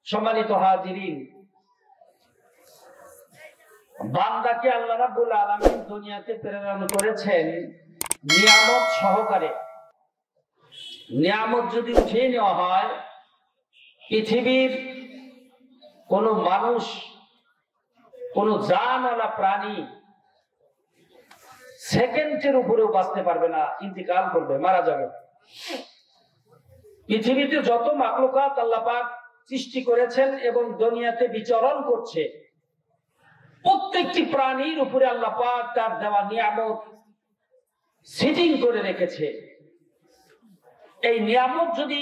সম্মানিত হাজিরিন, বান্দাকে আল্লাহ রাব্বুল আলামিন দুনিয়াতে প্রেরণ করেছেন নিয়ামত সহকারে। নিয়ামত যদি উঠিয়ে নেওয়া হয়, পৃথিবীর কোন মানুষ, কোন জানওয়ালা প্রাণী সেকেন্ডের উপরেও বাঁচতে পারবে না, ইন্তিকাল করবে, মারা যাবে। পৃথিবীতে যত মাখলুকাত আল্লাহ পাক সৃষ্টি করেছেন এবং দুনিয়াতে বিচরণ করছে, প্রত্যেকটি প্রাণীর উপরে আল্লাহ পাক তার দেওয়া নিয়ামত সিটিং করে রেখেছে। এই নিয়ামত যদি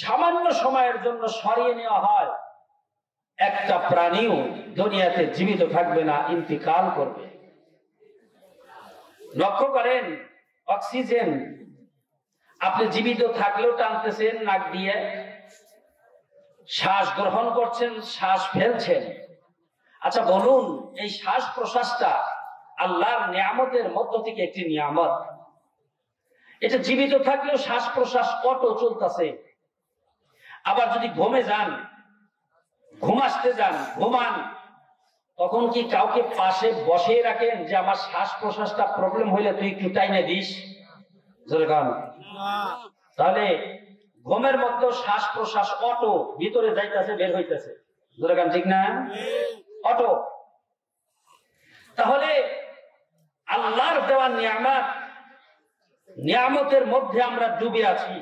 সামান্য সময়ের জন্য সরিয়ে নেওয়া হয়, একটা প্রাণীও দুনিয়াতে জীবিত থাকবে না, ইন্তিকাল করবে। লক্ষ্য করেন, অক্সিজেন আপনি জীবিত থাকলেও টানতেছেন নাক দিয়ে, শ্বাস গ্রহণ করছেন, শ্বাস ফেলছেন। আচ্ছা বলুন, এই শ্বাস প্রশ্বাসটা আল্লাহর নিয়ামতের মধ্য থেকে একটি নিয়ামত। এটা জীবিত থাকলেও শ্বাস প্রশ্বাস অটো চলতেছে। আবার যদি ঘুমে যান, ঘুমাসতে যান, ঘুমান, তখন কি কাউকে পাশে বসিয়ে রাখেন যে আমার শ্বাস প্রশ্বাসটা প্রবলেম হইলে তুই একটু টাইমে দিস? তাহলে ঘুমের মধ্যে শ্বাস প্রশ্বাস অটো, ভিতরে যাইতেছে, বের হইতেছে, ঠিক না? অটো। তাহলে আল্লাহর দেওয়া নিয়ামত, নিয়ামতের মধ্যে আমরা ডুবে আছি।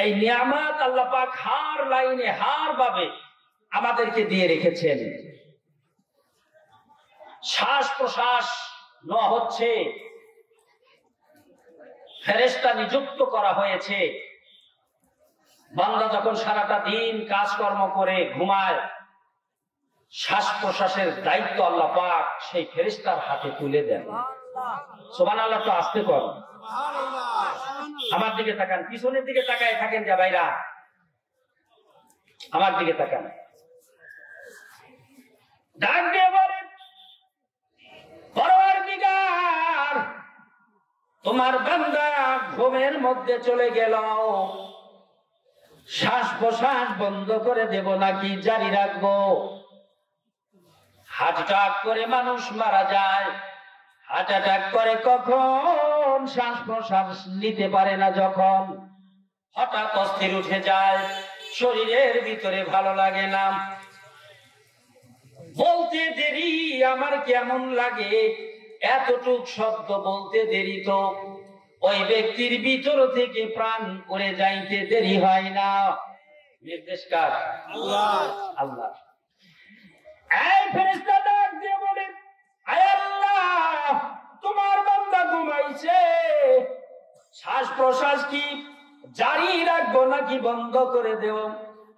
এই নিয়ামত আল্লাহ পাক হার লাইনে, হার ভাবে আমাদেরকে দিয়ে রেখেছেন। শ্বাস প্রশ্বাস নেওয়া হচ্ছে, ফেরেশতা নিযুক্ত করা হয়েছে। বান্দা যখন সারাটা দিন কাজকর্ম করে ঘুমায়, শ্বাস প্রশ্বাসের দায়িত্ব আল্লাহ পাক সেই ফেরেশতার হাতে তুলে দেন। সুবহানাল্লাহ। তো আসতে কর, আমার দিকে তাকান, পিছনের দিকে তাকায় থাকেন যা ভাইরা, আমার দিকে তাকান। ডাক দিয়ে বলেন, পরওয়ারদিগার, তোমার বান্দা ঘুমের মধ্যে চলে গেল, শ্বাস প্রশ্বাস বন্ধ করে দেব নাকি জারি রাখবো? হার্ট অ্যাটাক করে মানুষ মারা যায়। হার্ট অ্যাটাক করে কখন? শ্বাস প্রশ্বাস নিতে পারে না যখন। হঠাৎ অস্থির উঠে যায়, শরীরের ভিতরে ভালো লাগে না, বলতে দেরি আমার কেমন লাগে, এতটুক শব্দ বলতে দেরি তো ওই ব্যক্তির ভিতর থেকে প্রাণ উড়ে যাইতে দেরি হয় না। নির্দেশ কার? আল্লাহ। আল্লাহ। এই ফেরেশতা ডাক দিয়ে বলে, আয় আল্লাহ, তোমার বান্দা ঘুমাইছে, শ্বাস প্রশ্বাস কি জারি রাখবো নাকি বন্ধ করে দেব?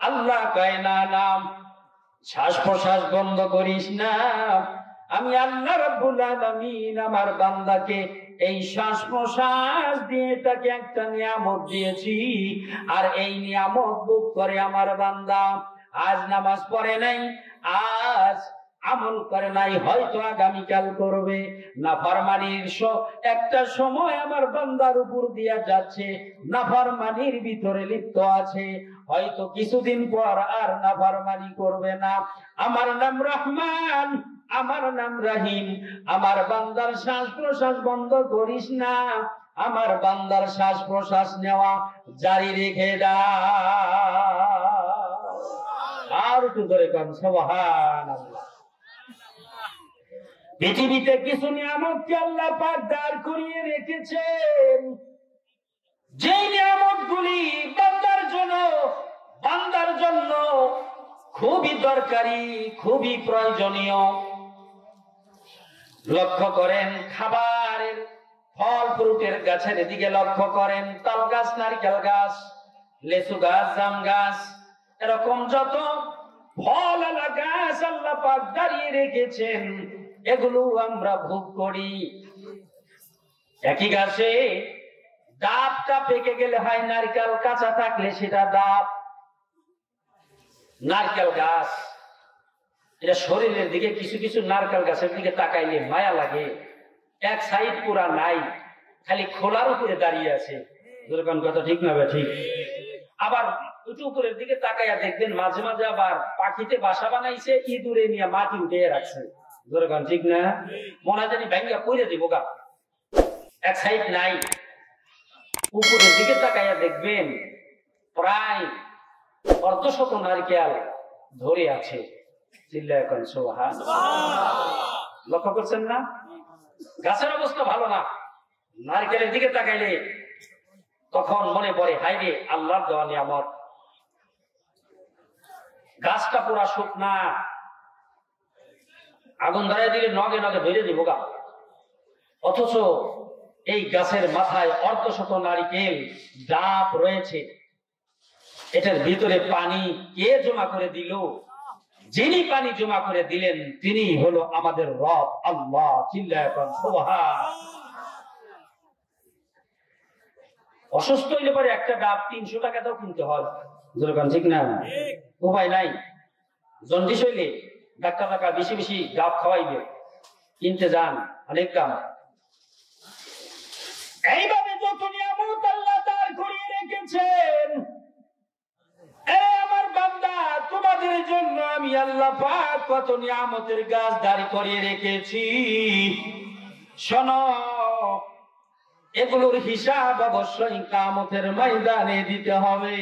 আল্লাহ কয়, না না, শ্বাস প্রশ্বাস বন্ধ করিস না। আমি আল্লাহ রাব্বুল আলামিন আমার বান্দাকে এই শ্বাস প্রশ্বাস দিয়ে তাকে একটা নিয়ামত দিয়েছি, আর এই নিয়ামত ভোগ করে আমার বান্দা আজ নামাজ পড়ে নাই, আজ আমল করে নাই, হয়তো আগামীকাল করবে। নাফরমানির একটা সময় আমার বান্দার উপর দিয়া যাচ্ছে, নাফরমানির ভিতরে লিপ্ত আছে, হয়তো কিছুদিন পর আর নাফরমানি করবে না। আমার নাম রহমান, আমার নাম রহিম। আমার বান্দার শ্বাস প্রশ্বাস বন্ধ করিস না, আমার বান্দার শ্বাস প্রশ্বাস নেওয়া জারি রেখে দাও। আর একটু ধরে কান সুবহানাল্লাহ। পৃথিবীতে কিছু নিয়ামতকে আল্লাহ পাক দাঁড় করিয়ে রেখেছেন, যে নিয়ামতগুলি বান্দার জন্য খুবই দরকারি, খুবই প্রয়োজনীয়। লক্ষ্য করেন, খাবারের ফল ফ্রুটের গাছের দিকে লক্ষ্য করেন, তাল গাছ, নারকেল গাছ, লেচু গাছ, জাম গাছ, এরকম যত ফলওয়ালা গাছ আল্লাহ পাক দাঁড়িয়ে রেখেছেন, এগুলো আমরা ভোগ করি। একই গাছে ডাবটা পেকে গেলে হয় নারকেল, কাঁচা থাকলে সেটা ডাব। নারকেল গাছ, এটা শরীরের দিকে কিছু কিছু নারকেল গাছের দিকে তাকাইলে মায়া লাগে, এক সাইড পুরা নাই, খালি খোলার উপরে দাঁড়িয়ে আছে। কথা ঠিক না? ঠিক। আবার একটু উপরের দিকে তাকাইয়া দেখবেন মাঝে মাঝে আবার পাখিতে বাসা বানাইছে, ইঁদুরে নিয়ে মাটি উঠে রাখছে। ঠিক না? মনে জানি ব্যাঙ্গা পড়ে দিব গা, এক সাইড নাই। উপরের দিকে তাকাইয়া দেখবেন প্রায় অর্ধশত নারকেল ধরে আছে। চিল্লায় এখন সুবহানাল্লাহ। লক্ষ্য করছেন না? গাছের অবস্থা ভালো না, নারকেলের দিকে তাকাইলে তখন মনে পড়ে হায়রে আল্লাহর দেওয়া নিয়ামত। গাছটা পুরা শুকনা, আগুন ধরাই দিলে নগে নগে ধরে দিব গা, অথচ এই গাছের মাথায় অর্ধশত নারকেল ডাব রয়েছে। এটার ভিতরে পানি কে জমা করে দিল? যিনি পানি জমা করে দিলেন তিনি হলো আমাদের রব আল্লাহ। চিল্লায় এখন সুবহানাল্লাহ। অসুস্থ হইলে পরে একটা ডাব 300 টাকা দাও কিনতে হয়। ঠিক না? উপায় নাই। জন্ডিস হইলে ডাক্তার টাকা বেশি বেশি ডাব খাওয়াইবে, কিনতে যান, অনেক দাম। এইভাবে যত নিয়ামত আল্লাহ তার করিয়ে রেখেছেন, আমার বান্দা তোমাদের জন্য আমি আল্লাহ পাক কত নিয়ামতের গাছ দাঁড়ি করিয়ে রেখেছি। শোনো, এগুলোর হিসাব অবশ্যই কিয়ামতের ময়দানে দিতে হবে।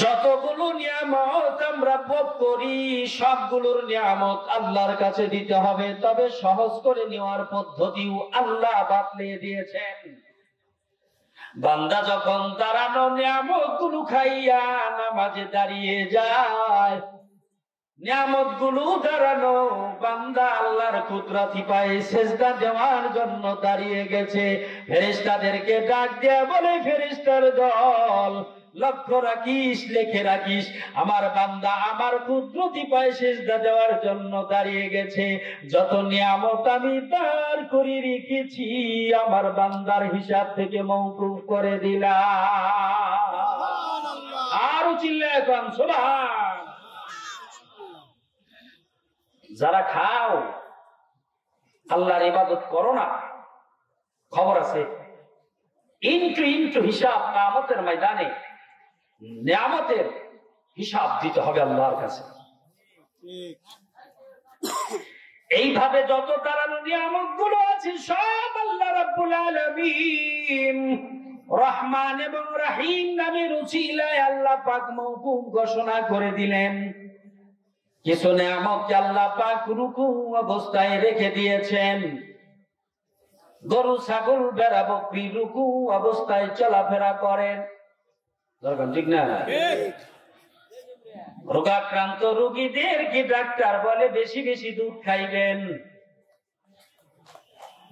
যতগুলো নিয়ামত আমরা ভোগ করি সবগুলোর নিয়ামত আল্লাহর কাছে দিতে হবে, তবে সহজ করে নেওয়ার পদ্ধতিও আল্লাহ বাতলিয়ে দিয়েছেন। বান্দা যখন দাঁড়ানো নিয়ামত গুলো খাইয়া নামাজে দাঁড়িয়ে যায়, নিয়ামত গুলো দাঁড়ানো বান্দা আল্লাহর কুদরতি পায়ে সেজদা দেওয়ার জন্য দাঁড়িয়ে গেছে, ফেরেশতাদেরকে ডাক দেয়া বলে, ফেরেশতার দল লক্ষ্য রাখিস, লিখে রাখিস, আমার বান্দা আমার কুদরতি পায়ে সিজদা দেওয়ার জন্য দাঁড়িয়ে গেছে। যত নিয়ামত আমি তার করে রেখেছি আমার বান্দার হিসাব থেকে মওকুফ করে দিলাম। আর চিল্লায় কোন সুবহান। যারা খাও আল্লাহর ইবাদত করো না, খবর আছে ইনটু ইনটু হিসাব কিয়ামতের ময়দানে নিয়ামতের হিসাব দিতে হবে আল্লাহর কাছে। এইভাবে যত দাঁড়ানো নিয়ামত গুলো আছে সব আল্লাহ রাব্বুল আলামিন রহমান এবং রহিম নামের উসিলায় আল্লাহ পাক মওকুফ ঘোষণা করে দিলেন। কিছু নিয়ামত আল্লাহ পাক রুকু অবস্থায় রেখে দিয়েছেন। গরু ছাগল ভেড়া বকরি রুকু অবস্থায় চলাফেরা করেন, ঠিক না? রোগাক্রান্ত রোগীদের কি ডাক্তার বলে বেশি বেশি দুধ খাইবেন।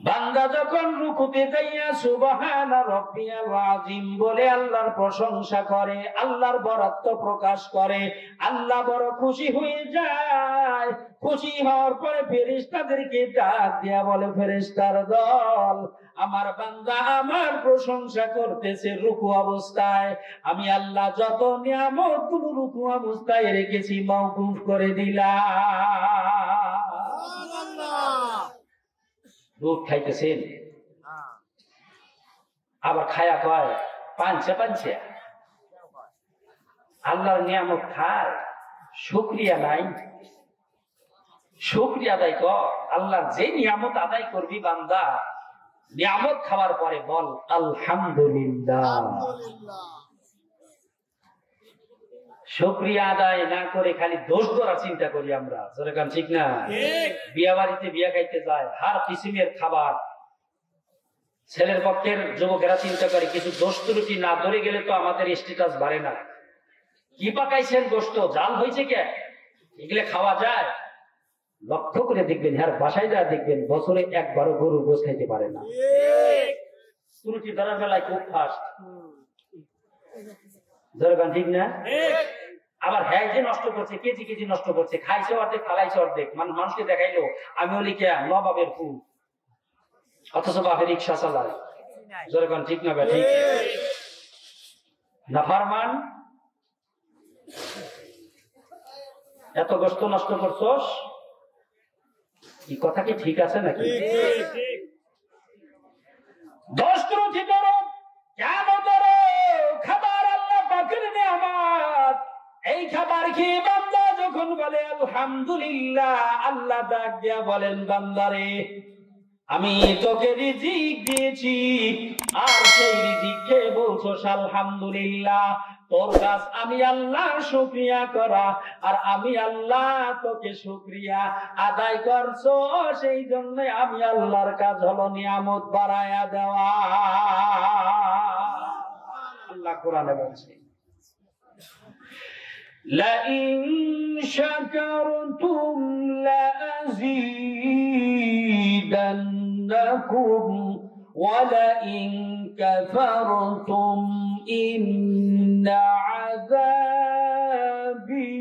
বান্দা যখন রুকুতে যাইয়া সুবহানা রাব্বিয়াল আযীম বলে আল্লাহর প্রশংসা করে, আল্লাহর বরাত্ব প্রকাশ করে, আল্লাহ বড় খুশি হয়ে যায়। খুশি হওয়ার পরে ফেরেশতাদেরকে ডাক দিয়া বলে, ফেরেশতার দল আমার বান্দা আমার প্রশংসা করতেছে রুকু অবস্থায়, আমি আল্লাহ যত নিয়ামত গুলো রুকু অবস্থায় রেখেছি মওকুফ করে দিলাম। দুধ খাইতেছেন, আবার খায়া কয় পাঞ্চে পাঞ্চে আল্লাহর নিয়ামত খায়, শুকরিয়া নাই। শুকরিয়া আদায় কর, আল্লাহর যে নিয়ামত আদায় করবি বান্দা, নিয়ামত খাওয়ার পরে বল আলহামদুলিল্লাহ। শুকরিয়া আদায় না করে খালি দোষ ধরা চিন্তা করি আমরা, ঠিক না? বিয়া বাড়িতে বিয়া খাইতে যায়, হার কিসিমের খাবার, ছেলের পক্ষের যুবকেরা চিন্তা করে কিছু দোষ ত্রুটি না ধরে গেলে তো আমাদের স্ট্যাটাস বাড়ে না। কি পাকাইছেন গোশত, জাল হয়েছে কে, এগুলো খাওয়া যায়? লক্ষ্য করে দেখবেন, হ্যাঁ বাসায় যা দেখবেন বছরে একবারও গরুর গোশত খাইতে পারে না। ত্রুটি ধরার বেলায় খুব ফাস্ট, ঠিক না? আবার হ্যাঁ যে নষ্ট করছে, কেজি কেজি নষ্ট করছে, খাইছে অর্ধেক ফালাইছে অর্ধেক, মানুষকে দেখাইলো আমি হলি কে নবাবের ফুল, অথচ বাপের রিক্সা চালায়। যেরকম ঠিক না? ঠিক নাফরমান, এত গোশত নষ্ট করছস, এই কথা কি ঠিক আছে নাকি? দোষ ত্রুটি করো, কেন করো? খাবার আল্লাহ এই খাবার খেয়ে বান্দা যখন বলে আলহামদুলিল্লাহ, আল্লাহ ডাক দিয়া বলেন, বান্দারে আমি তোকে রিজিক দিয়েছি, আর সেই রিজিক খেয়ে বলছস আলহামদুলিল্লাহ। তোর কাজ আমি আল্লাহ শুকরিয়া করা, আর আমি আল্লাহ তোকে শুকরিয়া আদায় করছো, সেই জন্য আমি আল্লাহর কাজ হলো নিয়ামত বাড়ায়া দেওয়া। আল্লাহ কোরআনে বলছে, لئن شكرتم لأزيدنكم ولئن كفرتم إن عذابي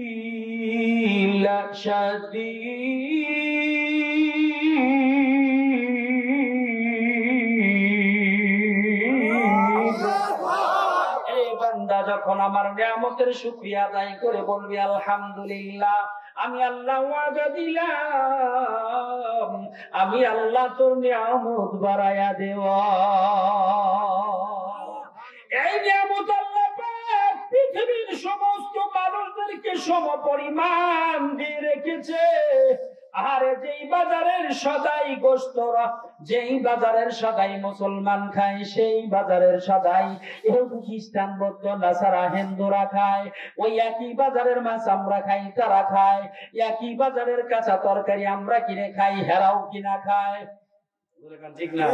لشديد। যখন আমার নিয়ামতের শুকরিয়া আদায় করে বলবি আলহামদুলিল্লাহ, আমি আল্লাহ ওয়াদা দিলাম আমি আল্লাহ তোর নিয়ামত বাড়ায়া দেব। এই নিয়ামত আল্লাহ পাক পৃথিবীর সমস্ত মানুষদেরকে সমপরিমাণ দিয়ে রেখেছে। আরে যেই বাজারের সদাই গোশত, যেই বাজারের সদাই মুসলমান খায়, সেই বাজারের সদাই ইহুদি খ্রিস্টান বৌদ্ধ নাসারা হিন্দুরা খায়। ওই একই বাজারের মাছ আমরা খাই, তারা খায়। একই বাজারের কাঁচা তরকারি আমরা কিনে খাই, হেরাও কিনা খায়। ঠিক না?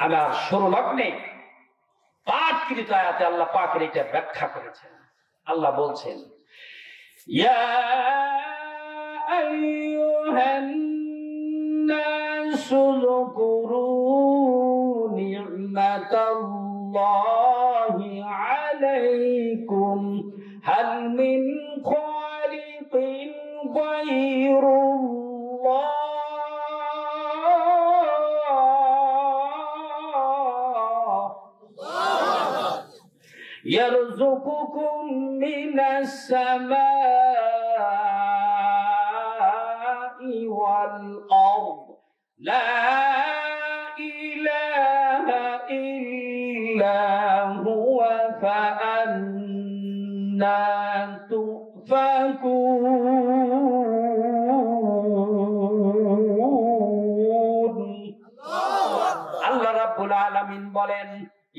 আবার শুরু লগ্নে পাঠকৃত আয়াতে আল্লাহ পাকের এটা ব্যাখ্যা করেছেন। আল্লাহ বলছেন, ইয়া أيها الناس اذكروا نعمة الله عليكم هل من خالق غير الله يرزقكم من السماء والأرض لا إله إلا هو فأنى تؤفكون। আল্লাহ রাব্বুল আলামিন বলেন,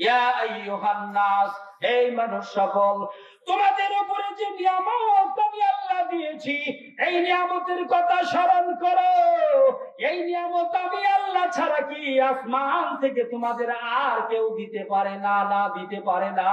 ইয়া আইয়ুহান নাস, হে মানুষ সকল, তোমাদের উপরে যে নিয়ামত আমি আল্লাহ দিয়েছি, এই নিয়ামতের কথা স্মরণ করো। এই নিয়ামত আমি আল্লাহ ছাড়া কি আসমান থেকে তোমাদের আর কেউ দিতে পারে না, না দিতে পারে না।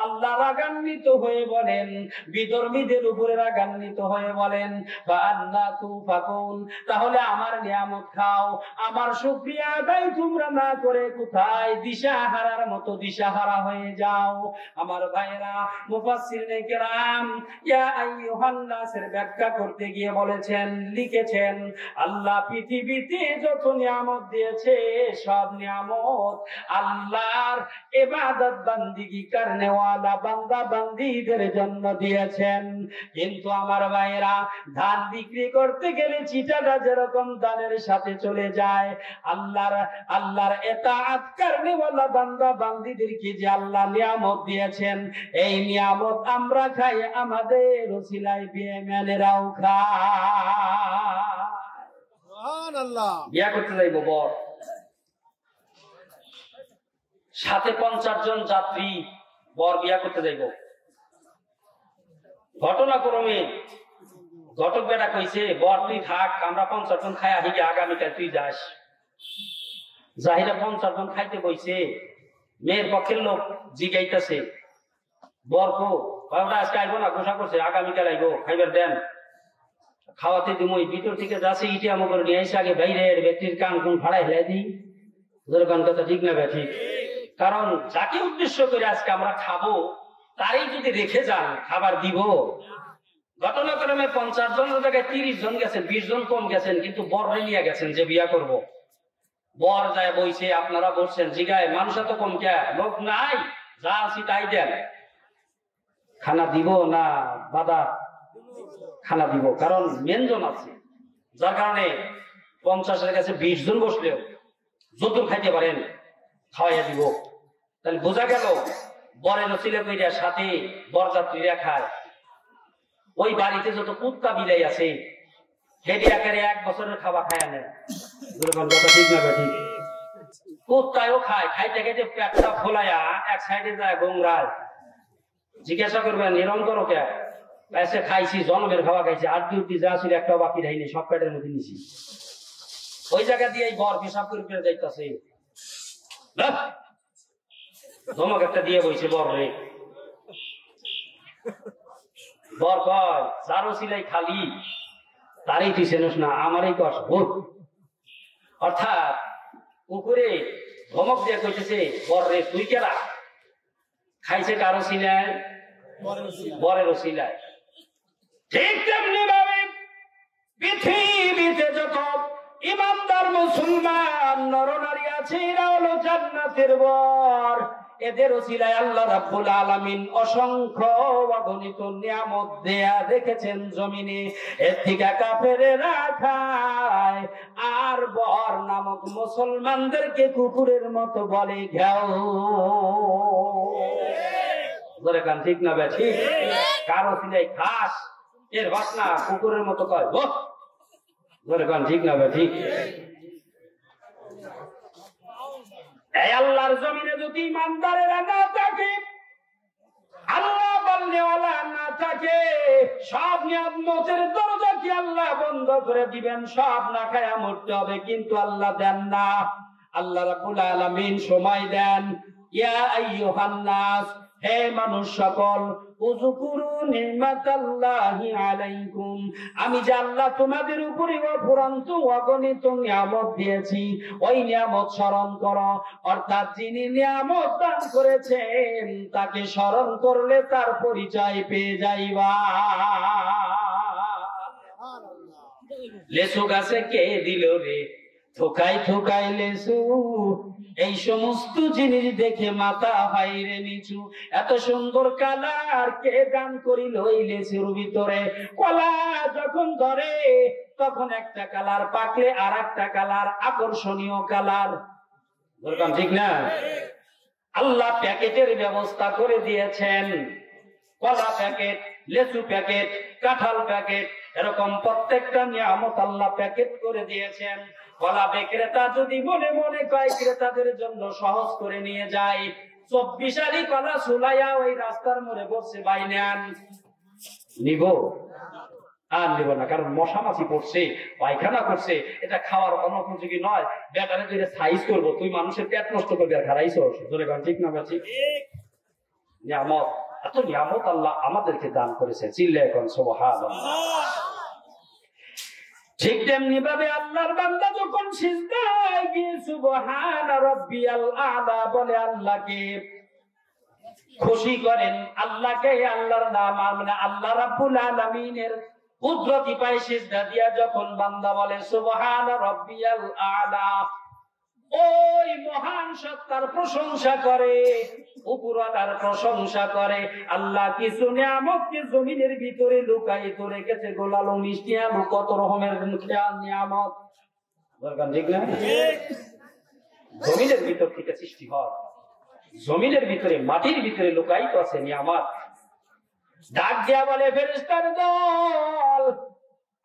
আল্লাহ রাগান্বিত হয়ে বলেন, বিধর্মীদের উপরে রাগান্বিত হয়ে বলেন, ফাআন্না তুফাকুন, তাহলে আমার নিয়ামত খাও, আমার শুকরিয়া আদায় তোমরা না করে কোথায় দিশাহারার মতো দিশাহারা হয়ে যাও। আমার ভাইরা, মুফাসসিরিনে কেরাম ইয়া আইয়ুহান নাসের ব্যাখ্যা করতে গিয়ে বলেছেন, লিখেছেন, আল্লাহ পৃথিবীতে যত নিয়ামত দিয়েছে সব নিয়ামত আল্লাহর ইবাদত বান্দিগি করনে ওয়ালা বান্দা বান্দীদের জন্য দিয়েছেন। কিন্তু আমার ভাইরা, ধান বিক্রি করতে গেলে চিটাটা যেরকম ধানের সাথে চলে যায়, আল্লাহর ইতাআত করনে ওয়ালা বান্দা বান্দীদেরকে যে আল্লাহ নিয়ামত দিয়েছেন, এই নিয়ামত আমরা খাই, আমাদের ওসিলায় বেঈমানেরাও খায়। সুবহানাল্লাহ। বিয়া করতে যাইব বর, সাথে 50 জন যাত্রী, বর বিয়া করতে যাইব। ঘটনাক্রমে ঘটক বেটা কইছে, বর তুই থাক, আমরা 50 জন খাই আহি, আগামীকাল তুই যাস। জাহিরা 50 জন খাইতে বইছে, মেয়ের পক্ষের লোক জিগাইতেছে, বর কো? আজকে আইবো না, ঘোষণা করছে আগামীকাল আইবো, খাইবার দেন। খাওয়াতে তুমি ভিতর থেকে যাচ্ছে ইটি আমাকে নিয়ে এসে আগে বাইরের ব্যক্তির কান কোন ফাড়াই হেলাই দিই। কান কথা ঠিক না ভাই? ঠিক। কারণ যাকে উদ্দেশ্য করে আজকে আমরা খাবো, তারই যদি রেখে যান খাবার দিব। ঘটনাক্রমে 50 জনের জায়গায় 30 জন গেছেন, 20 জন কম গেছেন, কিন্তু বর নিয়ে গেছেন যে বিয়া করব। বর যায় বইছে, আপনারা বসছেন, জিগায় মানুষ এত কম কে, লোক নাই, যা আছি তাই দেন। খানা দিব না বাদা? খানা দিব, কারণ মেনজন আছে, যার কারণে 50-এর কাছে 20 জন বসলেও যত খাইতে পারেন খাওয়াইয়া দিব। তাহলে বোঝা গেল বরের ওসিলা কইরা সাথে বরযাত্রীরা খায়। ওই বাড়িতে যত কুত্তা বিলাই আছে হেডি আকারে 1 বছরের খাবার খায় না। কথা ঠিক না ঠিক? কুত্তায়ও খায়, খাইতে খাইতে পেটটা ফোলায়া এক সাইডে যায় গোংরায়। জিজ্ঞাসা করবেন এরম করো কে? এসে খাইছি, জন্মের খাওয়া খাইছি, আর ডিউটি যা ছিল একটা বাকি রাইনি, সব পেটের মধ্যে নিছি। ওই জায়গা দিয়ে বর পেশাব করে যাইতেছে, ধমক একটা দিয়ে বইছে বর রে। বর কয় যারও সিলাই খালি তারই তুই চেনস না, আমারই কস ভূত। অর্থাৎ কুকুরে ধমক দিয়ে কইতেছে বর রে তুই কেরা? খাইছে কারো সিলাই? বরের সিলাই। ঠিক তেমনি ভাবে পৃথিবীতে যত ইমানদার মুসলমান নরনারী আছে এরা হলো জান্নাতের বর। এদের ওসিলায় আল্লাহ রাব্বুল আলামিন অসংখ্য অগণিত নিয়ামত দেয়া রেখেছেন জমিনে। এর থেকে কাফেরেরা খায় আর বর নামক মুসলমানদেরকে কুকুরের মতো বলে ঘেউ। ধরে কান ঠিক না বে ঠিক? কারো সিলাই খাস এর বাসনা কুকুরের মতো কয় ও। ধরে কান ঠিক না বে ঠিক? এই আল্লাহর জমিনে যদি ইমানদারেরা না থাকে, আল্লাহ বলনেওয়ালা না থাকে, সব নিয়ামতের দরজা কি আল্লাহ বন্ধ করে দিবেন? সব না খায়া মরতে হবে, কিন্তু আল্লাহ দেন না। আল্লাহ রাব্বুল আলামিন সময় দেন। ইয়া আইয়ুহান নাস, হে মানুষ সকল, উযকুরু নি'মাতাল্লাহি আলাইকুম, আমি যে আল্লাহ তোমাদের উপরে অফুরন্ত অগণিত নিয়ামত দিয়েছি, ওই নিয়ামত স্মরণ করো। অর্থাৎ যিনি নিয়ামত দান করেছেন তাকে স্মরণ করলে তার পরিচয় পেয়ে যাইবা। লেসু গাছে কে দিল রে থোকাই থোকাই লেসু, এই সমস্ত জিনিস দেখে মাথা হয় রে নিচু। এত সুন্দর কালার কে দান করিল ওই লেসুর ভিতরে? কলা যখন ধরে তখন একটা কালার, পাকলে আর একটা কালার, আকর্ষণীয় কালার। বললাম ঠিক না? আল্লাহ প্যাকেটের ব্যবস্থা করে দিয়েছেন, কলা প্যাকেট, লেচু প্যাকেট, কাঁঠাল প্যাকেট, এরকম প্রত্যেকটা নিয়ামত আল্লাহ প্যাকেট করে দিয়েছেন। কলা বিক্রেতা যদি মনে মনে কয় ক্রেতাদের জন্য সহজ করে নিয়ে যায়, 24 আলি কলা সুলাইয়া ওই রাস্তার মোড়ে বসে ভাই নেন, নিব? আর নিব না, কারণ মশা মাছি পড়ছে, পায়খানা করছে, এটা খাওয়ার অনুপযোগী নয়। ব্যাটারে তুই সাইজ করবো, তুই মানুষের পেট নষ্ট করবি আর খারাইছ। ঠিক না ঠিক? নিয়ামত, এত নিয়ামত আল্লাহ আমাদেরকে দান করেছে, চিল্লায় এখন সুবহানাল্লাহ। ঠিক তেমনি ভাবে আল্লাহর বান্দা যখন সিজদায় গিয়ে সুবহান রাব্বিয়াল আলা বলে আল্লাহকে খুশি করেন, আল্লাহকে আল্লাহর নাম মানে আল্লাহ রাব্বুল আলামিনের কুদরতি পায় সিজদা দিয়া যখন বান্দা বলে সুবহান রাব্বিয়াল আলা, ওই মহান সত্তার প্রশংসা করে, উপরওয়ালার প্রশংসা করে। আল্লাহ কিছু নিয়ামতকে জমিনের ভিতরে লুকায়িত রেখেছে, গোলালো মিষ্টি আলু, কত রকমের নিয়ামত। দরকার ঠিক না? জমিনের ভিতর থেকে সৃষ্টি হয়, জমিনের ভিতরে মাটির ভিতরে লুকায়িত আছে নিয়ামত। ডাক দিয়া বলে ফেরেশতার দল,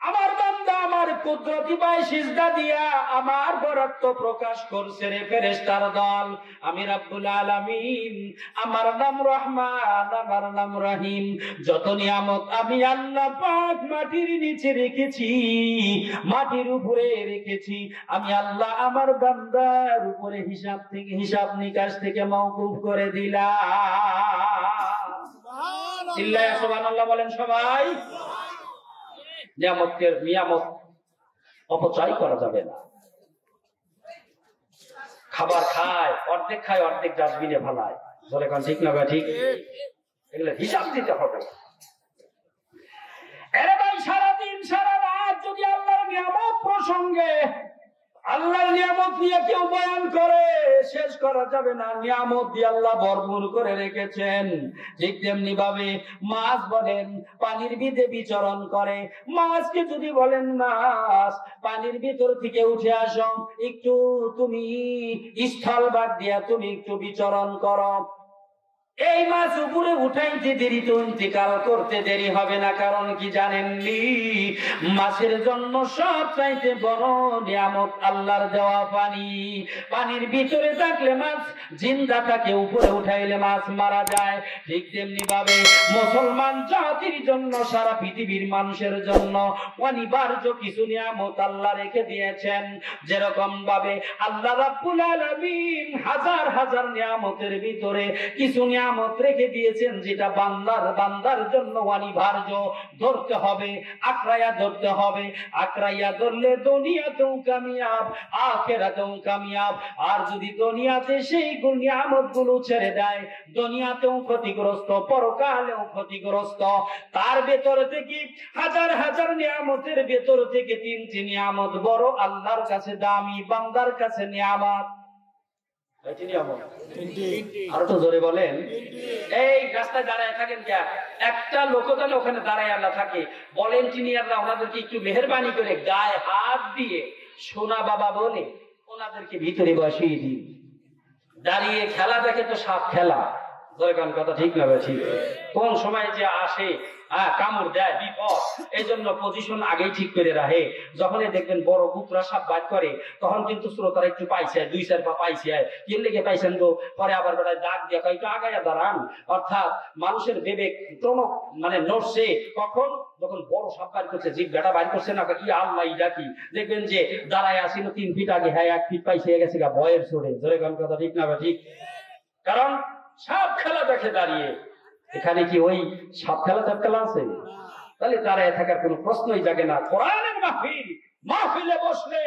আমার বান্দা আমার কুদরতি পায় সিজদা দিয়া আমার বরত্ব প্রকাশ করছে রে ফেরেশতার দল। আমি রাব্বুল আলামিন, আমার নাম রহমান, আমার নাম রহিম। যত নিয়ামত আমি আল্লাহ পাক মাটির নিচে রেখেছি, মাটির উপরে রেখেছি, আমি আল্লাহ আমার বান্দার উপরে হিসাব নিকাশ থেকে মওকুফ করে দিলাম। চিল্লায়া সুবহানাল্লাহ বলেন সবাই। নিয়ামত অপচয় করা যাবে না। খাবার খায়, অর্ধেক খায়, অর্ধেক ডাস্টবিনে ফেলায়। ধরে কান ঠিক না ঠিক? এগুলো হিসাব দিতে হবে। এরে ভাই, সারাদিন সারা রাত যদি আল্লাহর নিয়ামত প্রসঙ্গে, আল্লাহর নিয়ামত নিয়ে কেউ বয়ান করে, শেষ করা যাবে না। নিয়ামত দিয়ে আল্লাহ ভরপুর করে রেখেছেন। ঠিক তেমনি ভাবে মাছ বলেন পানির ভিতরে বিচরণ করে, মাছকে যদি বলেন মাছ পানির ভিতর থেকে উঠে আসো, একটু তুমি স্থল বাদ দিয়া তুমি একটু বিচরণ করো, এই মাছ উপরে উঠাইতে দেরি তো ইন্তেকাল করতে দেরি হবে না। কারণ কি জানেননি? মাছের জন্য সব চাইতে বড় নিয়ামত আল্লাহর দেওয়া পানি। পানির ভিতরে থাকলে মাছ জিন্দা থাকে, উপরে উঠাইলে মাছ মারা যায়। ঠিক তেমনি ভাবে মুসলমান জাতির জন্য, সারা পৃথিবীর মানুষের জন্য অনিবার্য কিছু নিয়ামত আল্লাহ রেখে দিয়েছেন। যেরকম ভাবে আল্লাহ রাব্বুল আলামিন হাজার হাজার নিয়ামতের ভিতরে কিছু নিয়ামত রেখে দিয়েছেন, যেটা বান্দার জন্য অনিবার্য। ধরতে হবে, আঁকড়াইয়া ধরতে হবে। আঁকড়াইয়া ধরলে দুনিয়াতেও কামিয়াব, আখিরাতেও কামিয়াব। আর যদি দুনিয়াতে সেই নিয়ামত গুলো ছেড়ে দেয়, দুনিয়াতেও ক্ষতিগ্রস্ত, পরকালেও ক্ষতিগ্রস্ত। তার ভেতর থেকে হাজার হাজার নিয়ামতের ভেতর থেকে তিনটি নিয়ামত বড় আল্লাহর কাছে দামি, বান্দার কাছে নিয়ামত। আরো তো জোরে বলেন। এই রাস্তায় দাঁড়ায় থাকেন কে? একটা লোক তাহলে ওখানে দাঁড়ায় আল্লাহ থাকে। ভলেন্টিয়াররা ওনাদেরকে একটু মেহেরবানি করে গায়ে হাত দিয়ে সোনা বাবা বলে ওনাদেরকে ভিতরে বসিয়ে দিন। দাঁড়িয়ে খেলা দেখে তো সাপ খেলা। কথা ঠিক না? ঠিক। কোন সময় যে আসে কামড় দেয় বিপদ, এই জন্য পজিশন আগেই ঠিক করে রাখে। যখনই দেখবেন বড় কুকুরা সাপ বাইট করে, তখন কিন্তু শ্রোতারা একটু পাইছে, 2-4 পা পাইছে, কি লেগে পাইছেন তো, পরে আবার বেড়ায় ডাক দিয়ে একটু আগাইয়া দাঁড়ান। অর্থাৎ মানুষের বিবেক টনক মানে নড়ছে কখন? যখন বড় সাপ বাইট করছে, জিভ বেটা বাইট করছে না, ই আল্লাহ ডাকি, দেখবেন যে দাঁড়ায় আসিল 3 ফিট আগে, হ্যাঁ 1 ফিট পাইছে গেছে গা ভয়ের ছোড়ে। জোরে গান কথা ঠিক না? ঠিক। কারণ সাপ খেলা দেখে দাঁড়িয়ে। এখানে কি ওই সাপ খেলা টাপ খেলা আছে? তাহলে দাঁড়ায় থাকার কোনো প্রশ্নই জাগে না। কোরআনের মাহফিলে বসলে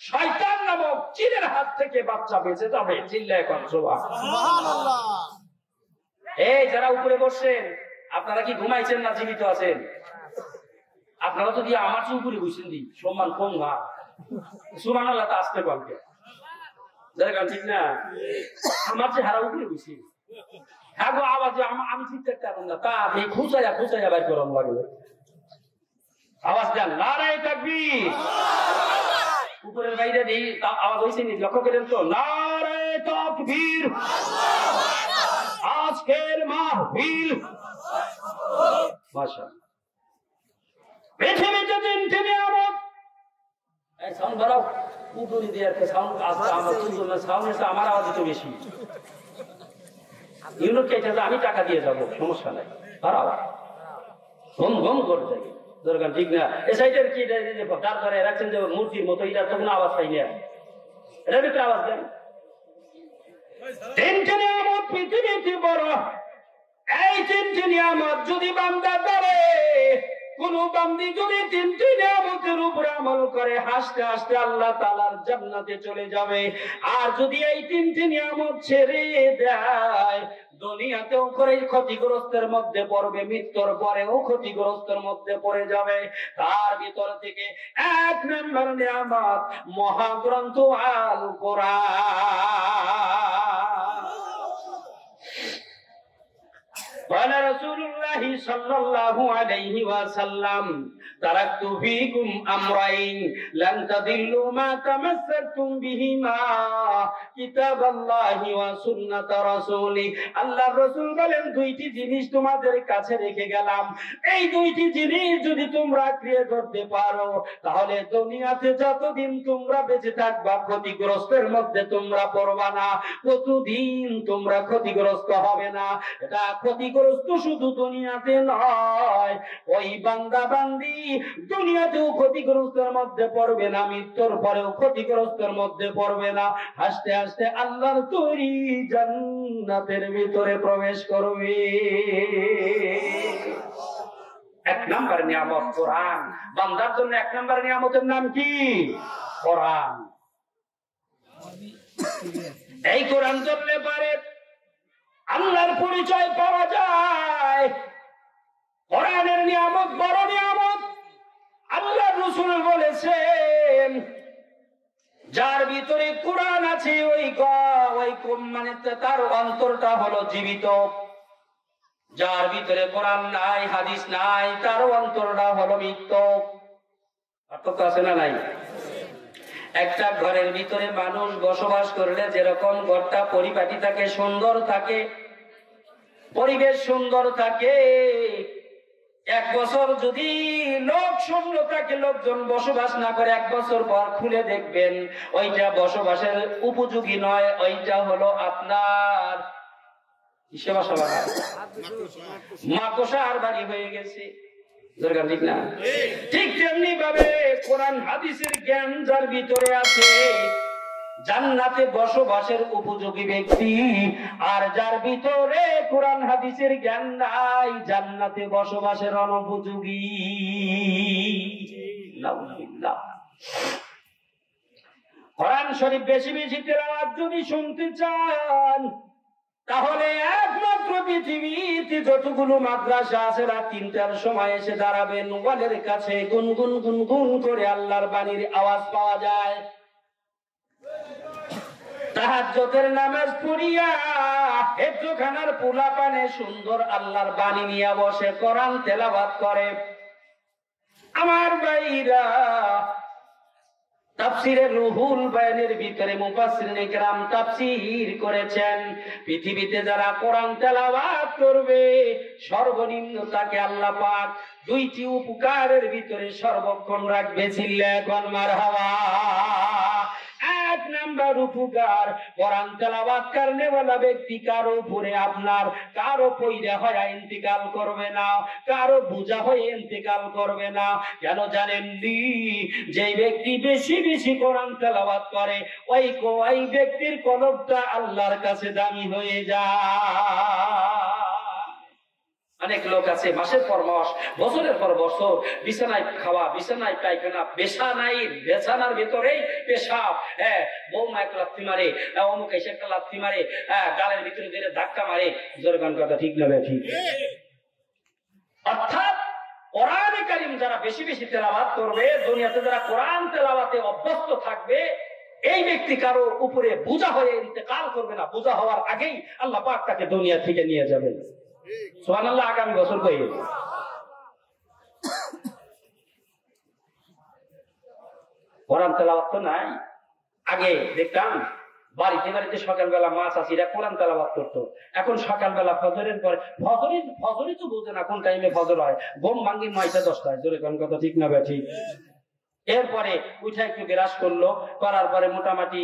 শয়তান নামক চিনের হাত থেকে বাচ্চা বেঁচে যাবে। চিল্লায় এখন সুবহানাল্লাহ। এই যারা উপরে বসছেন, আপনারা কি ঘুমাইছেন না জীবিত আছেন? আপনারা তো দিয়ে আমার চেয়ে উপরে বসেন, দি সম্মান কম না। সুবহানাল্লাহ তা আসতে পারবে, ঠিক না? আমার যে হারা উপরে বসি, হ্যাঁ গো আওয়াজ আমি ঠিক থাকতে পারবো না, তা এই খুঁচাইয়া বাইর করাম লাগবে। আওয়াজ দেন নারায়ে তাকবীর। উপরের বাইরে দিই আওয়াজ হয়েছে নি? লক্ষ্য করেন তো? নারায়ে তাকবীর। আজকের মাহফিল মাশাআল্লাহ। পৃথিবীতে 3টি নিয়ামত। এই সাউন্ড বাড়াও, উঠুনি দিয়ে একটা সাউন্ড আছে। আমার সাউন্ড এসে আমার আওয়াজ তো বেশি। ইউনিট চাইতে আমি টাকা দিয়ে যাবো, সমস্যা নাই, বাড়াও, ঘম ঘম করে যাবে। দরকার ঠিক না? এ সাইডের কি দাঁড় করে রাখছেন যে মূর্তির মতো, এটা তো কোনো আওয়াজ পাই না। এটার ভিতরে আওয়াজ দেন। 3টি নিয়ামত পৃথিবীতে বড়। এই 3টি নিয়ামত যদি বান্দা করে, কোন বান্দি যদি 3টি নিয়ামতের উপরে আমল করে, হাসতে হাসতে আল্লাহ তাআলার জান্নাতে চলে যাবে। আর যদি এই 3টি নিয়ামত ছেড়ে দেয়, দুনিয়াতেও করে ক্ষতিগ্রস্তের মধ্যে পড়বে, মৃত্যুর পরেও ক্ষতিগ্রস্তের মধ্যে পড়ে যাবে। তার ভিতর থেকে 1 নম্বর নিয়ামত মহাগ্রন্থ আল কোরআন। قال رسول الله صلى الله عليه وسلم تركت فيكم أمرين لن تضلوا ما تمسكتم بهما كتاب الله وسنة رسوله। আল্লাহর রাসূল বলেন, 2টি জিনিস তোমাদের কাছে রেখে গেলাম। এই 2টি জিনিস যদি তোমরা আঁকড়ে ধরতে পারো, তাহলে দুনিয়াতে যতদিন তোমরা বেঁচে থাকবা ক্ষতিগ্রস্তের মধ্যে তোমরা পড়বা না, কতদিন তোমরা ক্ষতিগ্রস্ত হবে না। এটা ক্ষতিগ্রস্ত শুধু দুনিয়াতে নয়, ওই বান্দা বান্দি দুনিয়াতেও ক্ষতিগ্রস্তের মধ্যে পড়বে না, মৃত্যুর পরেও ক্ষতিগ্রস্তের মধ্যে পড়বে না। হাসতে হাসতে আল্লাহর তৈরি জান্নাতের ভিতরে প্রবেশ করবে। 1 নম্বর নিয়ামত কোরআন। বান্দার জন্য 1 নম্বর নিয়ামতের নাম কি? কোরআন। এই কোরআন চললে পারে আল্লাহর পরিচয় পাওয়া যায়। কোরআনের নিয়ামত বড় নিয়ামত। আল্লাহ রাসূল বলেছেন, যার ভিতরে কোরআন আছে ওই মানে তার অন্তরটা হলো জীবিত। যার ভিতরে কোরআন নাই, হাদিস নাই, তার অন্তরটা হলো মৃত। পার্থক্য আছে না নাই? একটা ঘরের ভিতরে মানুষ বসবাস করলে যেরকম ঘরটা পরিপাটি থাকে, সুন্দর থাকে, পরিবেশ সুন্দর থাকে, 1 বছর যদি লোক শূন্য থাকে, লোকজন বসবাস না করে, 1 বছর পর খুলে দেখবেন ওইটা বসবাসের উপযোগী নয়, ওইটা হলো আপনার মাকড়সার বাড়ি হয়ে গেছে। ঠিক না? ঠিক তেমনি ভাবে কোরআন হাদিসের জ্ঞান যার ভিতরে আছে, জান্নাতে বসবাসের উপযোগী ব্যক্তি, আর যার ভিতরে কোরআন হাদিসের জ্ঞান নাই, জান্নাতে বসবাসের অনুপযোগী। কোরআন শরীফ বেশি বেশি তেলাওয়াত যদি শুনতে চান, তাহলে একমাত্র পৃথিবীতে যতগুলো মাদ্রাসা আছে রাত 3টার সময় এসে দাঁড়াবেন, ওয়ালের কাছে গুনগুন গুনগুন করে আল্লাহর বাণীর আওয়াজ পাওয়া যায়। তাহাজ্জুদের নামাজ পড়িয়া হেফজখানার পোলাপানে সুন্দর আল্লাহর বাণী নিয়ে বসে কোরআন তেলাওয়াত করে। আমার ভাইরা, তাফসীরের রুহুল বায়ানের ভিতরে মুফাসসিরিনে কেরাম তাফসীর করেছেন, পৃথিবীতে যারা কোরআন তেলাওয়াত করবে সর্বনিম্ন তাকে আল্লাহ পাক 2টি উপকারের ভিতরে সর্বক্ষণ রাখবে। চিল্লা এখন মারহাবা। 1 নাম্বার উপকার, কোরআন তেলাওয়াত করনে ওয়ালা ব্যক্তি কারো উপরে আপনার কারো পয়রা হয়ে ইন্তেকাল করবে না, কারো বোঝা হয়ে ইন্তেকাল করবে না। কেন জানেন? যে ব্যক্তি বেশি বেশি কোরআন তেলাওয়াত করে ওই ব্যক্তির কলবটা আল্লাহর কাছে দামি হয়ে যায়। অনেক লোক আছে মাসের পর মাস, বছরের পর বছর বিছানায় খাওয়া, বিছানায় পায়খানা, বেছানার ভেতরেই পেশাব, বৌমা এক লাথি মারে, অমুক এসে একটা লাথি মারে, গালের ভিতরে দিয়ে ধাক্কা মারে। জোরে গান কথা ঠিক না? ঠিক। অর্থাৎ কোরআনে কারীম যারা বেশি বেশি তেলাওয়াত করবে, দুনিয়াতে যারা কোরআন তেলাওয়াতে অভ্যস্ত থাকবে, এই ব্যক্তি কারো উপরে বোঝা হয়ে ইন্তেকাল করবে না। বোঝা হওয়ার আগেই আল্লাহ পাক তাকে দুনিয়া থেকে নিয়ে যাবেন। সুবহানাল্লাহ। আগামী বছর কই কোরআন তেলাওয়াত তো নাই। আগে দেখতাম বাড়িতে বাড়িতে সকালবেলা মা চাষিরা কোরআন তেলাওয়াত করতো। এখন সকালবেলা ফজরের পরে, ফজরই তো বুঝে না কোন টাইমে ফজর হয়, ঘুম ভাঙ্গি 9টা 10টায়। জোরে কোন কথা ঠিক না? ঠিক। এরপরে উঠে একটু বিরাজ করলো, করার পরে মোটামুটি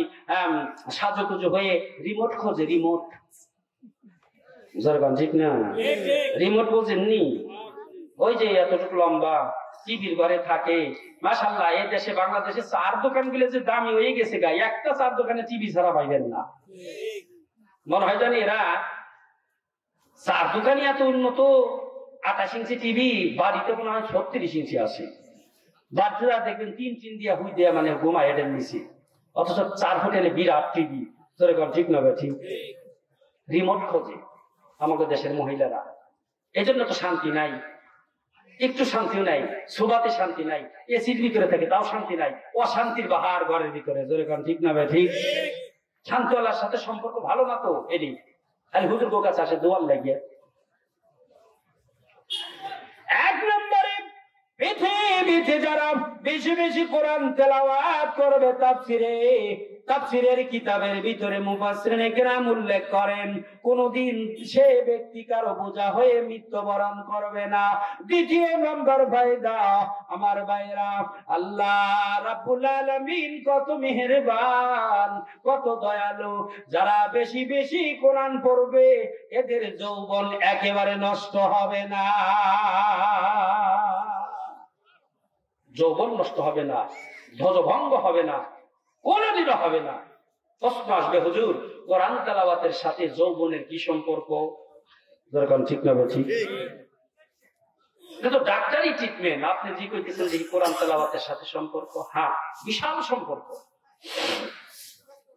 সাজুকুজু হয়ে রিমোট খোঁজে। রিমোট, ঠিক না? রিমোট বোঝেননি? ওই যে এতটুকু লম্বা টিভির ঘরে থাকে। মাশাআল্লাহ, এই দেশে বাংলাদেশে 4 দোকান গুলো যে দামি হয়ে গেছে, গায়ে একটা 4 দোকানে টিভি ছাড়া পাইবেন না। মনে হয় জানি এরা 4 দোকানে এত উন্নত। 28 ইঞ্চি টিভি, বাড়িতে মনে হয় 36 ইঞ্চি আছে। বাচ্চারা দেখবেন 3 দিয়া হুই দেয়া মানে ঘুমায় এদের নিচে, অথচ 4 হোটেলে বিরাট টিভি। তোরে কোন ঠিক না? ঠিক। রিমোট খোঁজে আমাদের দেশের মহিলারা। এজন্য তো শান্তি নাই, একটু শান্তিও নাই, সোফাতে শান্তি নাই, এসির ভিতরে থাকে তাও শান্তি নাই, অশান্তির বাহার ঘরের ভিতরে। জোরে কারণ ঠিক না? ঠিক। শান্তিওয়ালার সাথে সম্পর্ক ভালো না তো, এটি খালি হুজুর গো কাছে আসে দোয়ার লাগিয়ে। 1 নম্বরে পৃথিবীতে যারা বেশি বেশি কোরআন তেলাওয়াত করবে, তাফসীরের কিতাবের ভিতরে মুফাসসিরিনে কেরাম উল্লেখ করেন, কোনদিন সে ব্যক্তি কারো বোঝা হয়ে মৃত্যুবরণ করবে না। 2 নম্বর ফায়দা, আমার ভাইরা, আল্লাহ রাব্বুল আলামিন কত মেহেরবান, কত দয়ালু। যারা বেশি বেশি কোরআন পড়বে এদের যৌবন একেবারে নষ্ট হবে না। যৌবন নষ্ট হবে না, ধ্বজভঙ্গ হবে না, কোনদিনও হবে না। প্রশ্ন আসবে, হুজুর কোরআন তেলাওয়াতের সাথে যৌবনের কি সম্পর্ক? দরকার ঠিক না? ঠিক। এটা তো ডাক্তারি ট্রিটমেন্ট। আপনি যে কইতেছেন যে কোরআন তেলাওয়াতের সাথে সম্পর্ক, হ্যাঁ, বিশাল সম্পর্ক।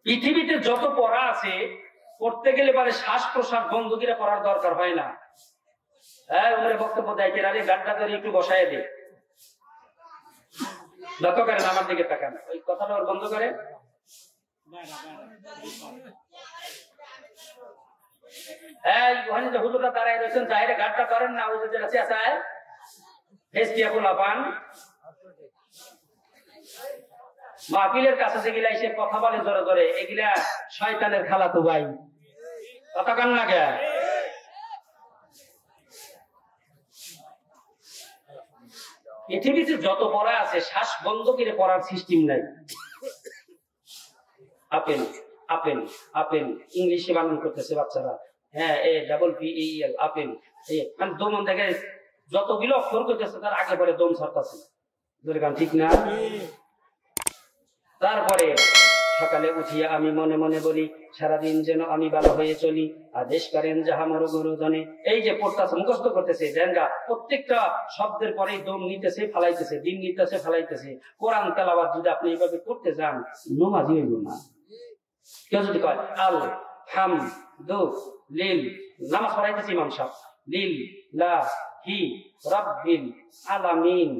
পৃথিবীতে যত পড়া আছে, পড়তে গেলে পরে শ্বাস প্রশ্বাস বন্ধ করে পড়ার দরকার হয় না। হ্যাঁ, উমরে বক্তব্য দেয় কিনা রে, গাড্ডা ধরে একটু বসায় দে, যত করেন আমার দিকে তাকান, ওই কথাটা ওর বন্ধ করে। হুজুররা দাঁড়ায় রয়েছেন, চাইরে গাড্ডা করেন না, ওই যে চেঁচায় হেসটিয়া পোলা পান মাহফিলের কাছে যেগুলা এসে কথা বলে জোরে জোরে, এগুলা শয়তানের খালাতো ভাই। কথা কান না কে? পৃথিবীতে যত পড়া আছে শ্বাস বন্ধ করে পড়ার সিস্টেম নাই। আপেল আপেল আপেল ইংলিশে বানান করতেছে বাচ্চারা, হ্যাঁ APPEL আপেল, মানে দম দেখে যতগুলো অক্ষর করতেছে তার আগে পরে দম ছাড়তেছে, ঠিক না? তারপরে সকালে উঠিয়া আমি মনে মনে বলি সারাদিন যেন আমি ভালো হয়ে চলি, আদেশ করেন যাহা মর গুরুজনে। এই যে পড়তেছে মুখস্থ করতেছে জেঙ্গা, প্রত্যেকটা শব্দের পরে দম নিতেছে ফালাইতেছে, দিন নিতেছে ফালাইতেছে। কোরআন তেলাওয়াত যদি আপনি এইভাবে করতে যান নমাজি হইব না। কেউ যদি কয় আল হাম দু লিল, নামাজ পড়াইতেছে ইমাম সাহেব, লিল লা হি রাব্বিল আলামিন,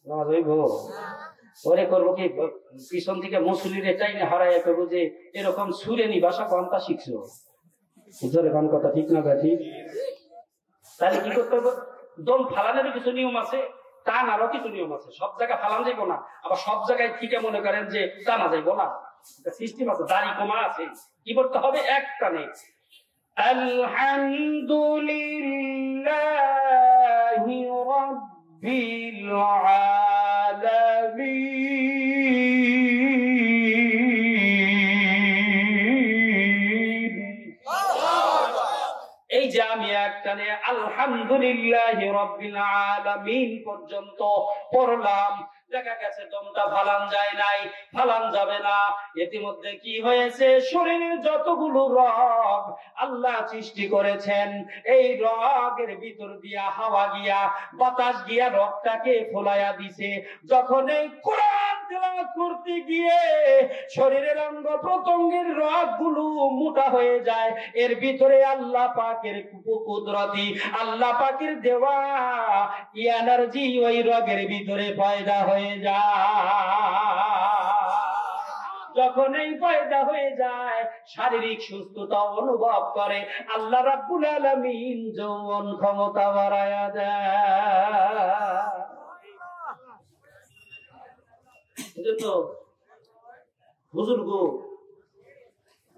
নামাজ হইব? ওরে করবো কি পিছন থেকে মুসলিরে চাইলে হারাইয়া করবো যে এরকম সুরেনি ভাষা কোনটা শিখছো, কোন কথা ঠিক না ভাই? ঠিক। তাহলে কি করতে হবে? দম ফালানোর কিছু নিয়ম আছে, টান আরো কিছু নিয়ম আছে। সব জায়গায় ফালান যাইবো না, আবার সব জায়গায় ঠিকই মনে করেন যে টানা যাইবো না, সিস্টেম আছে, দাড়ি কমা আছে। কি করতে হবে? এক টানে আলহামদুলিল্লাহি রাব্বিল আলামিন। এই যে আমি একটানে আলহামদুলিল্লাহি রাব্বিল আলামিন পর্যন্ত পড়লাম, দেখা গেছে দমটা ফালান যায় নাই, ফালান যাবে না। ইতিমধ্যে কি হয়েছে? শরীরের যতগুলো রগ আল্লাহ সৃষ্টি করেছেন, এই রগের ভিতর দিয়া হাওয়া গিয়া বাতাস গিয়া রগটাকে ফোলাইয়া দিছে। যখন এই কোরআন তেলাওয়াত করতে গিয়ে শরীরের অঙ্গ প্রত্যঙ্গের রগগুলো মোটা হয়ে যায়, এর ভিতরে আল্লাহ পাকের কুদরতি, আল্লাহ পাকের দেওয়া এনার্জি ওই রগের ভিতরে পয়দা হয়ে যায়। যখন এই পয়দা হয়ে যায় শারীরিক সুস্থতা অনুভব করে, আল্লাহ রাব্বুল আলামিন যৌবন ক্ষমতা বাড়ায়া দেয়। হুজুর গো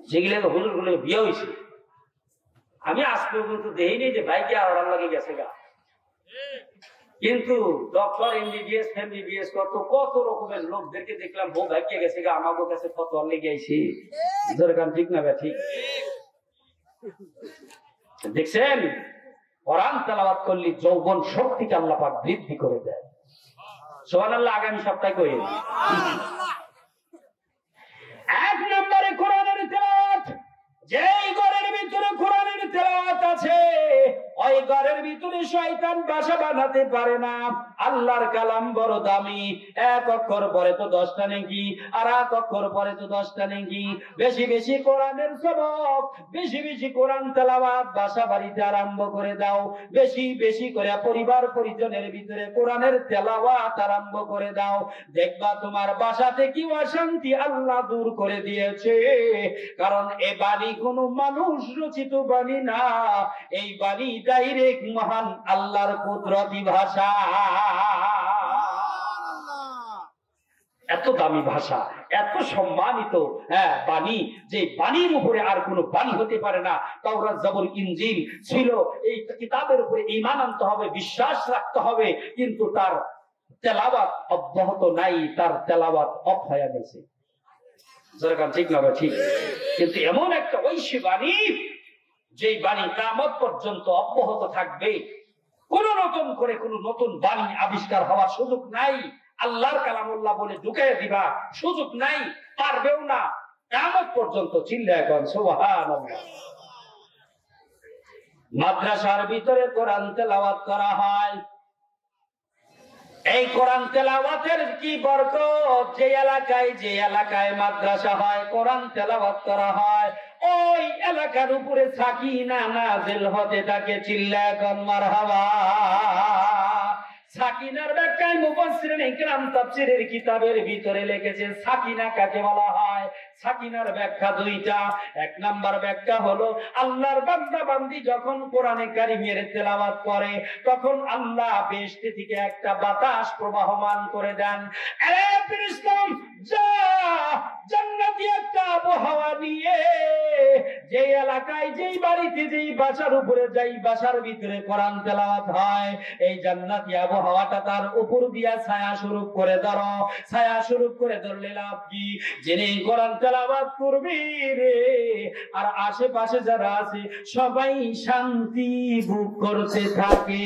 যেগুলো হুজুর গুলো বিয়ে হয়েছে, আমি আজ পর্যন্ত দেখিনি যে ভাইকে আড়াল লাগে গেছে গা, কিন্তু ডক্টর MBBS কত কত রকমের লোকদেরকে দেখলাম বউ ভাইকে গেছে গা, আমাকে কাছে কত লেগে আইছে। ঠিক না ভাই? ঠিক। দেখছেন কোরআন তেলাওয়াত করলে যৌবন শক্তিকে আল্লাহ পাক বৃদ্ধি করে দেয়। সুবহানাল্লাহ। আগামী সপ্তাহে কই এক নম্বরে কোরআনের তেলাওয়াত। যেই ঘরের ভিতরে কোরআনের তেলাওয়াত আছে ওই ঘরের ভিতরে শয়তান বাসা বানাতে পারে না। আল্লাহর কালাম বড় দামি, এক অক্ষর পরে তো 10টা নেকি, আর এক অক্ষর পরে তো 10টা নেকি। বেশি বেশি কোরআনের সবক, বেশি বেশি কোরআন তেলাওয়াত বাসা বাড়িতে আরম্ভ করে দাও। বেশি বেশি করে পরিবার পরিজনের ভিতরে কোরআনের তেলাওয়াত আরম্ভ করে দাও। দেখবা তোমার বাসা থেকে অশান্তি আল্লাহ দূর করে দিয়েছে। কারণ এ বাণী কোন মানুষ রচিত বাণী না, এই বাণী ডাইরেক্ট মহান আল্লাহর কুদরতি ভাষা। এত দামি ভাষা, এত সম্মানিত বাণী, যে বাণীর উপরে আর কোন বাণী হতে পারে না। তাওরাত জবর ইনজিল ছিল, এই কিতাবের উপরে ঈমান আনতে হবে, বিশ্বাস রাখতে হবে, কিন্তু তার তেলাওয়াত অব্যাহত নাই, তার তেলাওয়াত অফ হয়ে গেছে। ঠিক না? ঠিক। কিন্তু এমন একটা ঐশী বাণী, যে বাণী কিয়ামত পর্যন্ত অব্যাহত থাকবে, কোন নতুন করে কোন নতুন বাণী আবিষ্কার হওয়ার সুযোগ নাই। আল্লাহর কালামুল্লাহ বলে ঢুকাইয়া দিবা সুযোগ নাই, পারবেও না কিয়ামত পর্যন্ত। চিল্লায়া কোন সুবহানাল্লাহ। মাদ্রাসার ভিতরে কোরআন তেলাওয়াত করা হয়। এই কোরআন তেলাওয়াতের কি বরকত! যে এলাকায় মাদ্রাসা হয়, কোরআন তেলাওয়াত করা হয়, ওই এলাকার উপরে সাকিনা নাযিল হতে থাকে। চিল্লায়া কোন মারহাবা। সাকিনার ব্যাখ্যায় মুফাসসিরিন ইকরাম তাফসীরের কিতাবের ভিতরে লিখেছেন সাকিনা কাকে বলা হয়। সাকিনার ব্যাখ্যা দুইটা। এক নাম্বার ব্যাখ্যা হলো আল্লাহর বান্দা বান্দি যখন কোরআনে কারিমের তেলাওয়াত করে তখন আল্লাহ বেহেশত থেকে একটা বাতাস প্রবাহমান করে দেন। আরে ফেরেশতা, যা জান্নাতি একটা আবহাওয়া নিয়ে যে এলাকায়, যেই বাড়িতে, যেই বাসার উপরে, যেই বাসার ভিতরে কোরআন তেলাওয়াত হয়, এই জান্নাতি আবহাওয়াটা তার উপর দিয়া ছায়া স্বরূপ করে ধরো। ছায়া স্বরূপ করে ধরলে লাভ কি? যিনি কোরআন তেলাওয়াত করবে রে, আর আশেপাশে যারা আছে সবাই শান্তি ভোগ করতে থাকে।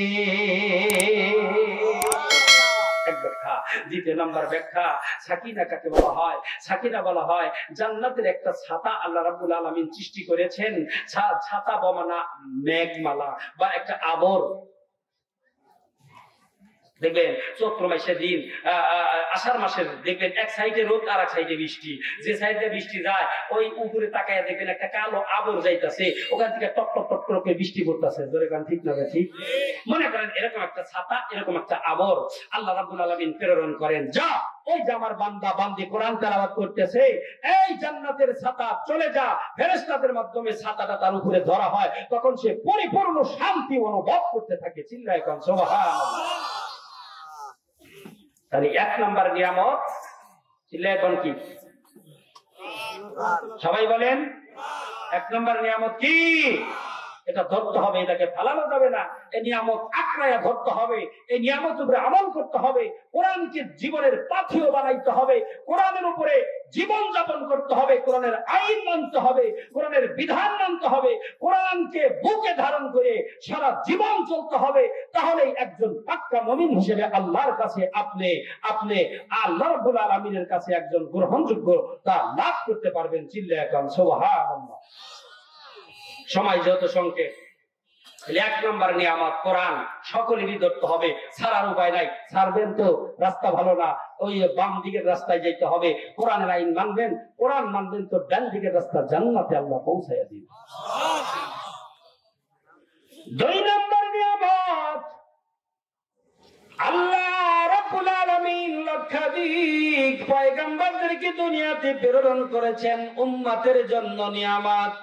দ্বিতীয় নাম্বার ব্যাখ্যা, সাকিনা কাকে বলা হয়? সাকিনা বলা হয় জান্নাতের একটা ছাতা আল্লাহ রাব্বুল আলামিন সৃষ্টি করেছেন। ছাতা বমানা মেঘমালা বা একটা আবর। দেখবেন চৈত্র মাসের দিন, আষাঢ় মাসের দেখবেন এক সাইডে রোদ আর এক সাইডে বৃষ্টি। যে সাইডে বৃষ্টি যায় ওই উপরে তাকায় দেখবেন একটা কালো আবর যাইতেছে, ওখান থেকে টপ টপ টপ করে বৃষ্টি পড়তেছে। ধরে গান ঠিক না ঠিক? মনে করেন এরকম একটা ছাতা, এরকম একটা আবর আল্লাহ রাব্বুল আলামিন প্রেরণ করেন। যা, ওই যে আমার বান্দা বান্দি কোরআন তেলাওয়াত করতেছে, এই জান্নাতের ছাতা চলে যা। ফেরেশতাদের মাধ্যমে ছাতাটা তার উপরে ধরা হয়, তখন সে পরিপূর্ণ শান্তি অনুভব করতে থাকে। চিল্লায় কোন সুবহানাল্লাহ। তাহলে এক নাম্বার নিয়ামত, চিল্লায় কোন কি? সবাই বলেন এক নাম্বার নিয়ামত কি? এটা ধরতে হবে, এটাকে ফালানো যাবে না। এই নিয়ামত আঁকড়ায়া ধরতে হবে, এই নিয়ামত উপরে আমল করতে হবে, কোরআনকে জীবনের পাথেয় বানাইতে হবে, কোরআনের উপরে জীবন যাপন করতে হবে, কোরআনের আইন মানতে হবে, কোরআনের বিধান মানতে হবে, কোরআনকে বুকে ধারণ করে সারা জীবন চলতে হবে। তাহলে একজন পাক্কা মুমিন হিসেবে আল্লাহর কাছে আপনি আল্লাহ রাব্বুল আলামিনের কাছে একজন গ্রহণযোগ্য তা লাভ করতে পারবেন। চিল্লায়া কান সুবহানাল্লাহ। সময় যত সংক্ষেপ, এক নম্বর নিয়ামত কোরআন সকলেরই ধরতে হবে, ছাড়ার উপায় নাই। ছাড়বেন তো রাস্তা ভালো না, ওই বাম দিকের রাস্তায় যেতে হবে। কোরআনের আইন মানবেন, কোরআন মানবেন তো ডান দিকের রাস্তা জান্নাতে আল্লাহ পৌঁছাইয়া দিবেন। দুই নম্বর নিয়ামত, আল্লাহ রাব্বুল আলামিন লক্ষাধিক পয়গম্বরদেরকে দুনিয়াতে প্রেরণ করেছেন উম্মতের জন্য নিয়ামত।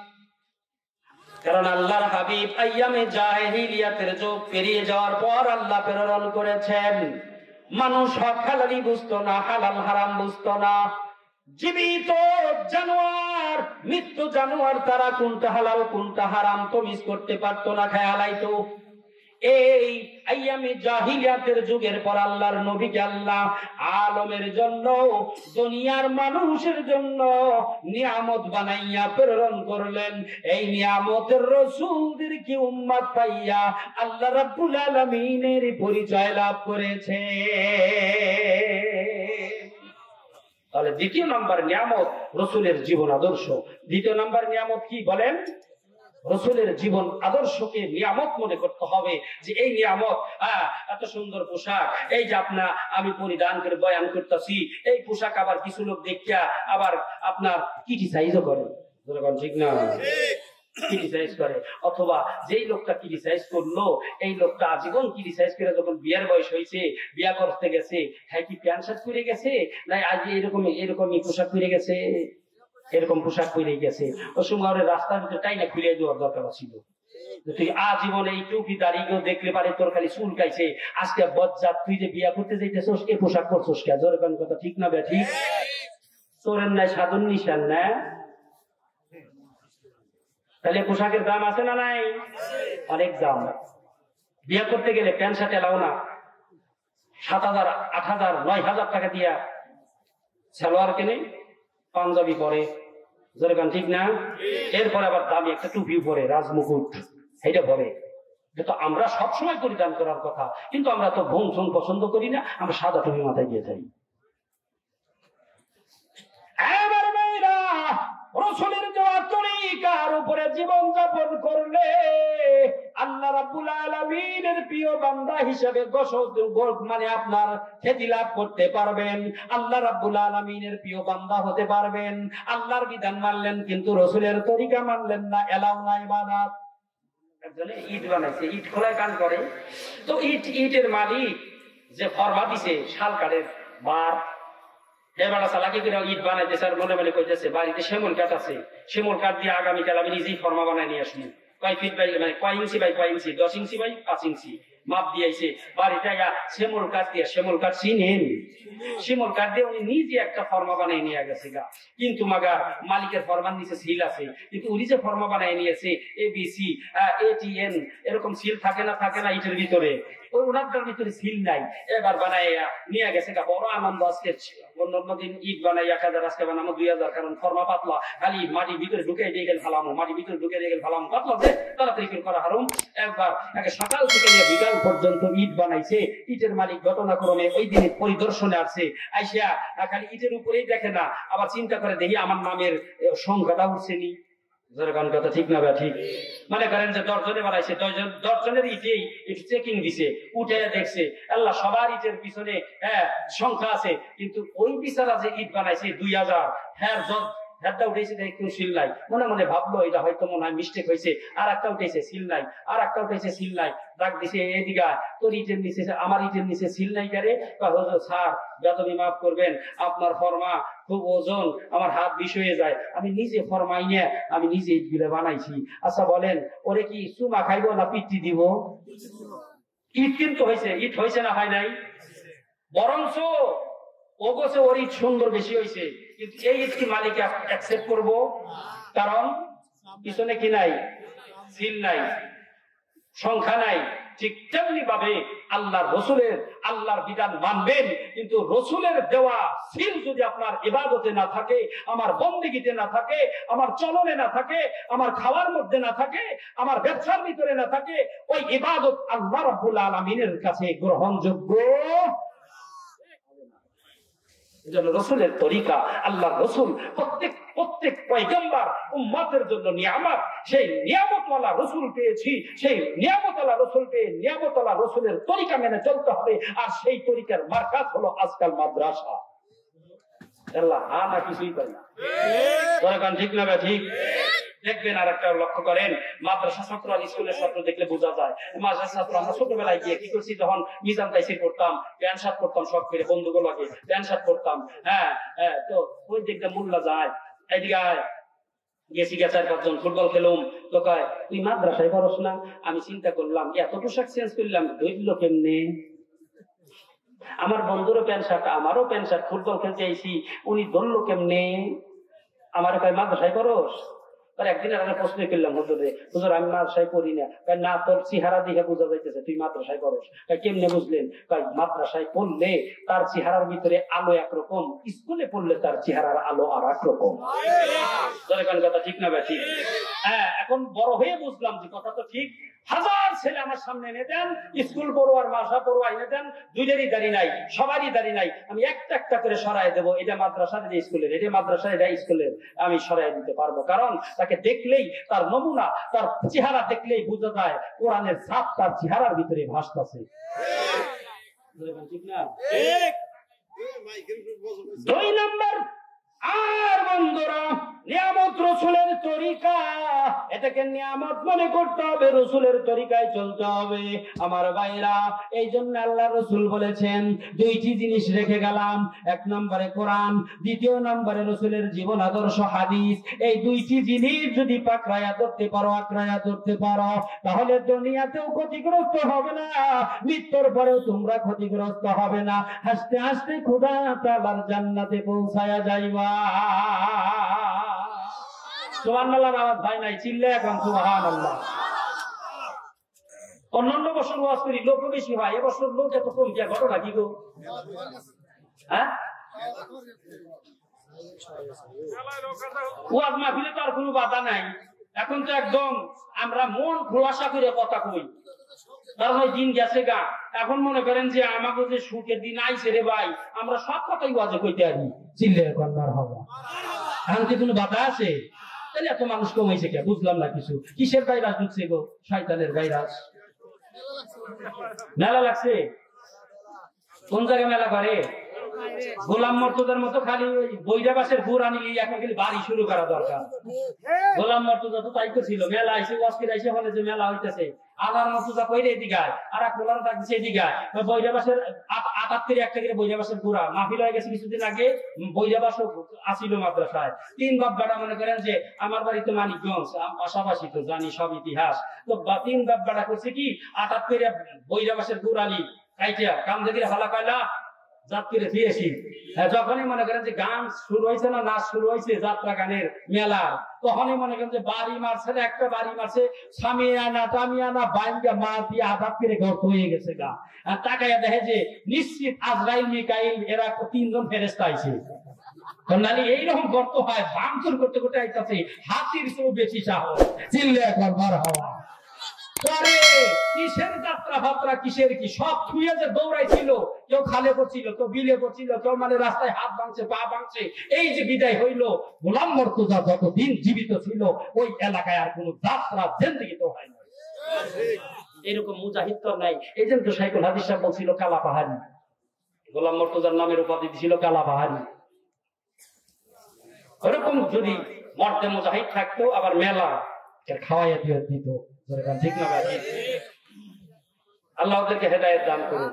কারণ আল্লাহর হাবিব আইয়ামে জাহিলিয়াতের যুগ পেরিয়ে যাওয়ার পর আল্লাহ প্রেরণ করেছেন। মানুষ হক হালালি বুঝতো না, হালাল হারাম বুঝতো না। জীবিত জানোয়ার, মৃত্যু জানোয়ার, তারা কোনটা হালাল কোনটা হারাম তমিজ করতে পারতো না, খেয়ালাইতো। এই আইয়ামে জাহিলিয়াতের যুগের পর আল্লাহর নবীকে আল্লাহ আলমের জন্য, দুনিয়ার মানুষের জন্য নিয়ামত বানাইয়া প্রেরণ করলেন। এই নিয়ামতের রাসূলদেরকে উম্মত পাইয়া আল্লাহ রাব্বুল আলামিনের পরিচয় লাভ করেছে। তাহলে দ্বিতীয় নম্বর নিয়ামত রাসূলের জীবন আদর্শ। দ্বিতীয় নম্বর নিয়ামত কি বলেন? রাসূলের জীবন আদর্শকে নিয়ামত মনে করতে হবে। যে এই নিয়ামত, এত সুন্দর পোশাক, এই যে আমি পরিধান করে বয়ান করতেছি, এই পোশাক আবার কিছু লোক দেখিয়া আবার আপনার ক্রিটিসাইজও করে। ঠিক না? ক্রিটিসাইজ করে। অথবা যেই লোকটা ক্রিটিসাইজ করলো, এই লোকটা আজীবন ক্রিটিসাইজ করে যখন বিয়ার বয়স হয়েছে, বিয়া করতে গেছে, হ্যাঁ কি প্যান্ট শার্ট পরে গেছে, না আজ এরকমই পোশাক পরে গেছে, এরকম পোশাক পরে গেছে। ওই সময় রাস্তার ভিতরে টাইনা খুলে দেওয়ার দরকার ছিল। তুই আজীবন এই টুপি দাঁড়িয়ে দেখলে পারে তোর খালি চুল কাইছে, আজকে বজ্জাত, তুই যে বিয়া করতে যাইতেছস এই পোশাক করছস কে? জোরে কোন কথা ঠিক না বে ঠিক? তোরের নাই সাধন নিশান না? তাহলে পোশাকের দাম আছে না নাই? অনেক দাম। বিয়া করতে গেলে প্যান্ট শার্ট এলাও না, 7,000, 8,000, 9,000 টাকা দিয়া সালোয়ার কিনে, পাঞ্জাবি পরে, যেরকম ঠিক না? এরপরে আবার দামি একটা টুপি পরে, রাজমুকুট, এটা পরে। তো আমরা সবসময় পরিধান করার কথা, কিন্তু আমরা তো ভোং ছোং পছন্দ করি না, আমরা সাদা টুপি মাথায় দিয়ে যাই। রাসূলের দেওয়া তরিকার উপরে জীবন যাপন করলে আল্লাহ রাব্বুল আলামিনের প্রিয় বান্দা হিসেবে মানে আপনার খ্যাতি লাভ করতে পারবেন, আল্লাহ রাব্বুল আলামিনের প্রিয় বান্দা হতে পারবেন। আল্লাহর বিধান মানলেন কিন্তু রাসূলের তরিকা মানলেন না, এলাও না ইবাদত। একজনে ইট বানাইছে, ইট খোলায় কান করে, তো ইটের মালিক যে ফরমা দিছে শাল কাঠের বার, এবারে চালাকি করে ইট বানাইতেছে আর মনে মনে কইতেছে বাড়িতে শিমুল কাঠ আছে, শিমুল কাঠ দিয়ে আগামীকাল আমি নিজেই ফর্মা বানাই নিয়ে আসবো। কয় ফিট বাই, মানে কয় ইঞ্চি বাই কয় ইঞ্চি, 10 ইঞ্চি বাই 5 ইঞ্চি, মাপ দিয়েছে বাড়িতে শ্যামল কাঠ চিনেন, শ্যামল কাঠ দিয়ে উনি নিজে একটা ফর্মা বানিয়ে নিয়ে গেছে গা। কিন্তু মাগার মালিকের ফরমান নিচে সিল আছে, কিন্তু উনি যে ফর্মা বানিয়ে নিয়েছে ABC ATN এরকম সিল থাকে না ইটের ভিতরে, ওই ওনারটার ভিতরে সিল নাই। এবার বানাইয়া নিয়ে গেছে গা। বড় আনন্দ আজকে। অন্যদিন ইট বানাই 1000, আজকে বানাবো 2000, কারণ ফর্মা পাতলা, খালি মাটির ভিতরে ঢুকে দিয়ে গেলে ফালামো, মাটির ভিতরে ঢুকে দিয়ে গেলে ফালামো, পাতলা যে তাড়াতাড়ি করা হারুম। একবার সকাল থেকে নিয়ে বিকাল পর্যন্ত ইট বানাইছে। ইটের মালিক ঘটনাক্রমে ওই দিন পরিদর্শনে আসছে, আইসা খালি ইটের উপরেই দেখে না, আবার চিন্তা করে দেখি আমার নামের সংখ্যাটা উঠছে নি। কথা ঠিক না? ঠিক। মনে করেন যে 10 জনে বানাইছে, 10 জনের ইটেই চেকিং দিছে, উঠে দেখছে আল্লাহ সবার ইটের পিছনে সংখ্যা আছে, কিন্তু ওই বিচারা যে ইট বানাইছে 2000, হ্যাঁ হেডটা উঠেছে কোন সিল নাই। মনে মনে ভাবলো এটা হয়তো মনে হয় মিস্টেক হয়েছে, আর একটা উঠেছে সিল নাই, আর একটা উঠেছে সিল নাই। ডাক দিছে এদিকে, তোর ইটের নিচে আমার ইটের নিচে সিল নাই কারে? হুজুর স্যার বেতনি মাফ করবেন, আপনার ফরমা খুব ওজন, আমার হাত বিষ হয়ে যায়, আমি নিজে ফরমাই নিয়ে আমি নিজে ইট গুলো বানাইছি। আচ্ছা বলেন ওরে কি চুমা খাইবো না পিটি দিব? ইট কিন্তু হয়েছে, ইট হয়েছে না হয় নাই? বরঞ্চ ওগোছে ওর ইট সুন্দর বেশি হয়েছে, কিন্তু এই ইট কি মালিক অ্যাকসেপ্ট করবো? কারণ পিছনে কি নাই? সিল নাই, সংখ্যা নাই। ঠিক তেমনি ভাবে আল্লাহর বিধান মানবেন, কিন্তু রসুলের দেওয়া সিল যদি আপনার ইবাদতে না থাকে, আমার বন্দেগীতে না থাকে, আমার চলনে না থাকে, আমার খাওয়ার মধ্যে না থাকে, আমার ব্যবসার ভিতরে না থাকে, ওই ইবাদত আল্লাহ রাব্বুল আলামিনের কাছে গ্রহণযোগ্য। রসুলের তরিকা, আল্লাহ রসুল প্রত্যেক পয়গম্বর উম্মতের জন্য নিয়ামত। সেই নিয়ামতওয়ালা রসুল পেয়েছি, সেই নিয়ামতওয়ালা রসুল পেয়ে নিয়ামতওয়ালা রসুলের তরিকা মেনে চলতে হবে। আর সেই তরিকার মার্কাজ হলো আজকাল মাদ্রাসা। আল্লাহ না কিছুই করে না। ঠিক না? ঠিক। দেখবেন আর একটা লক্ষ্য করেন, মাদ্রাসা ছাত্র আর স্কুলের ছাত্র দেখলে বোঝা যায়। মাদ্রাসা ছাত্র আমরা ছোটবেলায় গিয়ে কি করছি, যখন মিজান তাইসির পড়তাম, প্যান্ট শার্ট পড়তাম, সব করে বন্ধুগুলো আগে প্যান্ট শার্ট পড়তাম। তো ওই দিকটা মোল্লা যায়, এদিকে গেছি 4-5 জন ফুটবল খেলুম, তো কয় তুই মাদ্রাসায় পড়স না? আমি চিন্তা করলাম এত পোশাক চেঞ্জ করলাম, ধরলো কেমনে? আমার বন্ধুরও প্যান্ট শার্ট, আমারও প্যান্ট শার্ট, ফুটবল খেলতে আইসি, উনি ধরলো কেমনে? আমার কয় মাদ্রাসায় পড়স? একদিন একটা প্রশ্ন করলাম হুজুর আমি মাদ্রাসায় পড়ি না। তোর চেহারা দেখে বোঝা যাইতেছে তুই মাদ্রাসায় পড়স। কেমনে বুঝলেন? মাদ্রাসায় পড়লে তার চেহারার ভিতরে আলো একরকম, স্কুলে পড়লে তার চেহারার আলো আর একরকম। কথা ঠিক না? ঠিক। এখন বড় হয়ে বুঝলাম যে কথা তো ঠিক। 1000 ছেলে আমার সামনে এনে দেন, স্কুল পড়ুয়ার মাসা পড়ুয়া এনে দেন, দুইটারই দাড়ি নাই, সবারই দাড়ি নাই, আমি একটা একটা করে সরাই দেবো। এটা মাদ্রাসার, এটা স্কুলের, এটা মাদ্রাসার, এটা স্কুলের, আমি সরাই দিতে পারবো। কারণ তাকে দেখলেই, তার নমুনা, তার চেহারা দেখলেই বোঝা যায় কোরআনের ছাপ তার চেহারার ভিতরে ভাসতেছে। ঠিক না? 2 নম্বর, আর বন্ধুরা নিয়ামত রসুলের তরিকা, এটাকে নিয়ামত মনে করতে হবে, রসুলের তরিকায় চলতে হবে। আমার ভাইরা, এই জন্য আল্লাহ রসুল বলেছেন 2টি জিনিস রেখে গেলাম, 1 নম্বরে কোরআন, 2 নম্বরে রসুলের জীবন আদর্শ হাদিস। এই 2টি জিনিস যদি পাকড়ায়া ধরতে পারো, আঁকড়ায়া ধরতে পারো, তাহলে দুনিয়াতেও ক্ষতিগ্রস্ত হবে না, মৃত্যুর পরেও তোমরা ক্ষতিগ্রস্ত হবে না, হাসতে হাসতে খোদা তাআলার জান্নাতে পৌঁছায়া যাইবা। সুবহানাল্লাহ। আওয়াজ ভাই নাই, চিল্লা এখন সুবহানাল্লাহ। অন্যান্য বছর ওয়াজ করি লোক বেশি হয়, এবছর লোক এত কম, কি ঘটনা কি গো? ওয়াজ মাহফিলে তো আর কোনো বাধা নাই। এখন তো একদম আমরা মন খোলাসা করে কথা কই, কারণ ওই দিন গেছে গা। এখন মনে করেন যে আমাকে যে সুখের দিন আইছে রে ভাই, আমরা সব কথাই ওয়াজে কইতে পারি। চিল্লে এখন মারহাবা। এখন কি কোনো বাধা আছে? তাহলে এত মানুষ কমাইছে কে? বুঝলাম না কিছু। কিসের ভাইরাস ঢুকছে গো? শয়তানের ভাইরাস। মেলা লাগছে? কোন জায়গায় মেলা করে? গোলাম মর্তুজার মতো খালি ওই বইটা বাসের ঘুর আনিলি এখন খালি বাড়ি শুরু করা দরকার। গোলাম মর্তুজা তো তাই তো ছিল, মেলা আইসে ওয়াজকির আইসে হলে যে মেলা হইতেছে, আবার মর্তুজা কইরে এদিকে আর এক গোলাম থাকছে এদিকে, বইটা বাসের 78 একটা করে বৈরাবাসের গুড়া মাহফিল হয়ে গেছে কিছুদিন আগে, বৈরাবাসও আসিল মাদ্রাসায়। 3 বাপ বেটা মনে করেন যে আমার বাড়িতে মানিকগঞ্জ, পাশাপাশি তো জানি সব ইতিহাস। তো 3 বাপ বেটা করছে কি 78 বৈরাবাসের গুড়ালি কাইটা কাম দেখে হালা কয়লা জাত করে দিয়েছি। যখনই মনে করেন যে গান শুরু হয়েছে না নাচ শুরু হয়েছে যাত্রা গানের মেলা, তখনই মনে করেন যে বাড়ি মারছে না, একটা বাড়ি মারছে সামিয়ানা টামিয়ানা বাইঙ্গা মা দিয়ে আঘাত করে গর্ত হয়ে গেছে গা। আর তাকাইয়া দেখে যে নিশ্চিত আজরাইল মিকাইল এরা 3 জন ফেরেশতা আইছে। নালি এইরকম গর্ত হয় ভাঙচুর করতে করতে আইতাছে, হাতির চেয়েও বেশি সাহস। চিল্লে একবার বার হওয়া পরে কিসের যাত্রা ফাত্রা কিসের কি সব ছুঁয়ে যে দৌড়াইছিল, কেউ খালে পড়ছিল, কেউ বিলে পড়ছিল, কেউ মানে রাস্তায় হাত ভাঙছে পা ভাঙছে। এই যে বিদায় হইল, গোলাম মর্তুজা যতদিন জীবিত ছিল ওই এলাকায় আর কোন যাত্রা জিন্দেগিতে হয় না। এরকম মুজাহিদ তো নাই। এই জন্য তো শাইখুল হাদিস সাহেব বলছিল কালা পাহাড়ি, গোলাম মর্তুজার নামের উপাধি ছিল কালা পাহাড়ি। ওরকম যদি মর্দে মুজাহিদ থাকতো আবার মেলা খাওয়াইয়া দিয়ে দিত, ঠিক না ভাই? আল্লাহ ওদেরকে হেদায়েত দান করুন।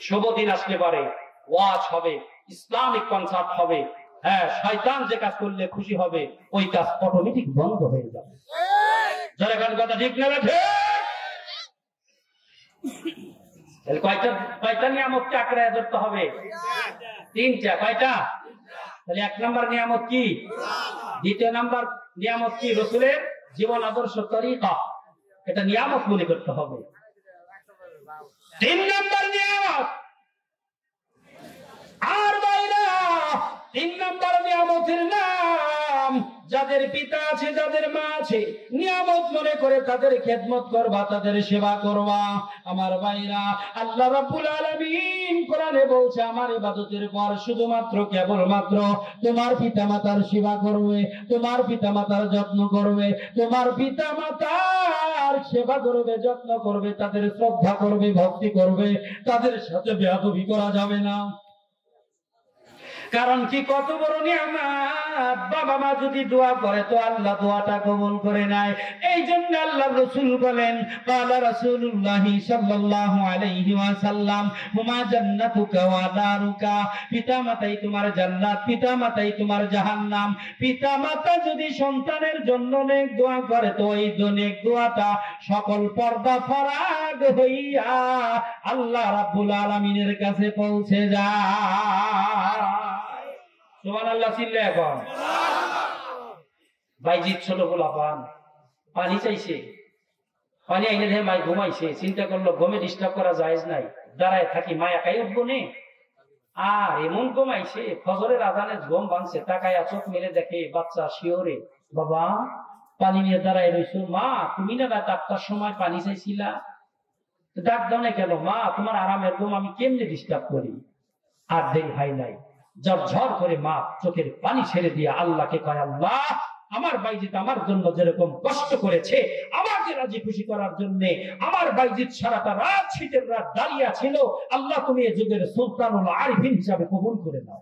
শুভ দিন আসলে পারে ওয়াজ হবে, ইসলামিক কনসার্ট হবে। হ্যাঁ, শয়তান যে কাজ করলে খুশি হবে ওই কাজ অটোমেটিক বন্ধ হয়ে যাবে। যারা কথা ঠিক না কয়টা নিয়ামতকে আঁকড়ায় ধরতে হবে? 3টা। কয়টা? তাহলে 1 নম্বর নিয়ামত কি? 2 নম্বর নিয়ামত কি? রাসূলের জীবন আদর্শ তরিকা, এটা নিয়ামত মনে করতে হবে। 3 নম্বর নিয়ামত আর বাইরা 3 নম্বর নিয়ামতের নাম যাদের পিতা আছে যাদের মা আছে নিয়ামত মনে করে তাদের খেদমত করবা, তাদের সেবা করবা। আমার ভাইরা আল্লাহ রাব্বুল আলামিন কোরআনে বলছে আমার ইবাদতের পর শুধুমাত্র কেবলমাত্র তোমার পিতামাতার সেবা করবে, তোমার পিতামাতার যত্ন করবে, তোমার পিতামাতার সেবা করবে, যত্ন করবে, তাদের শ্রদ্ধা করবে, ভক্তি করবে, তাদের সাথে বেয়াদবি করা যাবে না। কারণ কি কত বড় নিয়ামত, বাবা মা যদি দোয়া করে তো আল্লাহ দোয়াটা কবুল করে নেয়। এই জন্য আল্লাহ রাসূল বলেন ক্বালা রাসূলুল্লাহ সাল্লাল্লাহু আলাইহি ওয়াসাল্লাম হুমা জান্নাতুকা ওয়া দারুকা, পিতামাতাই তোমার জান্নাত, পিতামাতাই তোমার জাহান্নাম। পিতামাতা যদি সন্তানের জন্য নেক দোয়া করে তো এই নেক দোয়াটা সকল পর্দা ফারাগ হইয়া আল্লাহ রাব্বুল আলামিনের কাছে পৌঁছে যায়। সুবহানাল্লাহ। চিল্লা এখন বাইজিৎ ছোট গোলাপান পানি চাইছে, পানি আইনে দেখে মাই ঘুমাইছে, চিন্তা করলো ঘুমে ডিস্টার্ব করা জায়েজ নাই, দাঁড়ায় থাকি মায়া কাই উঠবো নে। আর এমন ঘুমাইছে ফজরের আজানে ঘুম ভাঙছে, তাকায়া চোখ মেলে দেখে বাচ্চা শিওরে, বাবা পানি নিয়ে দাঁড়ায় রইছো। মা তুমি না রাত 8টার সময় পানি চাইছিলা, ডাক দাও না কেন? মা তোমার আরামের ঘুম আমি কেমনে ডিস্টার্ব করি? আর দেরি হয় নাই, ঝরঝর করে মা চোখের পানি ছেড়ে দিয়ে আল্লাহকে কয় আল্লাহ আমার বাইজিৎ আমার জন্য যেরকম কষ্ট করেছে আমাকে রাজি খুশি করার জন্য আমার বাইজিৎ সারাটা রাত শীতের রাত দাঁড়িয়ে ছিল, আল্লাহ তুমি এই যুগের সুলতানুল আরিফিন হিসাবে কবুল করে নাও।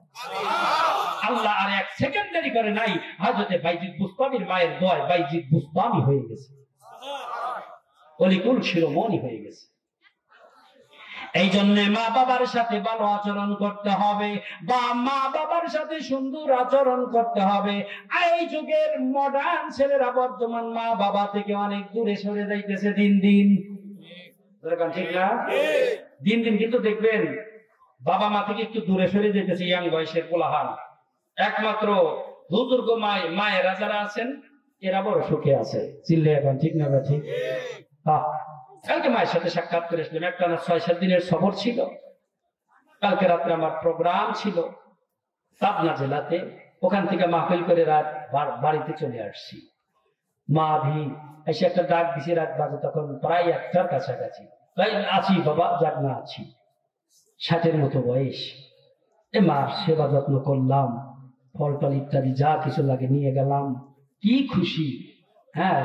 আল্লাহ আর 1 সেকেন্ড দেরি করে নাই, হযরতে বাইজিৎ বুস্তামির মায়ের দোয়ায় বাইজিৎ বুস্তামি হয়ে গেছে, অলিকুল শিরোমণি হয়ে গেছে। এই জন্য মা বাবার সাথে ভালো আচরণ করতে হবে, বা মা বাবার সাথে সুন্দর আচরণ করতে হবে। এই যুগের মডার্ন ছেলেরা বর্তমান মা বাবা থেকে অনেক দূরে সরে যাইতেছে দিন দিন, ঠিক না? দিন দিন কিন্তু দেখবেন বাবা মা থেকে একটু দূরে সরে যেতেছে ইয়াং বয়সের কোলাহাল। একমাত্র বুজুর্গ মায়েরা যারা আছেন এরা বড় সুখে আছে। চিল্লে এখন ঠিক না? ঠিক। কালকে মায়ের সাথে সাক্ষাৎ করেছিলাম, একটা না 6-7 দিনের সফর ছিল। কালকে রাত্রে আমার প্রোগ্রাম ছিল পাবনা জেলাতে, ওখান থেকে মাহফিল করে রাত বাড়িতে চলে আসছি। মা ভি এসে একটা ডাক দিছি, রাত বাজে তখন প্রায় 1টার কাছাকাছি। আছি বাবা, যাক না আছি, 60-এর মতো বয়স। মার সেবা যত্ন করলাম, ফল টল ইত্যাদি যা কিছু লাগে নিয়ে গেলাম, কি খুশি। হ্যাঁ,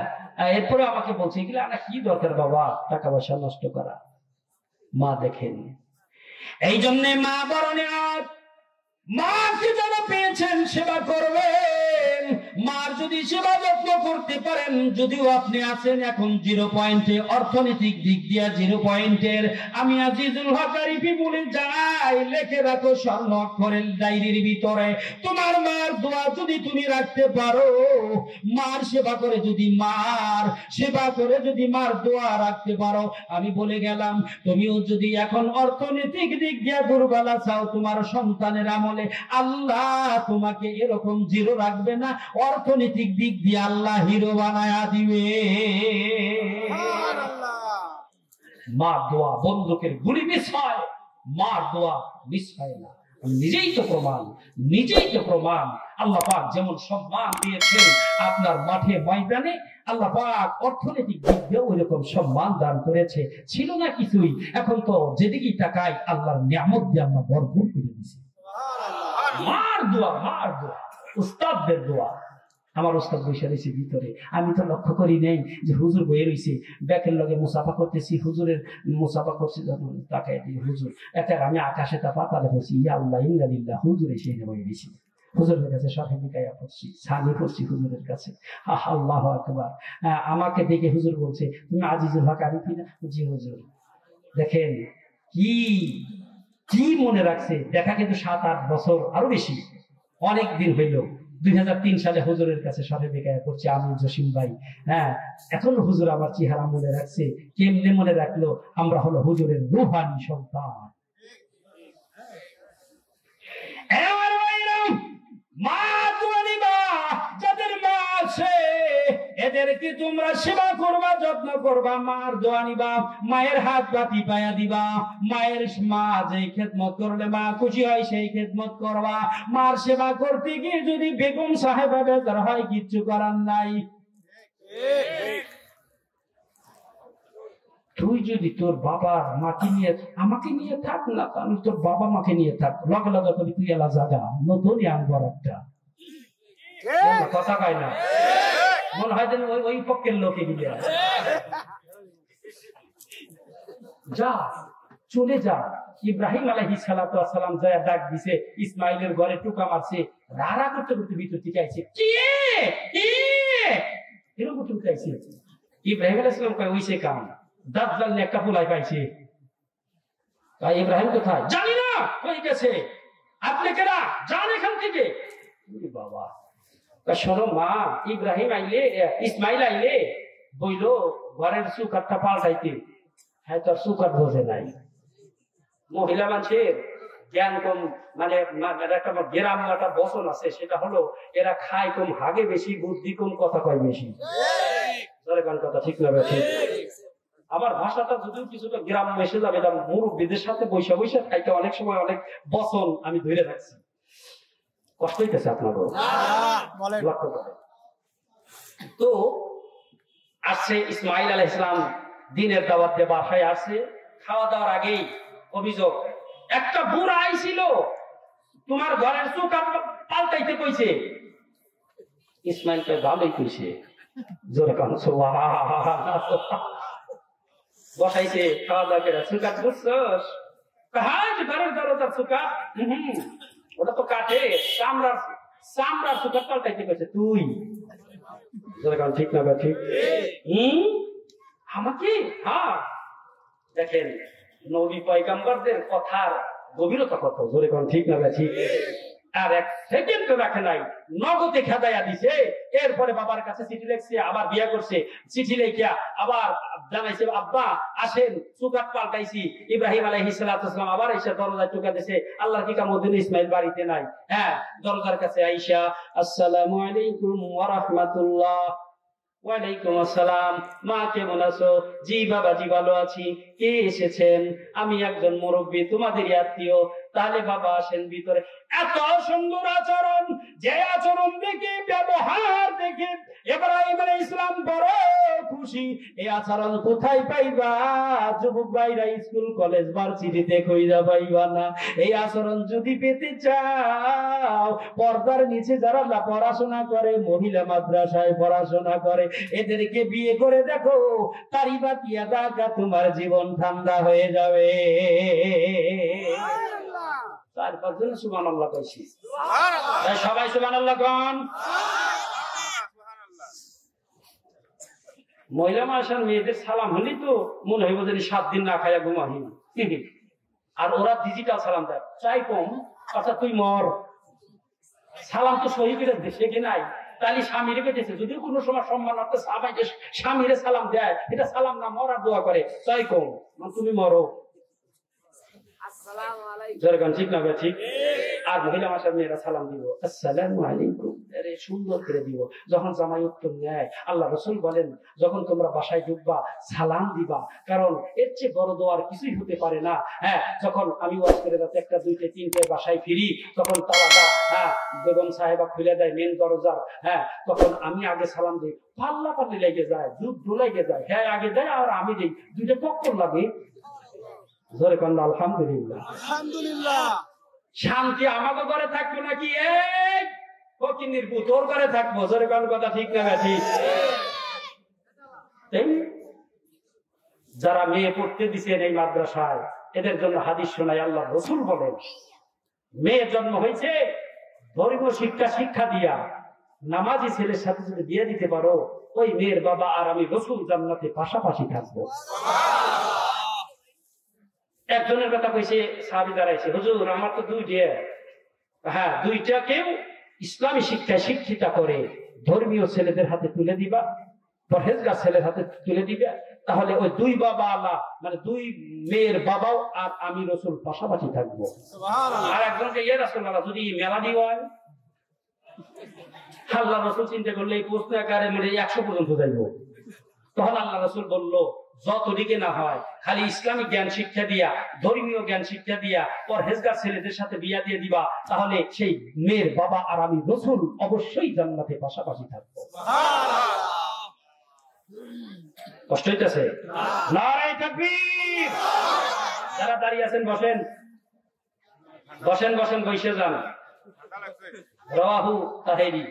এরপরে আমাকে বলছে এগুলো না কি দরকার বাবা টাকা পয়সা নষ্ট করা। মা দেখেন, এই জন্য মা বড় নিয়ামত, মাকে যারা পেয়েছেন সেবা করবেন। মার যদি সেবা যত্ন করতে পারেন, যদিও আপনি আছেন এখন 0 পয়েন্টে, অর্থনৈতিক দিক দিয়ে 0 পয়েন্টের, আমি আজিজুল হক আরিফি বলে যাই, লিখে রাখো স্বর্ণ অক্ষরের ডায়েরির ভিতরে, তোমার মার দোয়া যদি তুমি রাখতে পারো, মার সেবা করে যদি মার দোয়া রাখতে পারো, আমি বলে গেলাম, তুমিও যদি এখন অর্থনৈতিক দিক দিয়ে দুর্বল চাও, তোমার সন্তানের আমলে আল্লাহ তোমাকে এরকম 0 রাখবে না, অর্থনৈতিক দিক দিয়ে আল্লাহ হিরো বানায়া দিবে। মার দোয়া বন্দুকের গুলি মিস হয়, মার দোয়া মিস হয় না। নিজেই তো প্রমাণ। আল্লাহ পাক যেমন সম্মান দিয়েছেন আপনার মাঠে ময়দানে, আল্লাহ পাক অর্থনৈতিক দিক দিয়ে ওইরকম সম্মান দান করেছে। ছিল না কিছুই, এখন তো যেদিকেই তাকাই আল্লাহর নিয়ামত দিয়ে আল্লাহ ভরপুর করে দিয়েছে। মার দোয়া উস্তাদদের দোয়া। আমার উস্তাদ বসে রয়েছে ভিতরে, আমি তো লক্ষ্য করি নেই যে হুজুর বয়ে রয়েছে, ব্যাকের লগে মুসাফা করতেছি, হুজুরের মুসাফা করছি, যখন তাকাই দিই হুজুর একা, আমি আকাশে তা পাতালে বলছি ইয়া আল্লাহ ইন্নালিল্লাহ, হুজুর এসে এনে বয়ে রয়েছি, হুজুরের কাছে সাহেবি গায়া পড়ছি, সানি পড়ছি হুজুরের কাছে। আল্লাহু আকবার। আমাকে দেখে হুজুর বলছে তুমি আজিজুল হক আরিফি না? জি হুজুর। দেখেন কি মনে রাখছে, দেখা কিন্তু 7-8 বছর আরো বেশি, অনেক দিন হইল। 2003 সালে হুজুরের কাছে সাহেবি গায়া করছি আমি, জসিম ভাই। এখন হুজুর আমার চেহারা মনে রাখছে। কেমনে মনে রাখলো? আমরা হলো হুজুরের রূহানি সন্তান। যাদের মা আছে এদেরকে তোমরা সেবা করবা, যত্ন করবা, মার দোয়া নিবা, মায়ের হাত বাতি পায়া দিবা, মায়ের মা যেই খেদমত করলে মা খুশি হয় সেই খেদমত করবা। মার সেবা করতে গিয়ে যদি বেগম সাহেবা বেজার হয়, কিচ্ছু করার নাই। তুই যদি তোর বাবার মাকে নিয়ে আমাকে নিয়ে থাক না, তাহলে তোর বাবা মাকে নিয়ে থাক, লগে লগে কবি তুই এলা জাগা নতুনই আনবার একটা কথা কয় না, মনে হয় যেন ওই পক্ষের লোকে গিয়ে যা চলে যা। ইব্রাহিম আলাইহিস সালাতু ওয়াস সালাম যায় ডাক দিছে, ইসমাইলের ঘরে টুকা মারছে, রাড়া করতে করতে ভিতর থেকে আইছে, কে এরকম করতে আইছে। ইব্রাহিম আলাইহিস সালাম কয় ওইসে কাম, দাজ্জাল নিয়ে একটা পোলাই পাইছে। তাই ইব্রাহিম কোথায় জানি না, কই গেছে, আপনি কেনা যান এখান থেকে। বাবা শোনো মা, ইব্রাহিম ইসমাইল আইলে বইল ঘরের সুকারটা পাল্টাইতে, হ্যাঁ তোর সুকার বোঝে নাই। মহিলা মানুষের জ্ঞান কম, মানে একটা গ্রাম একটা বচন আছে, সেটা হলো এরা খায় কম, হাগে বেশি, বুদ্ধি কম, কথা কয় বেশি। কথা ঠিক না ঠিক? আমার ভাষাটা যদিও কিছুটা গ্রাম এসে যাবে, মুরব্বীদের সাথে বৈশা খাইতে অনেক সময় অনেক বচন আমি ধরে রাখছি, কষ্ট হইতেছে আপনার। তো আসছে ইসমাইল আলাইহিস সালাম দিনের দাওয়াত দিয়ে বাসায় আসছে, খাওয়া দাওয়ার আগেই অভিযোগ, একটা বুড়া আইছিল তোমার ঘরের চৌকা পাল্টাইতে কইছে। ইসমাইল কে ভালোই কইছে, জোরে কান বসাইছে, খাওয়া দাওয়া করে চুকাত বুঝছস, ঘরের দরজার চুকা, ওটা তো কাটে, চামড়ার চুকাত পাল্টাইতে কইছে তুই। জোরে কান ঠিক না ঠিক? আমাকে? হ্যাঁ, দেখেন নবী পয়গম্বরদের কথার গভীরতা কত, জোরে কোন ঠিক না ঠিক? আর এক সেকেন্ড রাখে নাই, নগদে খেদাইয়া দিছে। এরপরে বাবার কাছে চিঠি লিখছে, আবার বিয়া করছে, চিঠি লিখিয়া আবার জানাইছে আব্বা আসেন চুকাত পাল্টাইছি। ইব্রাহিম আলাইহিস সালাতু ওয়াস সালাম আবার এসে দরজায় টোকা দিছে, আল্লাহর কি কামদিন ইসমাইল বাড়িতে নাই। দরজার কাছে আইসা আসসালামু আলাইকুম ওয়া রাহমাতুল্লাহ। ওয়ালাইকুম আসসালাম, মা কেমন আছো? জি বাবাজি ভালো আছি। কে এসেছেন? আমি একজন মুরব্বী, তোমাদেরই আত্মীয়। তাহলে বাবা আসেন ভিতরে। এত সুন্দর আচরণ, যে আচরণ দেখে, ব্যবহার দেখে ইব্রাহিম আলাইহিস সালাম বড় খুশি। এই আচরণ কোথায় পাইবা? যুবক ভাইরা স্কুল কলেজ ভার্সিটিতে কইরা পাইবা না। এই আচরণ যদি পেতে চাও, পর্দার নিচে যারা পড়াশোনা করে, মহিলা মাদ্রাসায় পড়াশোনা করে, এদেরকে বিয়ে করে দেখো, তারিবা দিয়া দাগা, তোমার জীবন ঠান্ডা হয়ে যাবে। তারপর জন্য সুবহানাল্লাহ কইছি, সবাই সুবহানাল্লাহ কোন। মহিলা মানুষের মেয়েদের সালাম হলি তো মনে হইব যে 7 দিন না খাইয়া ঘুমাহিন। আর ওরা ডিজিটাল সালাম দেয়, চাই কম আচ্ছা তুই মর। সালাম তো শহীদের দেশে কি নাই, তাহলে স্বামীরে পেটেছে, যদিও কোনো সময় সম্মানার্থে স্বামীরে সালাম দেয়, এটা সালাম না, মরার দোয়া করে, চাই কম তুমি মরো। ঠিক না ঠিক? আর মহিলা ভাষার মেয়েরা সালাম দিব আসসালামু আলাইকুম, সুন্দর করে দিব। যখন জামাই উত্তর নেয়, আল্লাহ রাসূল বলেন যখন তোমরা বাসায় ঢুকবা সালাম দিবা, কারণ এর চেয়ে বড় দোয়ার কিছুই হতে পারে না। হ্যাঁ, যখন আমি ওয়াজ করে রাতে 1টা 2টা 3টায় বাসায় ফিরি, তখন তালাটা বেগম সাহেবা খুলে দেয় মেন দরজা। হ্যাঁ, তখন আমি আগে সালাম দিই, পাল্লা পাল্লি লেগে যায়, দুধ ঢুলাইগে যায়। হ্যাঁ আগে দেয় আর আমি দিই, 2টা টক্কর লাগে। জোরে কান্না আলহামদুলিল্লাহ। আলহামদুলিল্লাহ। শান্তি আমাকে ঘরে থাকবো নাকি এই ফকিনির পুত তোর ঘরে থাকবো? জোরে কান কথা ঠিক না ঠিক? যারা মেয়ে পড়তে দিচ্ছেন এই মাদ্রাসায়, এদের জন্য হাদিস শোনাই। আল্লাহ রাসূল বলেন মেয়ে জন্ম হয়েছে ধর্মীয় শিক্ষা দিয়া নামাজি ছেলের সাথে যদি বিয়ে দিতে পারো, ওই মেয়ের বাবা আর আমি রাসূল জান্নাতে পাশাপাশি থাকবো। একজনের কথা কইছে, সাহাবী দাঁড়াইছে, হুজুর আমার তো 2টা। হ্যাঁ, 2টাকেও ইসলামী শিক্ষায় শিক্ষিত করে ধর্মীয় ছেলেদের হাতে তুলে দিবা, পরহেজগার ছেলের হাতে তুলে দিবা, তাহলে ওই 2 বাবা আল্লাহ মানে 2 মেয়ের বাবাও আর আমি রাসূল পাশাপাশি থাকবো। আর একজনকে ইয়া রাসূলুল্লাহ যদি মেলাদি হয়, আল্লাহ রাসূল চিন্তা করলে এই প্রশ্ন আকারে 100 পর্যন্ত যাইবো। তখন আল্লাহ রাসূল বলল যতদিকে না হয় খালি ইসলামিক জ্ঞান শিক্ষা দিয়া, ধর্মীয় জ্ঞান শিক্ষা দিয়া পরহেজগার ছেলেদের সাথে বিয়া দিয়ে দিবা, তাহলে সেই মেয়ের বাবা আর আমি রাসূল অবশ্যই জান্নাতে পাশাপাশি থাকবো। কষ্ট হইতেছে? নারায়ে তাকবীর। যারা দাঁড়িয়ে আছেন বসেন, বসেন বসেন, বসে যান। রাওয়াহু তাহেরি।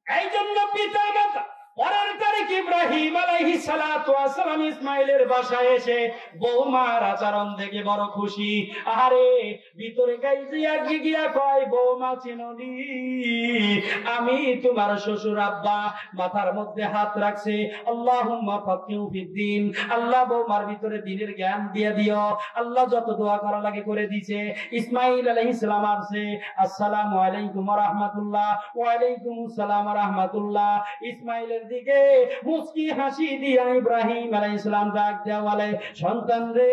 এই জন্য পিতা মাতা পরের তারিখ ইব্রাহিম আলাইহিস সালাতু ওয়াস সালাম ইসমাইলের বাসায় এসে বৌমার আচরণ দেখে বড় খুশি। আরে ভিতরে গাইজিয়া গিয়া কয়, বৌমা চিননি আমি তোমার শ্বশুর আব্বা। মাথার মধ্যে হাত রাখছে, আল্লাহুম্মা ফাক্কিহু ফিদ্দিন, আল্লাহ বৌমার ভিতরে দ্বীনের জ্ঞান দিয়ে দিও। আল্লাহ যত দোয়া করা লাগে করে দিয়েছে। ইসমাইল আলাইহিস সালাম আসছে, আসসালামু আলাইকুম ওয়া রাহমাতুল্লাহ। ওয়া আলাইকুম আসসালাম ওয়া রাহমাতুল্লাহ। ইসমাইলের দিকে মুস্কি হাসি দিয়া ইব্রাহিম আলাইহিস সালাম ডাক দেয়া বলে, সন্তান রে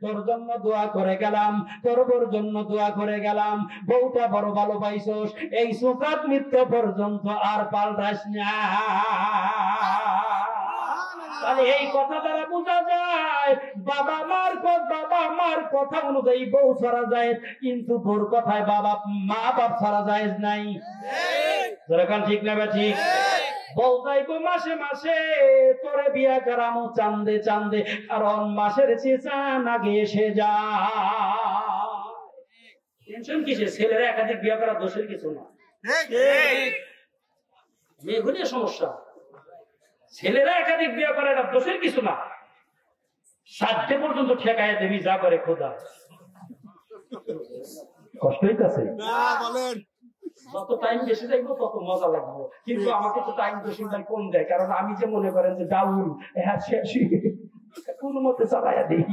তোর জন্য দোয়া করে গেলাম, তোর বউর জন্য দোয়া করে গেলাম, বউটা বড় ভালো পাইছস, এই সুকাত মৃত্যু পর্যন্ত আর পাল্টাস না। তাহলে এই কথা দ্বারা বোঝা যায় বাবা মার কথা অনুযায়ী বউ ছাড়া যায়, কিন্তু বউর কথায় মা বাপ ছাড়া যায় নাই। যেরকম ঠিক না ঠিক? বউ যাইবো মাসে মাসে, তোরে বিয়া করামো চান্দে চান্দে, কারণ মাসের চেঁচান আগে এসে যায়। টেনশন কিসে? ছেলেরা একাধিক বিয়া করা দোষের কিছু না, মেয়েগুলির সমস্যা। ছেলেরা একাধিক বিয়া করা এটা দোষের কিছু না। 7 পর্যন্ত ঠেকাইয়া দেবি, যা করে খোদা। কষ্ট হইতেছে? যত টাইম বেশি যাইবো তত মজা লাগবে, কিন্তু আমাকে তো টাইম বেশি কম দেয়, কারণ আমি যে মনে করেন যে ডাউল শেষ কোন মতে চালাইয়া দিই।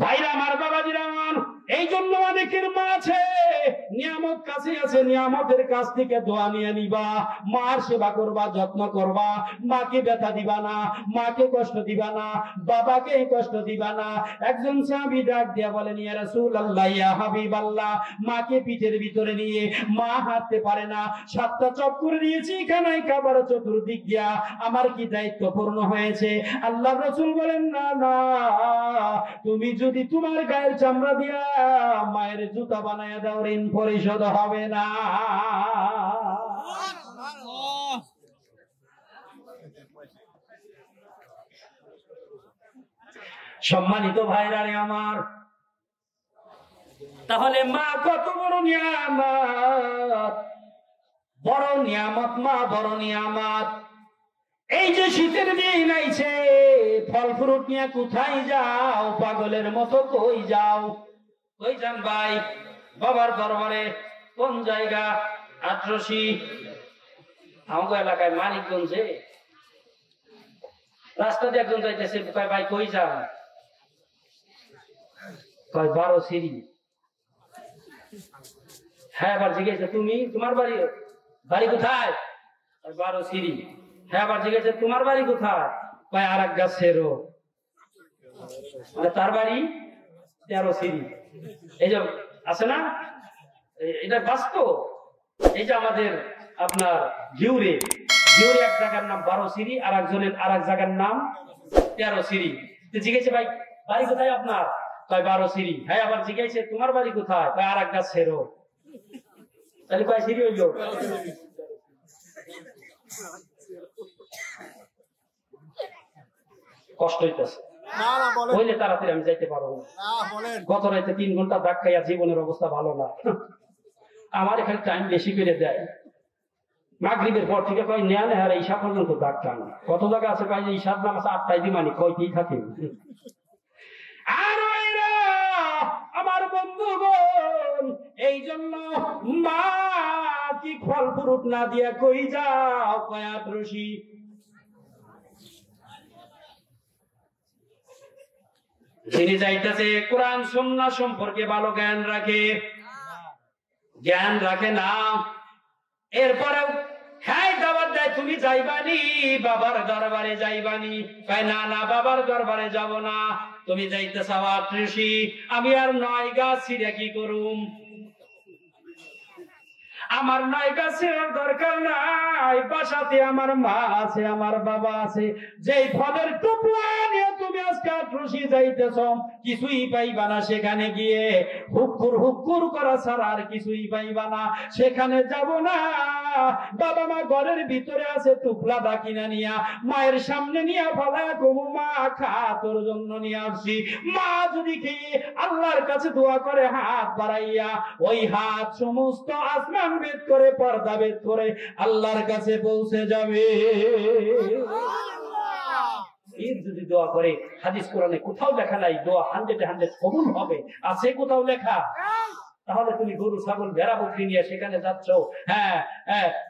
ভাইরা আমার, বাবাজিরা আমার, এই জন্য অনেকের মা আছে নিয়ামত কাছে আছে, নিয়ামতের কাছ থেকে দোয়া নিয়ে নিবা, মার সেবা করবা, যত্ন করবা, মাকে ব্যথা দিবা না, মাকে কষ্ট দিবা না, বাবাকে কষ্ট দিবা না। একজন সাহাবী ডাক দিয়া বলেন, ইয়া রাসূলুল্লাহ, ইয়া হাবিবাল্লাহ, মাকে পিঠের ভিতরে নিয়ে মা হাঁটতে পারে না, 7টা চক্কর দিয়েছি খানায় খাবার চতুর্দিক দিয়া, আমার কি দায়িত্ব পূর্ণ হয়েছে? আল্লাহর রাসূল বলেন, না না, তুমি যদি তোমার গায়ের চামড়া দিয়া মায়ের জুতা বানায় দাও, ঋণ পরিশোধ হবে না। সম্মানিত ভাইরা আমার, তাহলে মা কত বড় নিয়ামত, বড় নিয়ামত, মা বড় নিয়ামত। এই যে শীতের দিন আইছে, ফল ফ্রুট নিয়ে কোথায় যাও? পাগলের মতো কই যাও? কই যান ভাই? বাবার দরবারে। কোন জায়গা? আটরশি। আমাদের এলাকায় মানিকগঞ্জে রাস্তা দিয়ে একজন যাইতেছে, কয় ভাই কই যান? কয় 12 সিঁড়ি। হ্যাঁ, আবার জিজ্ঞেস তুমি তোমার বাড়ি বাড়ি কোথায়? 12 সিঁড়ি। হ্যাঁ, আবার জিজ্ঞেস তোমার বাড়ি কোথায়? কয় আর এক গাছেরও। মানে তার বাড়ি 13 সিঁড়ি। এই যে আছে না, এটা বাস্তব। এই যে আমাদের আপনার ঘিউরে এক জায়গার নাম 12 সিঁড়ি, আর একজনের আর এক জায়গার নাম 13 সিঁড়ি। জিজ্ঞেস ভাই বাড়ি কোথায় আপনার? কয় 12 সিঁড়ি। হ্যাঁ, আবার জিজ্ঞেস তোমার বাড়ি কোথায়? কয় আর এক গাছেরও। তাহলে কয় সিঁড়ি হইল? কষ্ট হইতেছে, হইলে তাড়াতাড়ি আমি যাইতে পারবো না। গত রাতে 3 ঘন্টা দাগ খাইয়া জীবনের অবস্থা ভালো না। আমার এখানে টাইম বেশি করে দেয়। মাগরিবের পর থেকে কয় নেয়া নেহার ঈশা পর্যন্ত দাগ টান। কত জায়গা আছে কয় ঈশার নাম আছে 8টায় দিমানি, কয়তেই থাকে। আর আমার বন্ধুগণ, এই জন্য মা কি ফল ফ্রুট না দিয়া কই যাও? কয় আটরশি। যিনি যাইতেছে কোরআন সুন্নাহ সম্পর্কে ভালো জ্ঞান রাখে না, এরপরেও হ্যাঁ দাওয়াত দেয় তুমি যাইবানি বাবার দরবারে যাইবানি। কয় না না, বাবার দরবারে যাব না। তুমি যাইতে চাও আটরশি, আমি আর 9 গাছ ছিঁড়ে কি করুম? আমার 9 গাছের দরকার নাই। বাসাতে আমার মা আছে, আমার বাবা আছে। যেই ফলের টুকরা নিয়ে তুমি আজকে আটরশি যাইতেছ, কিছুই পাইবা না। সেখানে গিয়ে হুক্কুর করা ছাড়া আর কিছুই পাইবা না। সেখানে যাব না। বাবা মা ঘরের ভিতরে আছে, টুকলা দা কিনা নিয়া মায়ের সামনে নিয়ে ফলা কমু, মা খা, তোর জন্য নিয়ে আসছি। মা যদি খেয়ে আল্লাহর কাছে দোয়া করে হাত বাড়াইয়া, ওই হাত সমস্ত আসমান ভেদ করে, পর্দা ভেদ করে আল্লাহর কাছে পৌঁছে যাবে। এর যদি দোয়া করে, হাদিস কোরআনে কোথাও লেখা নাই দোয়া 100% কবুল হবে? আছে কোথাও লেখা? তাহলে তুমি গরু ছাগল ভেড়া বকরি নিয়ে সেখানে যাচ্ছ। হ্যাঁ,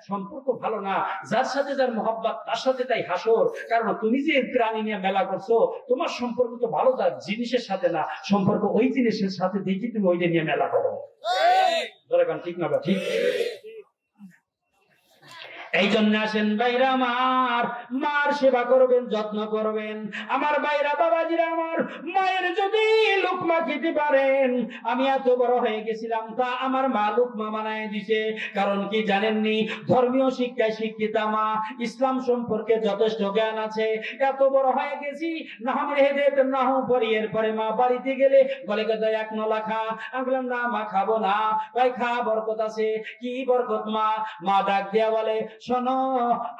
সম্পর্ক ভালো না। যার সাথে যার মহব্বত, তার সাথে তাই হাসর। কারণ তুমি যে প্রাণী নিয়ে মেলা করছো, তোমার সম্পর্ক তো ভালো যার জিনিসের সাথে না, সম্পর্ক ওই জিনিসের সাথে। দেখি তুমি ওইটা নিয়ে মেলা করো। ঠিক না? ঠিক। এই জন্য আসেন ভাইরা আমার, মার সেবা করবেন, যত্ন করবেন। আমার ভাইরা বাবাজিরা, আমার মায়ের যদি লুকমা খেতে পারেন। আমি এত বড় হয়ে গেছিলাম, তা আমার মা লুকমা বানায় দিছে। কারণ কি জানেননি? ধর্মীয় শিক্ষায় শিক্ষিতা মা, ইসলাম সম্পর্কে যথেষ্ট জ্ঞান আছে। এত বড় হয়ে গেছি, নাহু পড়ি। এরপরে মা বাড়িতে গেলে বলে গেছে 1 নলা খা। আমি বললাম না মা, খাবো না। ভাই খা, বরকত আছে। কি বরকত মা? মা ডাক দিয়া বলে, শোনো,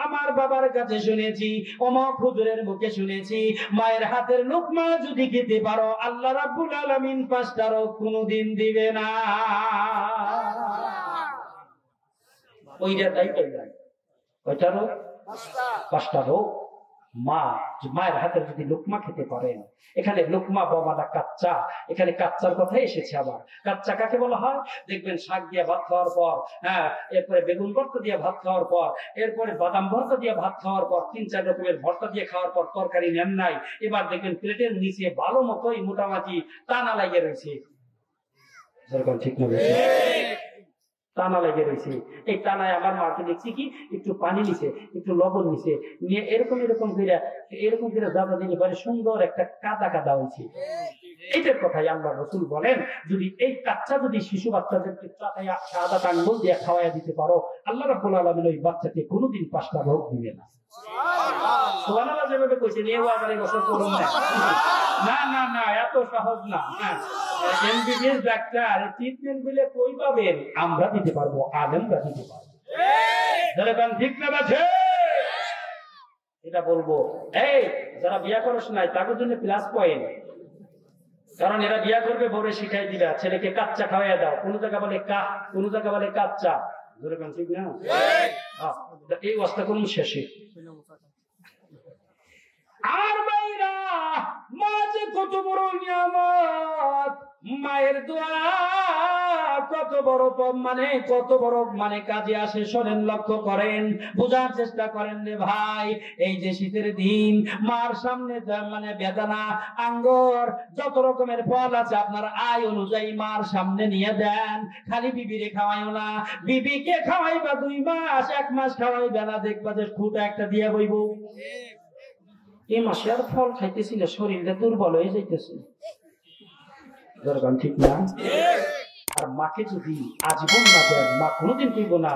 আমার বাবার কাছে শুনেছি, অমক হুজুরের মুখে শুনেছি, মায়ের হাতের লুকমা যদি খেতে পারো, আল্লাহ রাব্বুল আলামিন 5টা রোগ কোনদিন দিবে না। ওইটা তাই কইলেন। কয়টা রোগ? 5টা রোগ। মায়ের হাতের যদি লুকমা খেতে পারেন। এখানে লুকমা বাবাটা কাচ্চা, এখানে কাচ্চার কথা এসেছে। আবার কাচ্চা কাকে বলা হয়? দেখবেন শাক দিয়ে ভাত খাওয়ার পর, হ্যাঁ, এরপরে বেগুন ভর্তা দিয়ে ভাত খাওয়ার পর, এরপরে বাদাম ভর্তা দিয়ে ভাত খাওয়ার পর, 3-4 রকমের ভর্তা দিয়ে খাওয়ার পর তরকারি নেন নাই। এবার দেখবেন প্লেটের নিচে ভালো মতোই মোটামুটি টানা লাগিয়ে রয়েছে। ঠিক না? টানা লেগে রয়েছে। এই টানায় আমার মাকে দেখছি কি, একটু পানি নিছে, একটু লবণ নিছে, নিয়ে এরকম করে দাদা দিলে পরে সুন্দর একটা কাদা হয়েছে। এইটার কথাই আল্লাহ রাসূল বলেন, যদি এই কাচ্চা যদি শিশু বাচ্চাদেরকে সাদা আঙ্গুল দিয়ে খাওয়াইয়া দিতে পারো, আল্লাহ রাব্বুল আলামিন ওই বাচ্চাকে কোনোদিন 5টা রোগ দিবে না। সুবহানাল্লাহ। যেভাবে কইছে নিয়ে আবার এই বছর করুন না, না না, এত সহজ না। এমবিবিএস ডাক্তার ট্রিটমেন্ট গুলো কই পাবেন? আমরা দিতে পারবো, আলেমরা দিতে পারবো। ঠিক না? এটা বলবো, এই যারা বিয়া করছ নাই তাদের জন্য প্লাস পয়েন্ট। কারণ এরা বিয়া করবে, বউরে শিখাই দিবা, ছেলেকে কাচ্চা খাওয়াইয়া দাও। কোন জায়গা বলে কোন জায়গা বলে কাচ্চা। ঠিক না? এই অবস্থা কোন শেষে। আর ভাইরা, মা যে কত বড় নিয়ামত, মায়ের দোয়া কত বড় মানে কাজে আসে। শোনেন, লক্ষ্য করেন, বোঝার চেষ্টা করেন রে ভাই। এই যে শীতের দিন, মার সামনে মানে বেদানা, আঙ্গুর, যত রকমের ফল আছে আপনার আয় অনুযায়ী মার সামনে নিয়ে দেন। খালি বিবিরে খাওয়াইও না, বিবিকে খাওয়াইবা 2 মাস, 1 মাস খাওয়াইবা না, দেখবা যে ফুটা একটা দিয়ে বইব। এই মাসে আর ফল খাইতেছিল, শরীরটা দুর্বল হয়ে যাইতেছে। দরকার ঠিক না? আর মাকে যদি আজীবন না দেন, মা কোনোদিন কইব না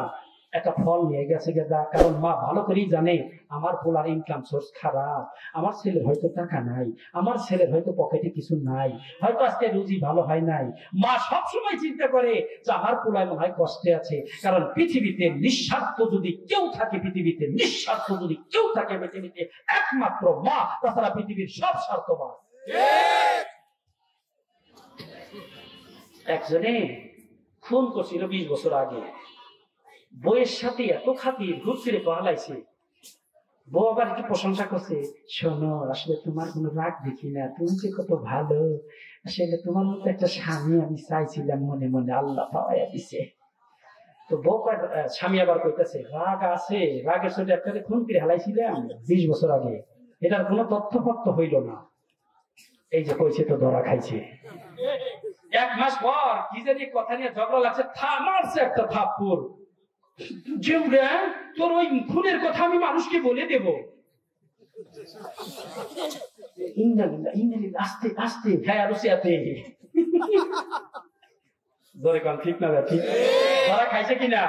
একটা ফল নিয়ে গেছে গেদা, কারণ মা ভালো করেই জানে আমার পোলার ইনকাম সোর্স খারাপ, আমার ছেলের হয়তো টাকা নাই, আমার ছেলের হয়তো পকেটে কিছু নাই, হয়তো আজকে রুজি ভালো হয় নাই। মা সবসময় চিন্তা করে যে আমার পোলায় মনে হয় কষ্টে আছে। কারণ পৃথিবীতে নিঃস্বার্থ যদি কেউ থাকে, পৃথিবীতে নিঃস্বার্থ যদি কেউ থাকে পৃথিবীতে একমাত্র মা, তাছাড়া পৃথিবীর সব স্বার্থবান। একজনে ফোন করছিল 20 বছর আগে, বইয়ের সাথে এত খাতির, ঘুরতে পালাইছে। বউ আবার একটু প্রশংসা করছে, শোনো আসলে তোমার কোনো রাগ দেখি না, তুমি যে কত ভালো, আসলে তোমার মতো একটা স্বামী আমি চাইছিলাম মনে মনে, আল্লাহ পাওয়াইয়া দিছে। তো বউ স্বামী আবার কইতেছে, রাগ আছে, রাগের সাথে একটা খুন করে হালাইছিলাম 20 বছর আগে, এটার কোনো তথ্যপত্র হইল না। এই যে কইছে তো ধরা খাইছে। 1 মাস পর কি জানি কথা নিয়ে ঝগড়া লাগছে, মারছে একটা থাপ্পড়। তোর ওই খুনের কথা আমি মানুষকে বলে দেব। আস্তে আস্তে, হ্যাঁ রুসিয়াতে ঠিক না? ঠিক ধরা খাইছে কিনা?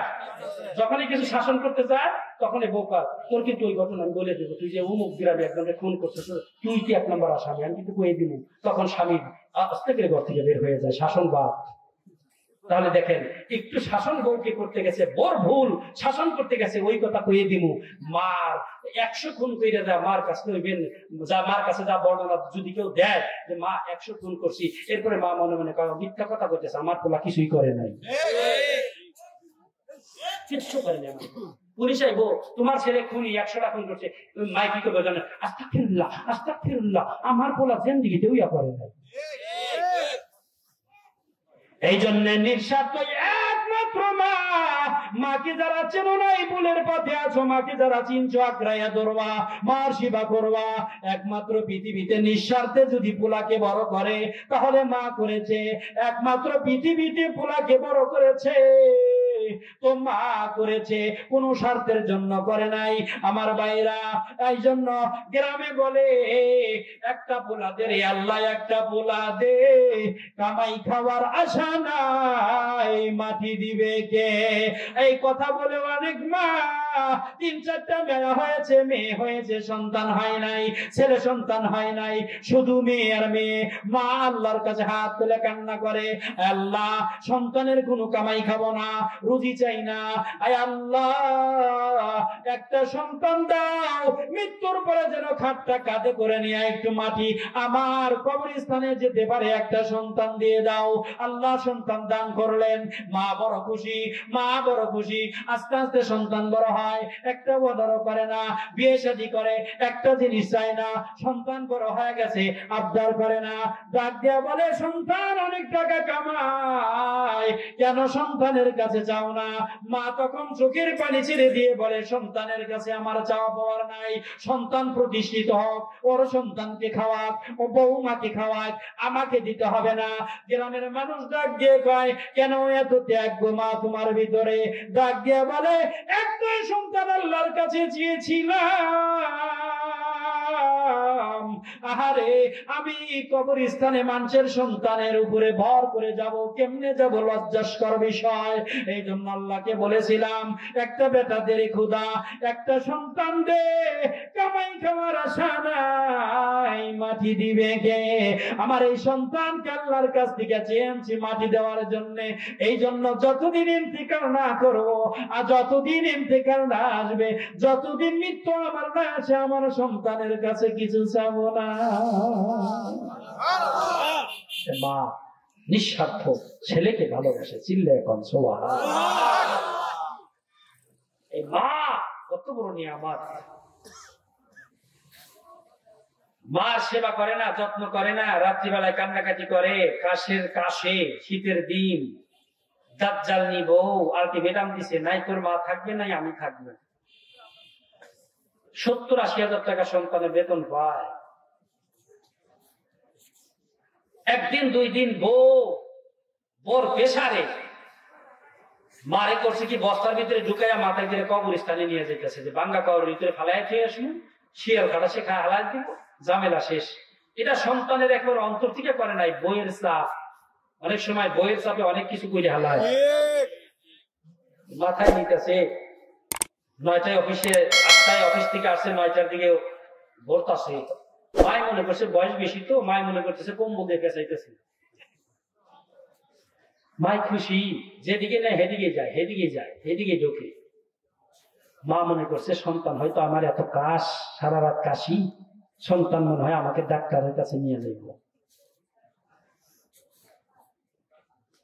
যখনই কিছু শাসন করতে যায় তখনই বোকা, তোর কিন্তু ওই ঘটনা আমি বলে দেবো, তুই যে অমুক গ্রামে একজনকে খুন করছিস, তুই কি 1 নম্বর আসামি, আমি কিন্তু কয়ে দিব। তখন স্বামী আস্তে করে ঘর থেকে বের হয়ে যায়, শাসন বাদ। তাহলে দেখেন, একটু শাসন বউকে করতে গেছে, বড় ভুল, শাসন করতে গেছে, ওই কথা কয়ে দিব। মার 100 খুন কইরা যা মার কাছে হইবেন, যা মার কাছে যা বর্ণনা যদি কেউ দেয় যে মা 100 খুন করছি, এরপরে মা মনে মনে কয় মিথ্যা কথা কইতেছে, আমার পোলা কিছুই করে নাই, কিচ্ছু করে নাই। পুলিশ আইবো, তোমার ছেলে খুনি 100টা খুন করছে, মাই কি করবে জানেন? আস্তাগফিরুল্লাহ, আস্তাগফিরুল্লাহ, আমার পোলা জিন্দেগিতেও ইয়া করে নাই। এই জন্য নিঃস্বার্থ একমাত্র মা। মাকে যারা চেনো না, এই ভুলের পথে আছো, মাকে যারা চিনছো আঁকড়াইয়া ধরবা, মার সেবা করবা। একমাত্র পৃথিবীতে নিঃস্বার্থে যদি পোলাকে বড় করে তাহলে মা করেছে, একমাত্র পৃথিবীতে পোলাকে বড় করেছে তো মা করেছে, কোন স্বার্থের জন্য করে নাই। আমার ভাইরা, এই জন্য গ্রামে বলে একটা পোলা দে রে আল্লাহ, একটা পোলা দে, কামাই খাওয়ার আশা নাই, মাটি দিবে কে? এই কথা বলে অনেক মা 3-4টা মেয়ে হয়েছে, সন্তান হয় নাই, ছেলে সন্তান হয় নাই, শুধু মেয়ে আর মেয়ে। মা আল্লাহর কাছে হাত তুলে কান্না করে, আল্লাহ সন্তানের কোনো কামাই খাবো না, রুজি চাই না, আয় আল্লাহ একটা সন্তান দাও, মৃত্যুর পরে যেন খাটটা কাঁধে করে নিয়ে একটু মাটি আমার কবরস্থানে যেতে পারে, একটা সন্তান দিয়ে দাও। আল্লাহ সন্তান দান করলেন, মা বড় খুশি, মা বড় খুশি। আস্তে আস্তে সন্তান বড় হয়, একটা বড় করে না, বিয়ে শাদী করে, একটা জিনিস চায় না, সন্তান বড় হয়ে গেছে, আবদার করে না, ডাক দিয়া বলে সন্তান অনেক টাকা কামায়, কেন সন্তানের কাছে চাও না? মা তখন চোখের পানি ছেড়ে দিয়ে বলে সন্তানের কাছে আমার চাওয়া পাওয়ার নাই, সন্তান প্রতিষ্ঠিত হোক, ওর সন্তানকে খাওয়াক, ও বৌমাকে খাওয়াক, আমাকে দিতে হবে না। গ্রামের মানুষ ডাক দিয়ে কয়, কেন এত ত্যাগ গো মা তোমার ভিতরে? ডাক দিয়ে বলে, একটাই সন্তান আল্লাহর কাছে চেয়েছিলাম, আহারে আমি কবরস্থানে মানুষের সন্তানের উপরে ভর করে যাব, কেমনে যাব, লজ্জাস্কর বিষয়। এই জন্য আল্লাহকে বলেছিলাম, একটা বেটা দে রে খোদা, একটা সন্তান দে, কামাই খাওয়ার আশা নাই, মাটি দিবে কে? আমার এই সন্তানকে আল্লাহর কাছ থেকে চেয়েছি মাটি দেওয়ার জন্য। এই জন্য যতদিন ইন্তেকাল না করবো, আর যতদিন ইন্তেকাল না আসবে, যতদিন মৃত্যু আমার না আসে, আমার সন্তানের কাছে কিছু চাবো না। মা নিঃস্বার্থ ছেলেকে ভালোবাসে, চিল্লে এখন সুবহানাল্লাহ। এই মা কত বড় নিয়ামত। মার সেবা করে না, যত্ন করে না, রাত্রিবেলায় কান্নাকাটি করে, কাশের কাশে, শীতের দিন, দাজ্জালনি বউ আলটিমেটাম দিছে, নাই তোর মা থাকবে নাই আমি থাকবো। 70-80 হাজার টাকা সন্তানের বেতন পায়। একদিন 2 দিন বোর পেশারে মারে করছে কি, বস্তার ভিতরে ঢুকাইয়া মাথায় দিয়ে কবরস্থানে নিয়ে যেতেছে, যে বাঙ্গা কবরের ভিতরে ফালাই খেয়ে আসুন, শিয়াল খাটা সে খায় হালাই দিব, ঝামেলা শেষ। এটা সন্তানের একবার অন্তর থেকে করে নাই, বইয়ের চাপ। অনেক সময় বইয়ের চাপে অনেক কিছু করে হালায়, মাথায় নিতেছে। 9টায় অফিসে, 8টায় অফিস থেকে আসছে, 9টার দিকে ভরতাছে। মায় মনে করছে বয়স বেশি তো, মায় মনে করতেছে কম্বল দিয়ে পেঁচাইতেছে। মাই খুশি, যেদিকে নেয় হেদিকে যায়, হেদিকে যায়, হেদিকে ঢোকে। মা মনে করছে সন্তান হয়তো আমার এত কাশ, সারা রাত কাশি, সন্তান মনে হয় আমাকে ডাক্তারের কাছে নিয়ে যাইব।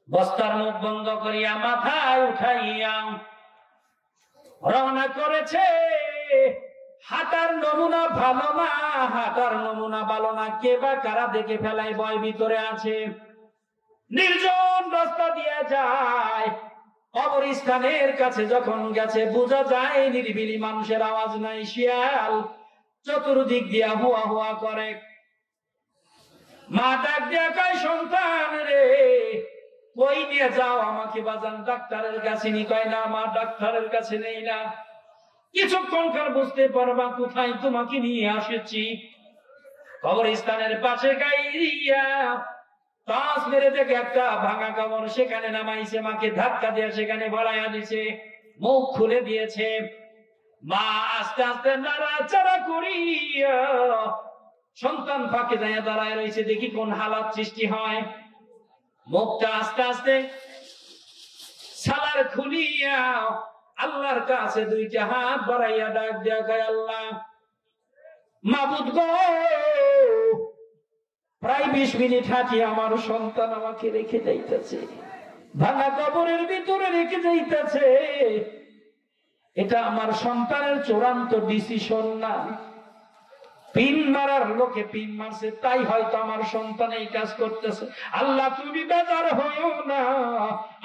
বস্তার মুখ বন্ধ করিয়া মাথায় উঠাইয়া রওনা করেছে। হাঁটার নমুনা ভালো না, হাঁটার নমুনা ভালো না, কে বা কারা দেখে ফেলায় ভয় ভিতরে আছে। নির্জন রাস্তা দিয়ে যায়, কবরস্থানের কাছে যখন গেছে বোঝা যায় নিরিবিলি, মানুষের আওয়াজ নাই, শিয়াল চতুর্দিক দিয়া হুয়া হুয়া করে। মা ডাক দিয়া কয়, সন্তান রে কই নিয়ে যাও আমাকে বাজান, ডাক্তারের কাছে নি। কয় না মা, ডাক্তারের কাছে নেই না, কিছুক্ষণ কার বুঝতে পারবা কোথায় তোমাকে নিয়ে আসেছি। কবরস্থানের পাশে গাইয়া টাস মেরে দেখে একটা ভাঙা কবর, সেখানে নামাইছে। মাকে ধাক্কা দিয়ে সেখানে বলাইয়া দিছে, মুখ খুলে দিয়েছে। মা আস্তে আস্তে নাড়াচাড়া করিয়া সন্তান ফাঁকে যাইয়া দাঁড়ায় রয়েছে, দেখি কোন হালাত সৃষ্টি হয়। মুখটা আস্তে আস্তে সালার খুলিয়া আল্লাহর কাছে 2টা হাত বাড়াইয়া ডাক দেয়া কয়, আল্লাহ মাবুদ গো, প্রায় 20 মিনিট হাঁটি আমার সন্তান আমাকে রেখে যাইতেছে, ভাঙা কবরের ভিতরে রেখে যাইতেছে। এটা আমার সন্তানের চূড়ান্ত ডিসিশন না। পিন মারার লোকে পিন মারছে, তাই হয়তো আমার সন্তান এই কাজ করতেছে। আল্লাহ তুমি বেজার হইও না,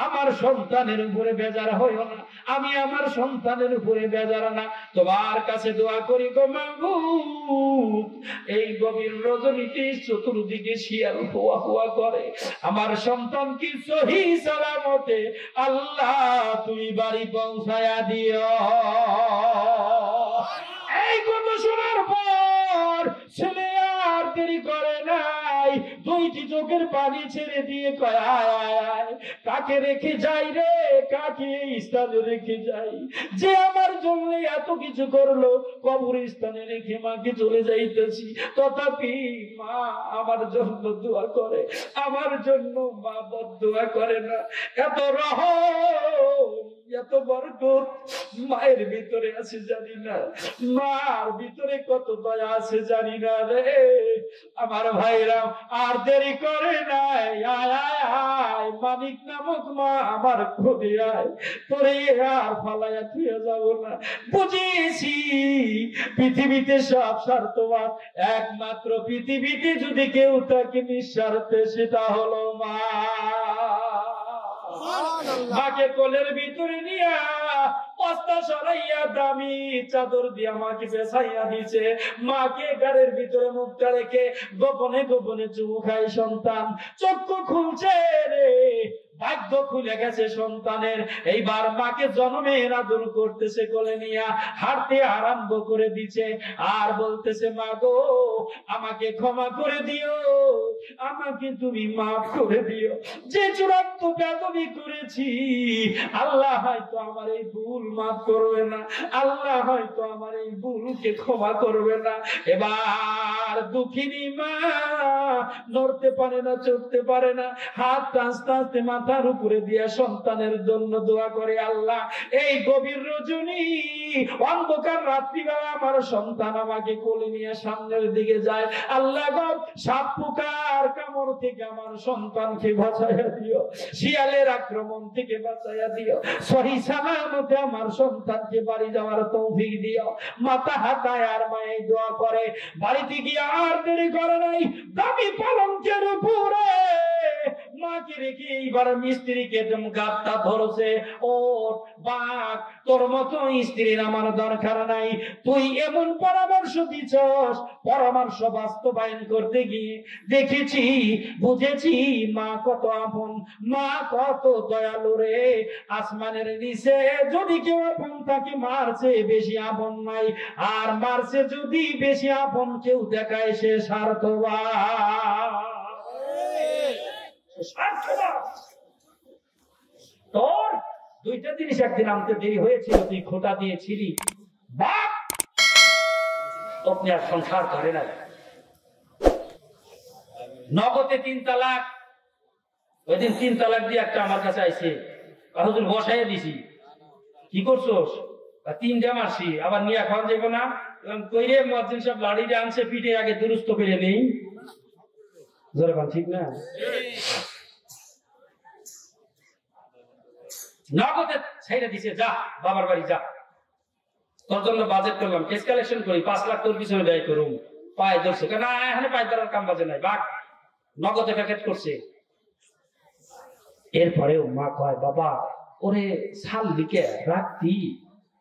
আমার সন্তানের উপরে বেজার হইও না, আমি আমার সন্তানের উপরে বেজার না। তোমার কাছে দোয়া করি গো মাবুদ, এই গভীর রজনীতে চতুর্দিকে শিয়াল হুয়া হুয়া করে, আমার সন্তান কি সহি সালামতে আল্লাহ তুমি বাড়ি পৌঁছায়া দিও। এই কথা শোনার পর ছেলে আর দেরি করে নাই, 2টি চোখের পানি ছেড়ে দিয়ে কয়, আয় আয় আয়, কাকে রেখে যাই রে, কাকে এই স্থানে রেখে যাই, যে আমার জন্য এত কিছু করলো, কবরস্থানে রেখে মাকে চলে যাইতেছি। তথাপি মা আমার জন্য দোয়া করে, আমার জন্য মা বদদোয়া করে না। এত রহম, এত বরকত মায়ের ভিতরে আছে জানি না, মার ভিতরে কত দয়া আছে জানি না রে। আমার ভাইরা আর দেরি করে নাই, আয় আয় আয়, মানিক নামক মা আমার ঘরে আয়, তোরে আর ফালাইয়া থুয়ে যাব না। বুঝেছি পৃথিবীতে সব স্বার্থবান, একমাত্র পৃথিবীতে যদি কেউ থাকে নিঃস্বার্থে, সেটা হলো মা। মাকে কোলের ভিতরে নিয়া বস্তা সরাইয়া দামি চাদর দিয়া মাকে পেছাইয়া দিছে। মাকে গাড়ির ভিতরে মুখটা রেখে গোপনে গোপনে চুমু খায় সন্তান। চক্ষু খুলছে রে, ভাগ্য খুলে গেছে সন্তানের। এইবার মাকে জন্মের আদর করতেছে, কোলে নিয়া হাঁটতে আরম্ভ করে দিছে, আর বলতেছে, মা গো আমাকে ক্ষমা করে দিও, আমাকে তুমি মাফ করে দিও, যে চূড়ান্ত বেদবি করেছি আল্লাহ হয়তো আমার এই ভুল মাফ করবে না, আল্লাহ হয়তো আমার এই ভুলকে ক্ষমা করবে না। এবার দুঃখিনী মা নড়তে পারে না, চড়তে পারে না, হাত আস্তে আস্তে মাথা মাথার উপরে দিয়ে সন্তানের জন্য দোয়া করে, আল্লাহ এই গভীর রজনী অন্ধকার রাত্রিবেলা আমার সন্তান আমাকে কোলে নিয়ে সামনের দিকে যায়, আল্লাহ গো সাপ পোকার কামড় থেকে আমার সন্তানকে বাঁচাইয়া দিও, শিয়ালের আক্রমণ থেকে বাঁচাইয়া দিও, সহি সালামতে আমার সন্তানকে বাড়ি যাওয়ার তৌফিক দিও। মাতা হাতায় আর মায়ে দোয়া করে, বাড়িতে গিয়ে আর দেরি করে নাই, দামি পালঙ্কের উপরে মাকে রেখে এইবার মিস্ত্রিকে গাঁটটা ধরছে, ও বাঘ তোর মতো স্ত্রীর আমার দরকার নাই, তুই এমন পরামর্শ দিছস, পরামর্শ বাস্তবায়ন করতে গিয়ে দেখেছি বুঝেছি মা কত আপন, মা কত দয়ালু রে, আসমানের নিচে যদি কেউ আপন তাকে মারছে বেশি আপন নাই, আর মারছে যদি বেশি আপন কেউ দেখায় সে স্বার্থবান। তোর দুইটা জিনিস একদিন আনতে দেরি হয়েছিল, তুই খোটা দিয়েছিলি, বাপ আপনি আর সংসার করে না, নগদে 3 তালাক। ওই দিন 3 তালাক দিয়ে একটা আমার কাছে আইছে, হুজুর বসাইয়া দিছি, কি করছোস? 3টা মারছি, আবার নিয়ে খাওয়া যাবো না, কইরে মুয়াজ্জিন সাহেব লাড়িটা আনছে, পিঠে আগে দুরুস্ত করে নেই, ঠিক না? নগদে ছেড়ে দিছে, যা বাবার বাড়ি যা, তোর জন্য বাজেট করলাম, কেস কালেকশন করি, 5 লাখ তোর পিছনে ব্যয় করুম, পায়ে ধরছে, কেন এখানে পায়ে ধরার কাম বাজে নাই, বাঘ নগদে প্যাকেট করছে। এরপরেও মা কয়, বাবা ওরে সাল দিকে রাখতি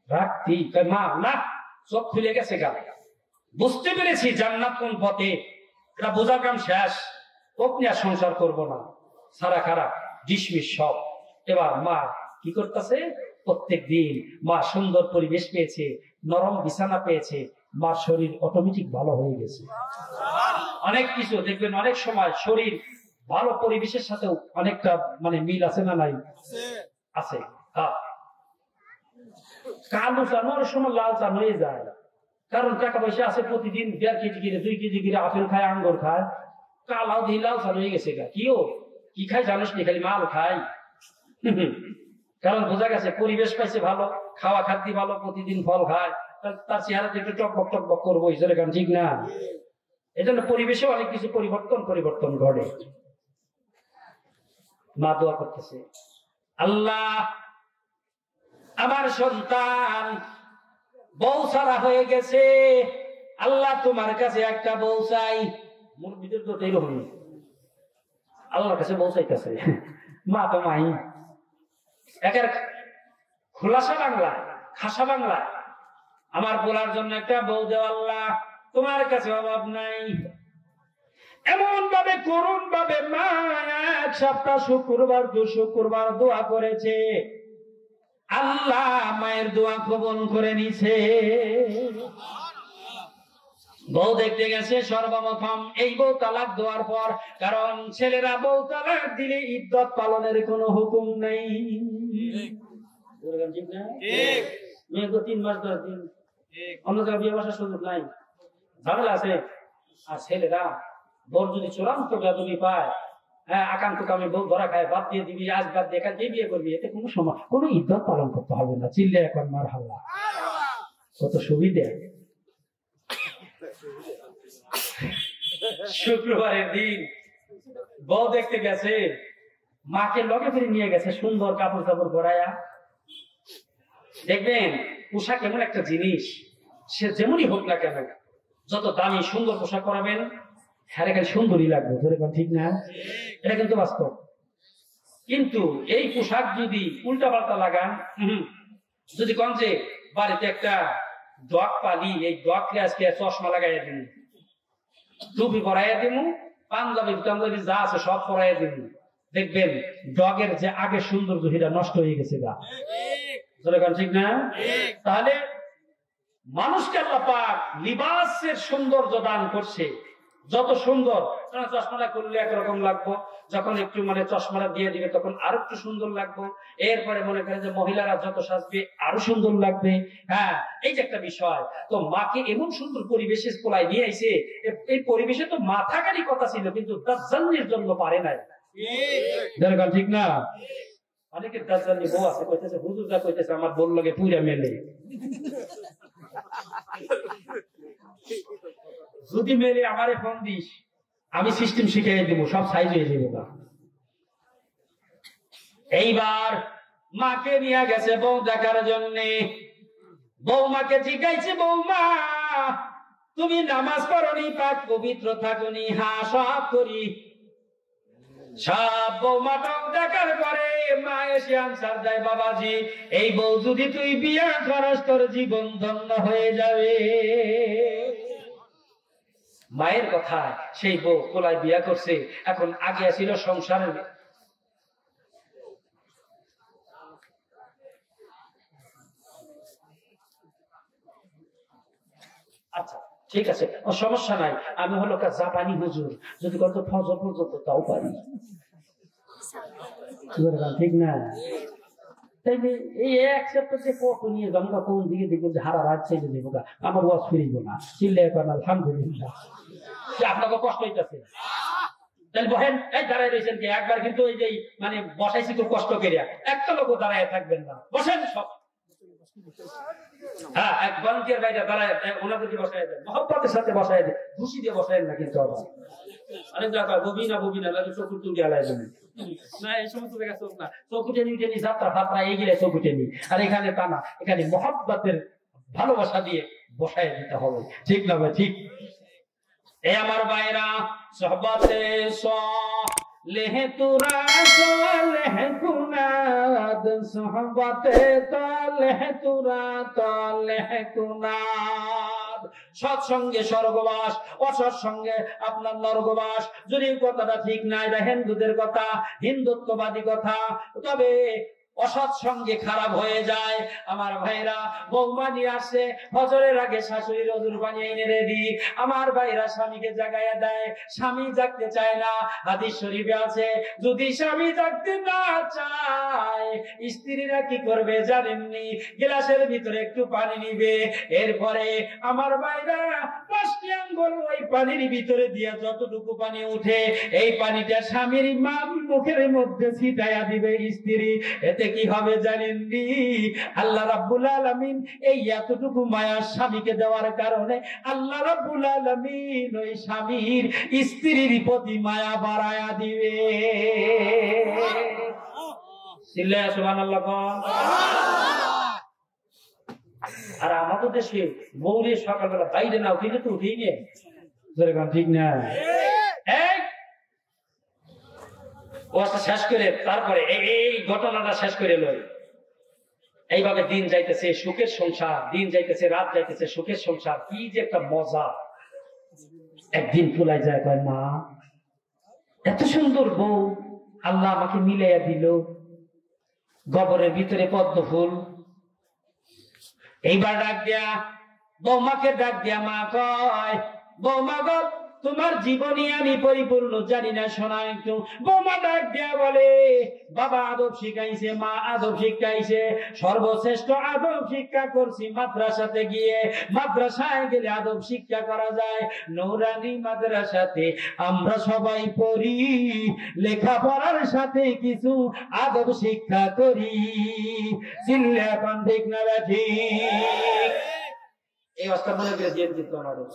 রাখতি, মা না, চোখ খুলে গেছে গা, বুঝতে পেরেছি জান্নাত কোন পথে, এটা বোঝার কাম শেষ, ওকে আর সংসার করবো না, সারা খারাপ ডিসমিস সব। এবার মা কি করতেছে, প্রত্যেক দিন মা সুন্দর পরিবেশ পেয়েছে, নরম বিছানা পেয়েছে, মার শরীর অটোমেটিক ভালো হয়ে গেছে। অনেক কিছু দেখবেন, অনেক সময় শরীর ভালো পরিবেশের সাথে অনেকটা মানে মিল আছে না নাই? আছে। কালো চান অনেক সময় লাল চান হয়ে যায়, কারণ টাকা পয়সা আছে, প্রতিদিন 1.5 কেজি কিনে 2 কেজি কিনে আপেল খায়, আঙ্গুর খায়, কালাও দিয়ে লাল চান হয়ে গেছে। কি খায় জানিস নি, খালি মাল খায়। কারণ বোঝা গেছে পরিবেশ পাইছে ভালো, খাওয়া খাদ্য ভালো, প্রতিদিন ফল খায়, তার চেহারাতে একটু টকবক টকবক করবো, ঠিক না? এই জন্য পরিবেশে অনেক কিছু পরিবর্তন ঘটে। মা দোয়া করতেছে, আল্লাহ আমার সন্তান বউ ছাড়া হয়ে গেছে, আল্লাহ তোমার কাছে একটা বউ চাই। মুরব্বিদের তো এইরকম, আল্লাহর কাছে বউ চাইতেছে, মা তো মাই একের খোলাসা বাংলা, খাসা বাংলা, আমার বলার জন্য একটা বউ দেও আল্লাহ, তোমার কাছে অভাব নাই। এমন ভাবে করুণ ভাবে মা 1 সপ্তাহ শুক্রবার 2 শুক্রবার দোয়া করেছে, আল্লাহ মায়ের দোয়া কবুল করে নিছে। বউ দেখতে গেছে সর্বপ্রথম, এই বউ তালাক দেওয়ার পর, কারণ ছেলেরা বউ তালাক দিলে ইদ্যত পালনের কোনো হুকুম নেই, ঠিক না? মেয়ে তো 3 মাস 10 দিন, অন্য জায়গায় বিয়ে বসার সুযোগ নাই, ঝামেলা আছে। আর ছেলেরা বর যদি চূড়ান্ত বেদবি পায়, হ্যাঁ আকান্ত কামে বউ ধরা খায়, বাদ দিয়ে দিবি, আজ বাদ দিয়ে এখান দিয়ে বিয়ে করবি, এতে কোনো সময় কোনো ইদ্যত পালন করতে হবে না, চিল্লে এখন মার হাল্লা, কত সুবিধা। শুক্রবারের দিন বউ দেখতে গেছে, মাকে লগে ফিরে নিয়ে গেছে, সুন্দর কাপড় চাপড় পরায়া। দেখবেন পোশাক এমন একটা জিনিস, সে যেমনই হোক না কেন, যত দামি সুন্দর পোশাক পরাবেন, হ্যাঁ খালি সুন্দরই লাগবে, ঠিক না? এটা কিন্তু বাস্তব। কিন্তু এই পোশাক যদি উল্টা পাল্টা লাগান, যদি কন যে বাড়িতে একটা ডগ পালি, এই ডগকে আজকে চশমা লাগাইয়া দিন, টুপি পরাইয়া দিব, পাঞ্জাবি টাঞ্জাবি যা আছে সব পরাইয়া দিব, দেখবেন ডগের যে আগে সৌন্দর্য সেটা নষ্ট হয়ে গেছে গা, ঠিক না? তাহলে মানুষকে আল্লাহ পাক লিবাসের সৌন্দর্য দান করছে, যত সুন্দর চশমাটা করলে একরকম লাগবো, যখন একটু মানে চশমাটা দিয়ে দিবে তখন আরো একটু সুন্দর লাগবো, এরপরে মনে করেন যে মহিলারা যত সাজবে আরো সুন্দর লাগবে। হ্যাঁ, এই যে একটা বিষয়, তো মাকে এমন সুন্দর পরিবেশে কোলায় নিয়ে আইছে, এই পরিবেশে তো মা থাকারই কথা ছিল, কিন্তু দাজ্জালের জন্য পারে নাই, ঠিক না? অনেকের দাজ্জালি বউ আছে, কইতেছে হুজুর যা কইতেছে আমার বল লাগে পুরা মেলে। যদি মেলে আমারে ফোন দিস, আমি সিস্টেম শিখিয়ে দিব, সব সাইজ হয়ে যাবে না। এইবার মাকে নিয়ে গেছে বউ দেখার জন্য। বৌমাকে জিজ্ঞাসা, বৌমা তুমি নামাজ পড়নি, পাক পবিত্র থাকুনি? হ্যাঁ সব করি। সব বৌমাটা দেখার পরে মা এসে আনসার দেয়, বাবাজি এই বউ যদি তুই বিয়ে করাস তোর জীবন ধন্য হয়ে যাবে। মায়ের কথায় সেই বউ কোলায় বিয়ে করছে। এখন আগে ছিল সংসারের। আচ্ছা ঠিক আছে, সমস্যা নাই, আমি হলো জাপানি হুজুর, যদি কত ফজর পর্যন্ত তাও পারি। ঠিক না? এই এক সপ্তাহে কত নিয়ে যাবো, কোন দিকে দেখবো যে হারা রাত ছেড়ে দেবো, আমার ওয়াজ ফিরিব না, চিল্লে আলহামদুলিল্লাহ। আপনাকে কষ্ট হইতেছে, তাহলে বহেন এই দাঁড়ায় রয়েছেন কি? একবার কিন্তু এই যে মানে বসাইছি খুব কষ্ট করিয়া, একটা লোক দাঁড়ায় থাকবেন না, বসেন সব। হ্যাঁ, এক বালকের বাইরে দাঁড়ায় ওনাদেরকে বসায় দেয়, মহব্বতের সাথে বসায় দেয়, খুশি দিয়ে বসায় না। কিন্তু আবার অনেক জায়গা ববিনা লাগে চকুর তুলকে আলাই দেবেন না, এই সমস্ত জায়গা চোখ না, চকুটে নিয়ে যাত্রা ফাত্রা এগিয়ে চকুটে নি। আর এখানে তা না, এখানে মহব্বতের ভালোবাসা দিয়ে বসায় দিতে হবে। ঠিক না ভাই? ঠিক। এ আমার ভাইরা, সহবতে লেহ তুরা লেহ কুনাদ, সহবতে লেহ তুরা লেহ কুনাদ। সৎসঙ্গে স্বর্গবাস, অসৎসঙ্গে আপনার নরকবাস। যদি কথাটা ঠিক না, এটা হিন্দুদের কথা, হিন্দুত্ববাদী কথা, তবে অসৎ সঙ্গে খারাপ হয়ে যায়। আমার ভাইরা, বৌমা নিয়ে আসছে, ফজরের আগে শাশুড়ির ওযুর পানি এনে রেডি। আমার ভাইরা স্বামীকে জাগাইয়া দেয়, স্বামী জাগতে চায় না। হাদিস শরীফে আছে, যদি স্বামী জাগতে না চায় স্ত্রীরা কি করবে জানেননি? গ্লাসের ভিতরে একটু পানি নিবে, এরপরে আমার ভাইরা 5টি আঙ্গুল ওই পানির ভিতরে দিয়া যতটুকু পানি উঠে, এই পানিটা স্বামীর মুখের মধ্যে ছিটাইয়া দিবে স্ত্রী। এতে কি হবে জানেননি? আল্লাহ রাব্বুল আলামিন এই এতটুকু মায়া স্বামীকে দেওয়ার কারণে আল্লাহ রাব্বুল আলামিন ওই স্বামীর স্ত্রীর প্রতি মায়া বাড়ায়া দিবে। সিল্লা সুবহানাল্লাহ। আর আমাদের দেশে বউরে সকালবেলা বাইরে না উঠিলে তো উঠেই নেই। ঠিক না? শেষ করে তারপরে এই ঘটনাটা শেষ করে লই। এইভাবে দিন যাইতেছে সুখের সংসার, দিন যাইতেছে, রাত যাইতেছে সুখের সংসার। কি যে একটা মজা! একদিন ফুলাই যায়, কয় মা এত সুন্দর বউ আল্লাহ আমাকে মিলাইয়া দিল, গোবরের ভিতরে পদ্ম ফুল। এইবার ডাক দিয়া বৌমাকে ডাক দিয়া মা কয়, বৌমা গো তোমার জীবনী আমি পরিপূর্ণ জানি না, শোনা একটু। বৌমা ডাক দিয়া বলে, বাবা আদব শিখাইছে, মা আদব শিখাইছে, সর্বশ্রেষ্ঠ আদব শিক্ষা করছি মাদ্রাসাতে গিয়ে। মাদ্রাসায় গেলে আদব শিক্ষা করা যায়। নূরানি মাদ্রাসাতে আমরা সবাই পড়ি, লেখাপড়ার সাথে কিছু আদব শিক্ষা করি। চিল্লা পান ঠিক না ঠিক? এই অবস্থা মনে করে জেল দিত আমাদের।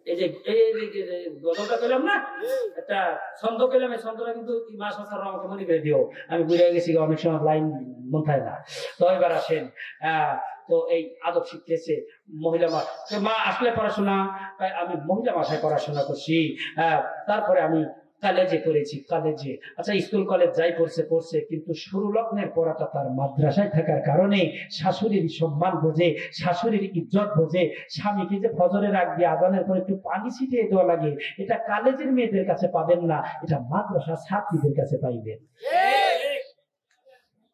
এই যে গল্পটা পেলাম না, একটা ছন্দ পেলাম, এই ছন্দটা কিন্তু আমাকে মনে করে দিও। আমি বুঝে গেছি অনেক সময় লাইন মন থাকে না। তো এবার আসেন, তো এই আদব শিখতেছে মহিলা মা আসলে পড়াশোনা, আমি মহিলা ভাষায় পড়াশোনা করছি। তারপরে আমি কলেজে করেছি, কলেজে আচ্ছা স্কুল কলেজ যাই পড়ছে, কিন্তু শুরু লগ্নের পড়াটা তার মাদ্রাসায় থাকার কারণে শাশুড়ির সম্মান বোঝে, শাশুড়ির ইজ্জত বোঝে। স্বামীকে যে ফজরের আগ দিয়ে আজানের পরে একটু পানি ছিটিয়ে দেওয়া লাগে, এটা কলেজের মেয়েদের কাছে পাবেন না, এটা মাদ্রাসার ছাত্রীদের কাছে পাইবেন।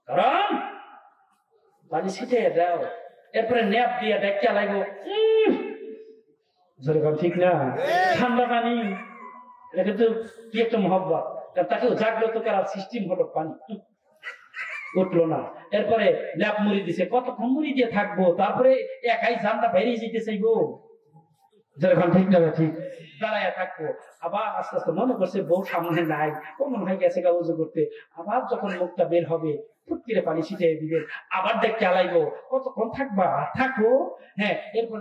কারণ পানি ছিটিয়ে দাও, এরপরে ন্যাপ দিয়ে দেখতে লাগবো, ঠিক না? ঠান্ডা পানি, এটা কিন্তু কি একটা মহব্বত। তাকেও জাগ্রত করার সিস্টেম হলো পানি। উঠলো না, এরপরে ল্যাপ মুড়ি দিছে, কতক্ষণ মুড়ি দিয়ে থাকবো, তারপরে একাই ঠান্ডা বেরিয়ে যেতে চাইবো। যেরকম ঠিক না ঠিক দাঁড়ায় থাকবো, আবার আস্তে আস্তে মনে করছে বউ সামনে নাই, ও মনে হয় গেছে গা উজু করতে, আবার যখন মুখটা বের হবে ফুটকিরে পানি ছিটিয়ে দিবেন, আবার দেখতে আলাইবো, কতক্ষণ থাকবা থাকো, হ্যাঁ এরপর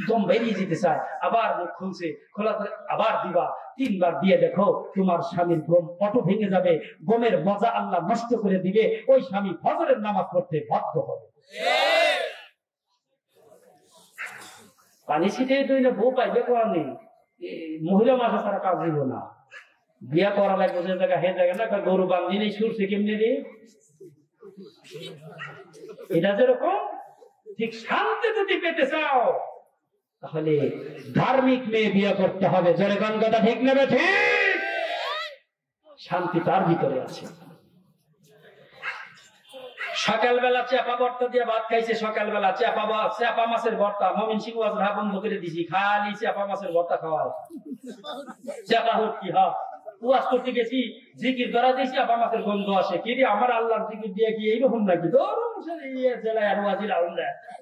দম বেরিয়ে যেতে চায়, আবার মুখ খুলছে, খোলা করে আবার দিবা, 3 বার দিয়ে দেখো তোমার স্বামীর গম অটো ভেঙে যাবে, গমের মজা আল্লাহ নষ্ট করে দিবে, ওই স্বামী ফজরের নামাজ পড়তে বাধ্য হবে। পানি ছিটিয়ে তুই না বউ পাইবে করার নেই, মহিলা মাসে তারা কাজ দিব না, বিয়া করা লাগবে যে জায়গা হে জায়গা না, গরু বান্ধি নেই সুরছে কেমনি রে, এটা যেরকম ঠিক শান্তি যদি পেতে চাও তাহলে ধার্মিক মেয়ে বিয়ে করতে হবে। জোরে কোন কথা ঠিক নেবে ঠিক, শান্তি তার ভিতরে আছে। সকালবেলা চাপা ভর্তা দিয়ে ভাত খাইছে, সকালবেলা চাপা মাছের ভর্তা, মমিন সিং ওয়াজরা বন্ধ করে দিছি, খালি চাপা মাছের ভর্তা খাওয়ায়, চাপা হোক কি হয়, ওয়াজ করতে গেছি জিকির ধরা দিয়েছি, চাপা মাছের গন্ধ আসে, কি রে আমার আল্লাহর জিকির দিয়ে কি এইরকম নাকি,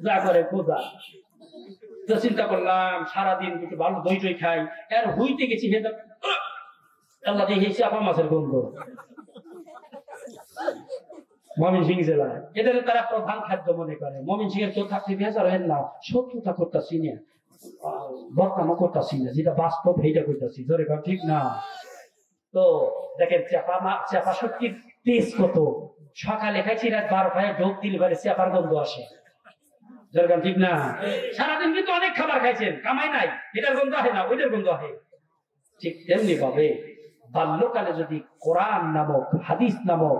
যা করে খোঁজা। তো চিন্তা করলাম সারাদিন একটু ভালো দই টই খাই, আর হইতে গেছি আল্লাহ দিয়ে চাপা মাছের গন্ধ। ময়মনসিংহ জেলায় এদের তারা প্রধান খাদ্য মনে করে। ময়মনসিংহের কেউ থাকতে বেজার হয় না, শত্রুতা করতেছি না, বদনামও করতেছি না, যেটা বাস্তব সেইটা করতেছি, ধরে ঠিক না। তো দেখেন চাপা শক্তির তেজ কত, সকালে খাইছি রাত 12টায় ঢোক দিলে পারে চাপার গন্ধ আসে, যেরকম ঠিক না। সারাদিন কিন্তু অনেক খাবার খাইছেন, কামাই নাই, এটার গন্ধ আসে না, ওইটার গন্ধ আসে। ঠিক তেমনি ভাবে বাল্যকালে যদি কোরআন নামক হাদিস নামক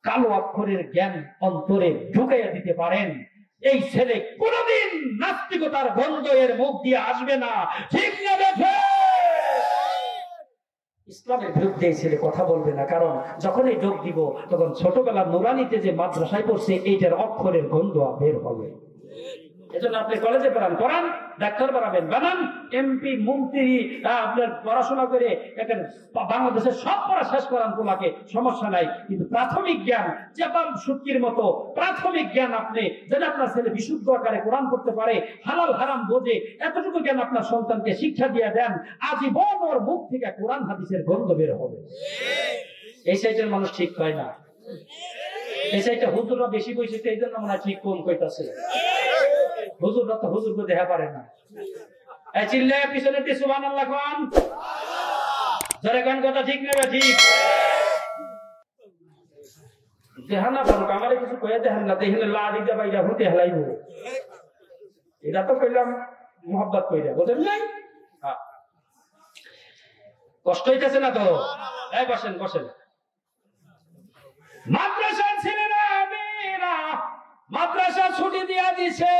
কালো অক্ষরের জ্ঞান অন্তরে ঢুকাইয়া দিতে পারেন, এই ছেলে কোনদিন নাস্তিকতার গন্ধ এর মুখ দিয়ে আসবে না, ঠিক না দেখে ইসলামের বিরুদ্ধে এই ছেলে কথা বলবে না। কারণ যখনই যোগ দিব তখন ছোটবেলা নুরানিতে যে মাদ্রাসায় পড়ছে এইটার অক্ষরের গন্ধ বের হবে। এজন্য আপনি কলেজে পড়ান, করান, ডাক্তার বানাবেন, বানান, এমপি মন্ত্রী আপনার পড়াশোনা করে এখন বাংলাদেশের সব পড়া শেষ করান, তোমাকে সমস্যা নাই, কিন্তু প্রাথমিক জ্ঞান চাপাল শুটকির মতো প্রাথমিক জ্ঞান আপনি যেন আপনার ছেলে বিশুদ্ধ আকারে কোরআন করতে পারে, হালাল হারাম বোঝে, এতটুকু জ্ঞান আপনার সন্তানকে শিক্ষা দিয়ে দেন, আজীবন ওর মুখ থেকে কোরআন হাদিসের গন্ধ বের হবে। এই সাইডের মানুষ ঠিক হয় না, এই সাইডটা হুজুররা বেশি বসে, এই জন্য মনে হয় ঠিক কম কইতাছে। হুজুররা তো হুজুরকে দেখা পারে না, চিল্লায় পিছনে সুবহানাল্লাহ কোন, যারা কোন কথা ঠিক না ঠিক দেখান না পারো, আমারে কিছু কয়ে দেখান না, দেখলে লা দিতে বাইরা হতে হেলাইব, এটা তো কইলাম মোহাব্বত কইরা, বুঝলেন নাই? কষ্ট হইতেছে না তো? এই বসেন বসেন। মাদ্রাসার ছেলেরা মেয়েরা মাদ্রাসা ছুটি দিয়া দিছে,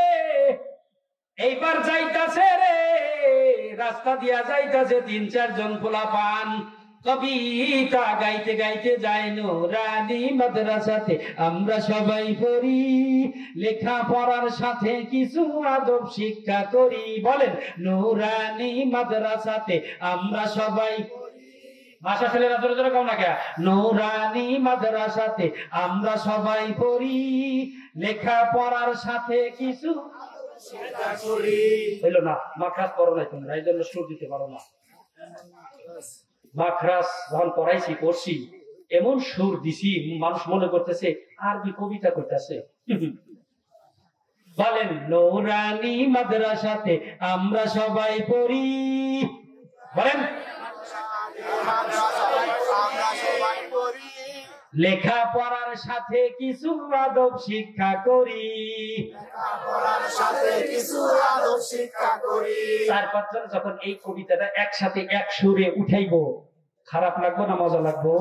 এইবার যাইতাছে রে, রাস্তা দিয়া যাইতাছে 3-4 জন পোলাপান, কবিতা গাইতে গাইতে যায়, নুরানি মাদ্রাসাতে আমরা সবাই পড়ি, লেখা পড়ার সাথে কিছু আদব শিক্ষা করি। বলেন, নুরানি মাদ্রাসাতে আমরা সবাই, ভাষা ছেলেরা জোরে জোরে কম না কে, নুরানি মাদ্রাসাতে আমরা সবাই পড়ি, লেখা পড়ার সাথে কিছু হইল না। মাখরাজ পড়ো নাই তোমরা, এই জন্য সুর দিতে পারো না। মাখরাজ যখন পড়াইছি পড়ছি, এমন সুর দিছি মানুষ মনে করতেছে আরবি কবিতা করতেছে। বলেন, নুরানি মাদ্রাসাতে আমরা সবাই পড়ি, বলেন লেখা পড়ার সাথে কিছু আদব শিক্ষা করি, 4-5 জন যখন এই কবিতাটা একসাথে এক সুরে উঠাইবো, খারাপ লাগবো না মজা লাগবো?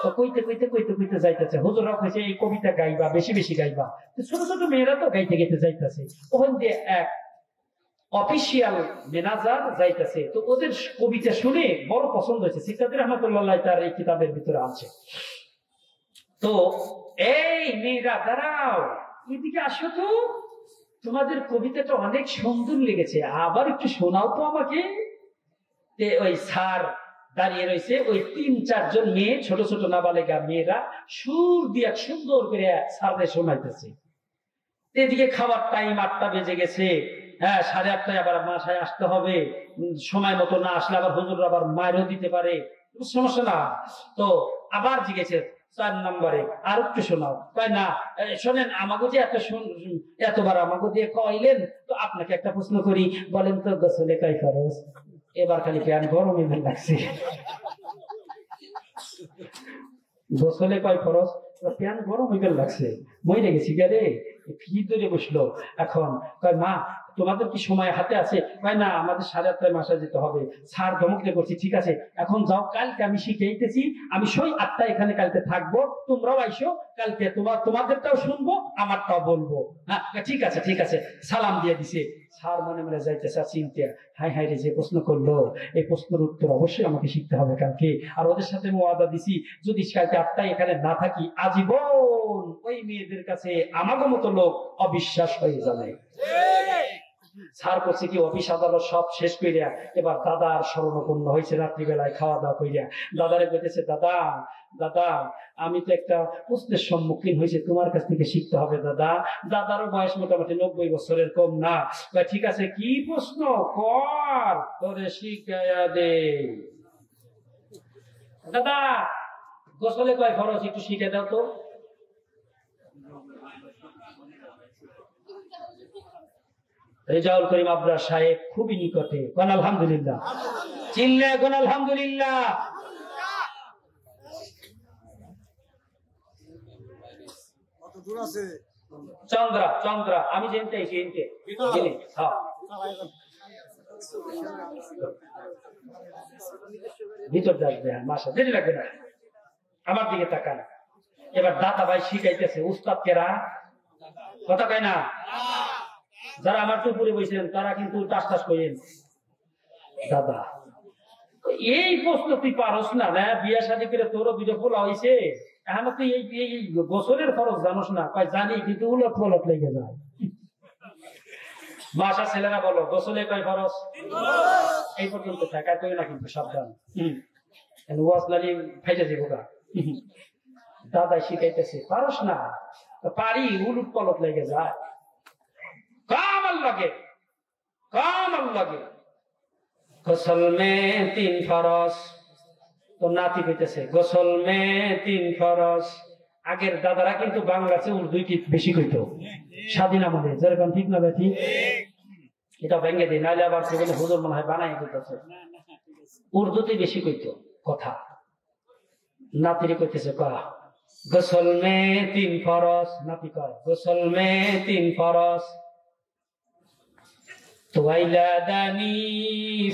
তো কইতে কইতে কইতে কইতে যাইতেছে, হুজুররা কইছে এই কবিতা গাইবা, বেশি বেশি গাইবা। ছোট ছোট মেয়েরা তো গাইতে গাইতে যাইতেছে, ওখান দিয়ে এক অফিসিয়াল ম্যানেজার যাইতেছে, তো ওদের কবিতা শুনে বড় পছন্দ হয়েছে। সিদ্ধার্থ রহমতুল্লাহ তার এই কিতাবের ভিতরে আছে। তো এই মেয়েরা দাঁড়াও, এদিকে আসো তো, তোমাদের কবিতাটা অনেক সুন্দর লেগেছে, আবার একটু শোনাও তো আমাকে। ওই স্যার দাঁড়িয়ে রয়েছে, ওই 3-4 জন মেয়ে, ছোট ছোট নাবালিকা মেয়েরা সুর দিয়ে সুন্দর করে স্যারকে শোনাইতেছে। এদিকে খাবার টাইম 8টা বেজে গেছে, হ্যাঁ 8:30 আবার বাসায় আসতে হবে, সময় মতো না আসলে আবার হুজুর আবার মায়েরও দিতে পারে, সমস্যা না। তো আবার জিজ্ঞেসে 4 নম্বরে আর একটু শোনাও, তাই না শোনেন আমাকে যে এতবার আমাকে দিয়ে কইলেন, তো আপনাকে একটা প্রশ্ন করি, বলেন তো গোসলে কয় ফরজ? এবার খালি প্যান গরমই লাগছে, গোসলে কয় ফরজ, প্যান গরম হয়ে লাগছে, মরে গেছি রে, কি ধরে বসলো। এখন কয় মা তোমাদের কি সময় হাতে আছে? কয় না আমাদের 8:30 মাসে যেতে হবে। স্যার ধমকতে করছি, ঠিক আছে এখন যাও, কালকে আমি শিখাইতেছি, আমি সই 8টা এখানে কালকে থাকবো, তোমরাও আইসো কালকে, তোমাদেরটাও শুনবো আমারটাও বলবো। হ্যাঁ ঠিক আছে ঠিক আছে, সালাম দিয়ে দিছে। স্যার মনে মনে যাইতেছে চিন্তা, হাই হাই রে যে প্রশ্ন করলো, এই প্রশ্নের উত্তর অবশ্যই আমাকে শিখতে হবে কালকে। আর ওদের সাথে ওয়াদা দিছি যদি কালকে 8টায় এখানে না থাকি আজীবন ওই মেয়েদের কাছে আমাগো মতো লোক অবিশ্বাস হয়ে যাবে। স্যার করছে কি অফিস আদালত সব শেষ করিয়া এবার দাদার স্মরণাপন্ন হয়েছে, রাত্রিবেলায় খাওয়া দাওয়া করিয়া দাদারে বলতেছে, দাদা দাদা আমি তো একটা প্রশ্নের সম্মুখীন হয়েছে, তোমার কাছ থেকে শিখতে হবে দাদা। দাদারও বয়স মোটামুটি 90 বছরের কম না। ঠিক আছে কি প্রশ্ন কর, তোরে শিখাইয়া দে। দাদা গোসলে কয় ফরজ একটু শিখে দাও তো। রেজাউল করিম আবরার সাহেব খুবই নিকটে, কোন আলহামদুলিল্লাহ, চিনলে কোন আলহামদুলিল্লাহ। চন্দ্রা চন্দ্রা আমি জেনতে জেনতে জেনে হ্যাঁ ভিতর আসবে, হ্যাঁ মাসা দেরি লাগবে না। আমার দিকে তাকান, এবার দাদা ভাই শিখাইতেছে, উস্তাদ কেরা কথা কয় না, যারা আমার টুপুরে বসেন তারা কিন্তু টাস টাস করেন, দাদা এই প্রশ্ন তুই পারস না, বিয়া শাদী করে তোরও দুটো ফোলা হয়েছে, এখন তুই এই গোসলের ফরজ জানোস না? কয় জানি কিন্তু উলট পলট লেগে যায়। বাসা ছেলেরা বলো গোসলে কয় ফরজ? এই পর্যন্ত থাকা কই না কিন্তু সাবধান, ওয়াজ নালি ফাইটা যাবো গা। দাদাই শিখাইতেছে পারস না, পারি উলট পলট লেগে যায়, কামাল লাগে কামাল লাগে। গোসল মে 3 ফরজ, তো নাতি কইতেছে গোসল মে 3 ফরজ। আগের দাদারা কিন্তু বাংলাতে উর্দুই বেশি কইতো, স্বাধীন আমাদের যেরকম, ঠিক না বেঠি? এটা ভেঙে দিই নাহলে আবার সেখানে হুজুর মনে হয় বানাই কইতেছে, উর্দুতে বেশি কইতো কথা। নাতিরে কইতেছে কা গোসল মে 3 ফরজ, নাতি কয় গোসল মে 3 ফরজ। তোয়াইলা দানি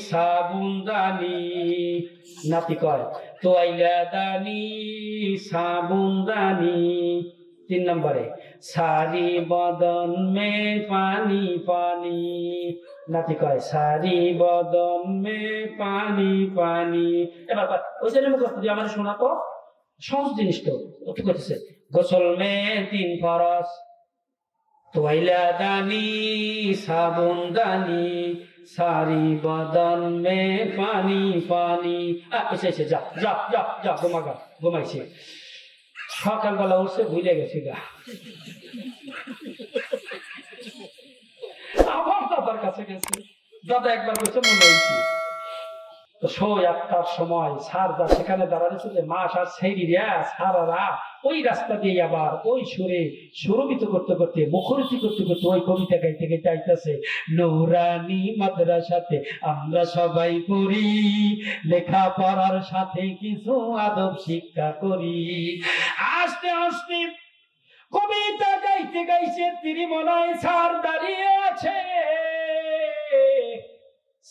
সাবুন দানি, নাতি কয় তোয়াইলা দানি সাবুন দানি। 3 নম্বরে সারি বদন মে পানি পানি, নাতি কয় সারি বদন মে পানি পানি। এবার ওই জন্য মুখস্থ দিয়ে আমার শোনা তো সহজ জিনিস, তো কি করতেছে গোসল মে 3 ফরজ, তোয়াইলা দানি সাবুন দানি সারি বদন মে পানি পানি। এসে যা যা যা যা ঘুমাগা, ঘুমাইছে, সকালবেলা উঠছে ভুলে গেছে গা। আবার দাদার কাছে গেছে, দাদা একবার বলছে মনে হয়েছে, তো 8টার সময় সার যা সেখানে দাঁড়াচ্ছে যে মাস আর সেই সারারা ওই রাস্তা দিয়ে আবার ওই সুরে সুরভিত করতে করতে মুখরিত করতে করতে ওই কবিতা গাইতে গাইতে আইতেছে, নূরানি মাদ্রাসাতে আমরা সবাই পড়ি, লেখা পড়ার সাথে কিছু আদব শিক্ষা করি। আস্তে আস্তে কবিতা গাইতে গাইছে ত্রিমলায় স্যার দাঁড়িয়ে আছে,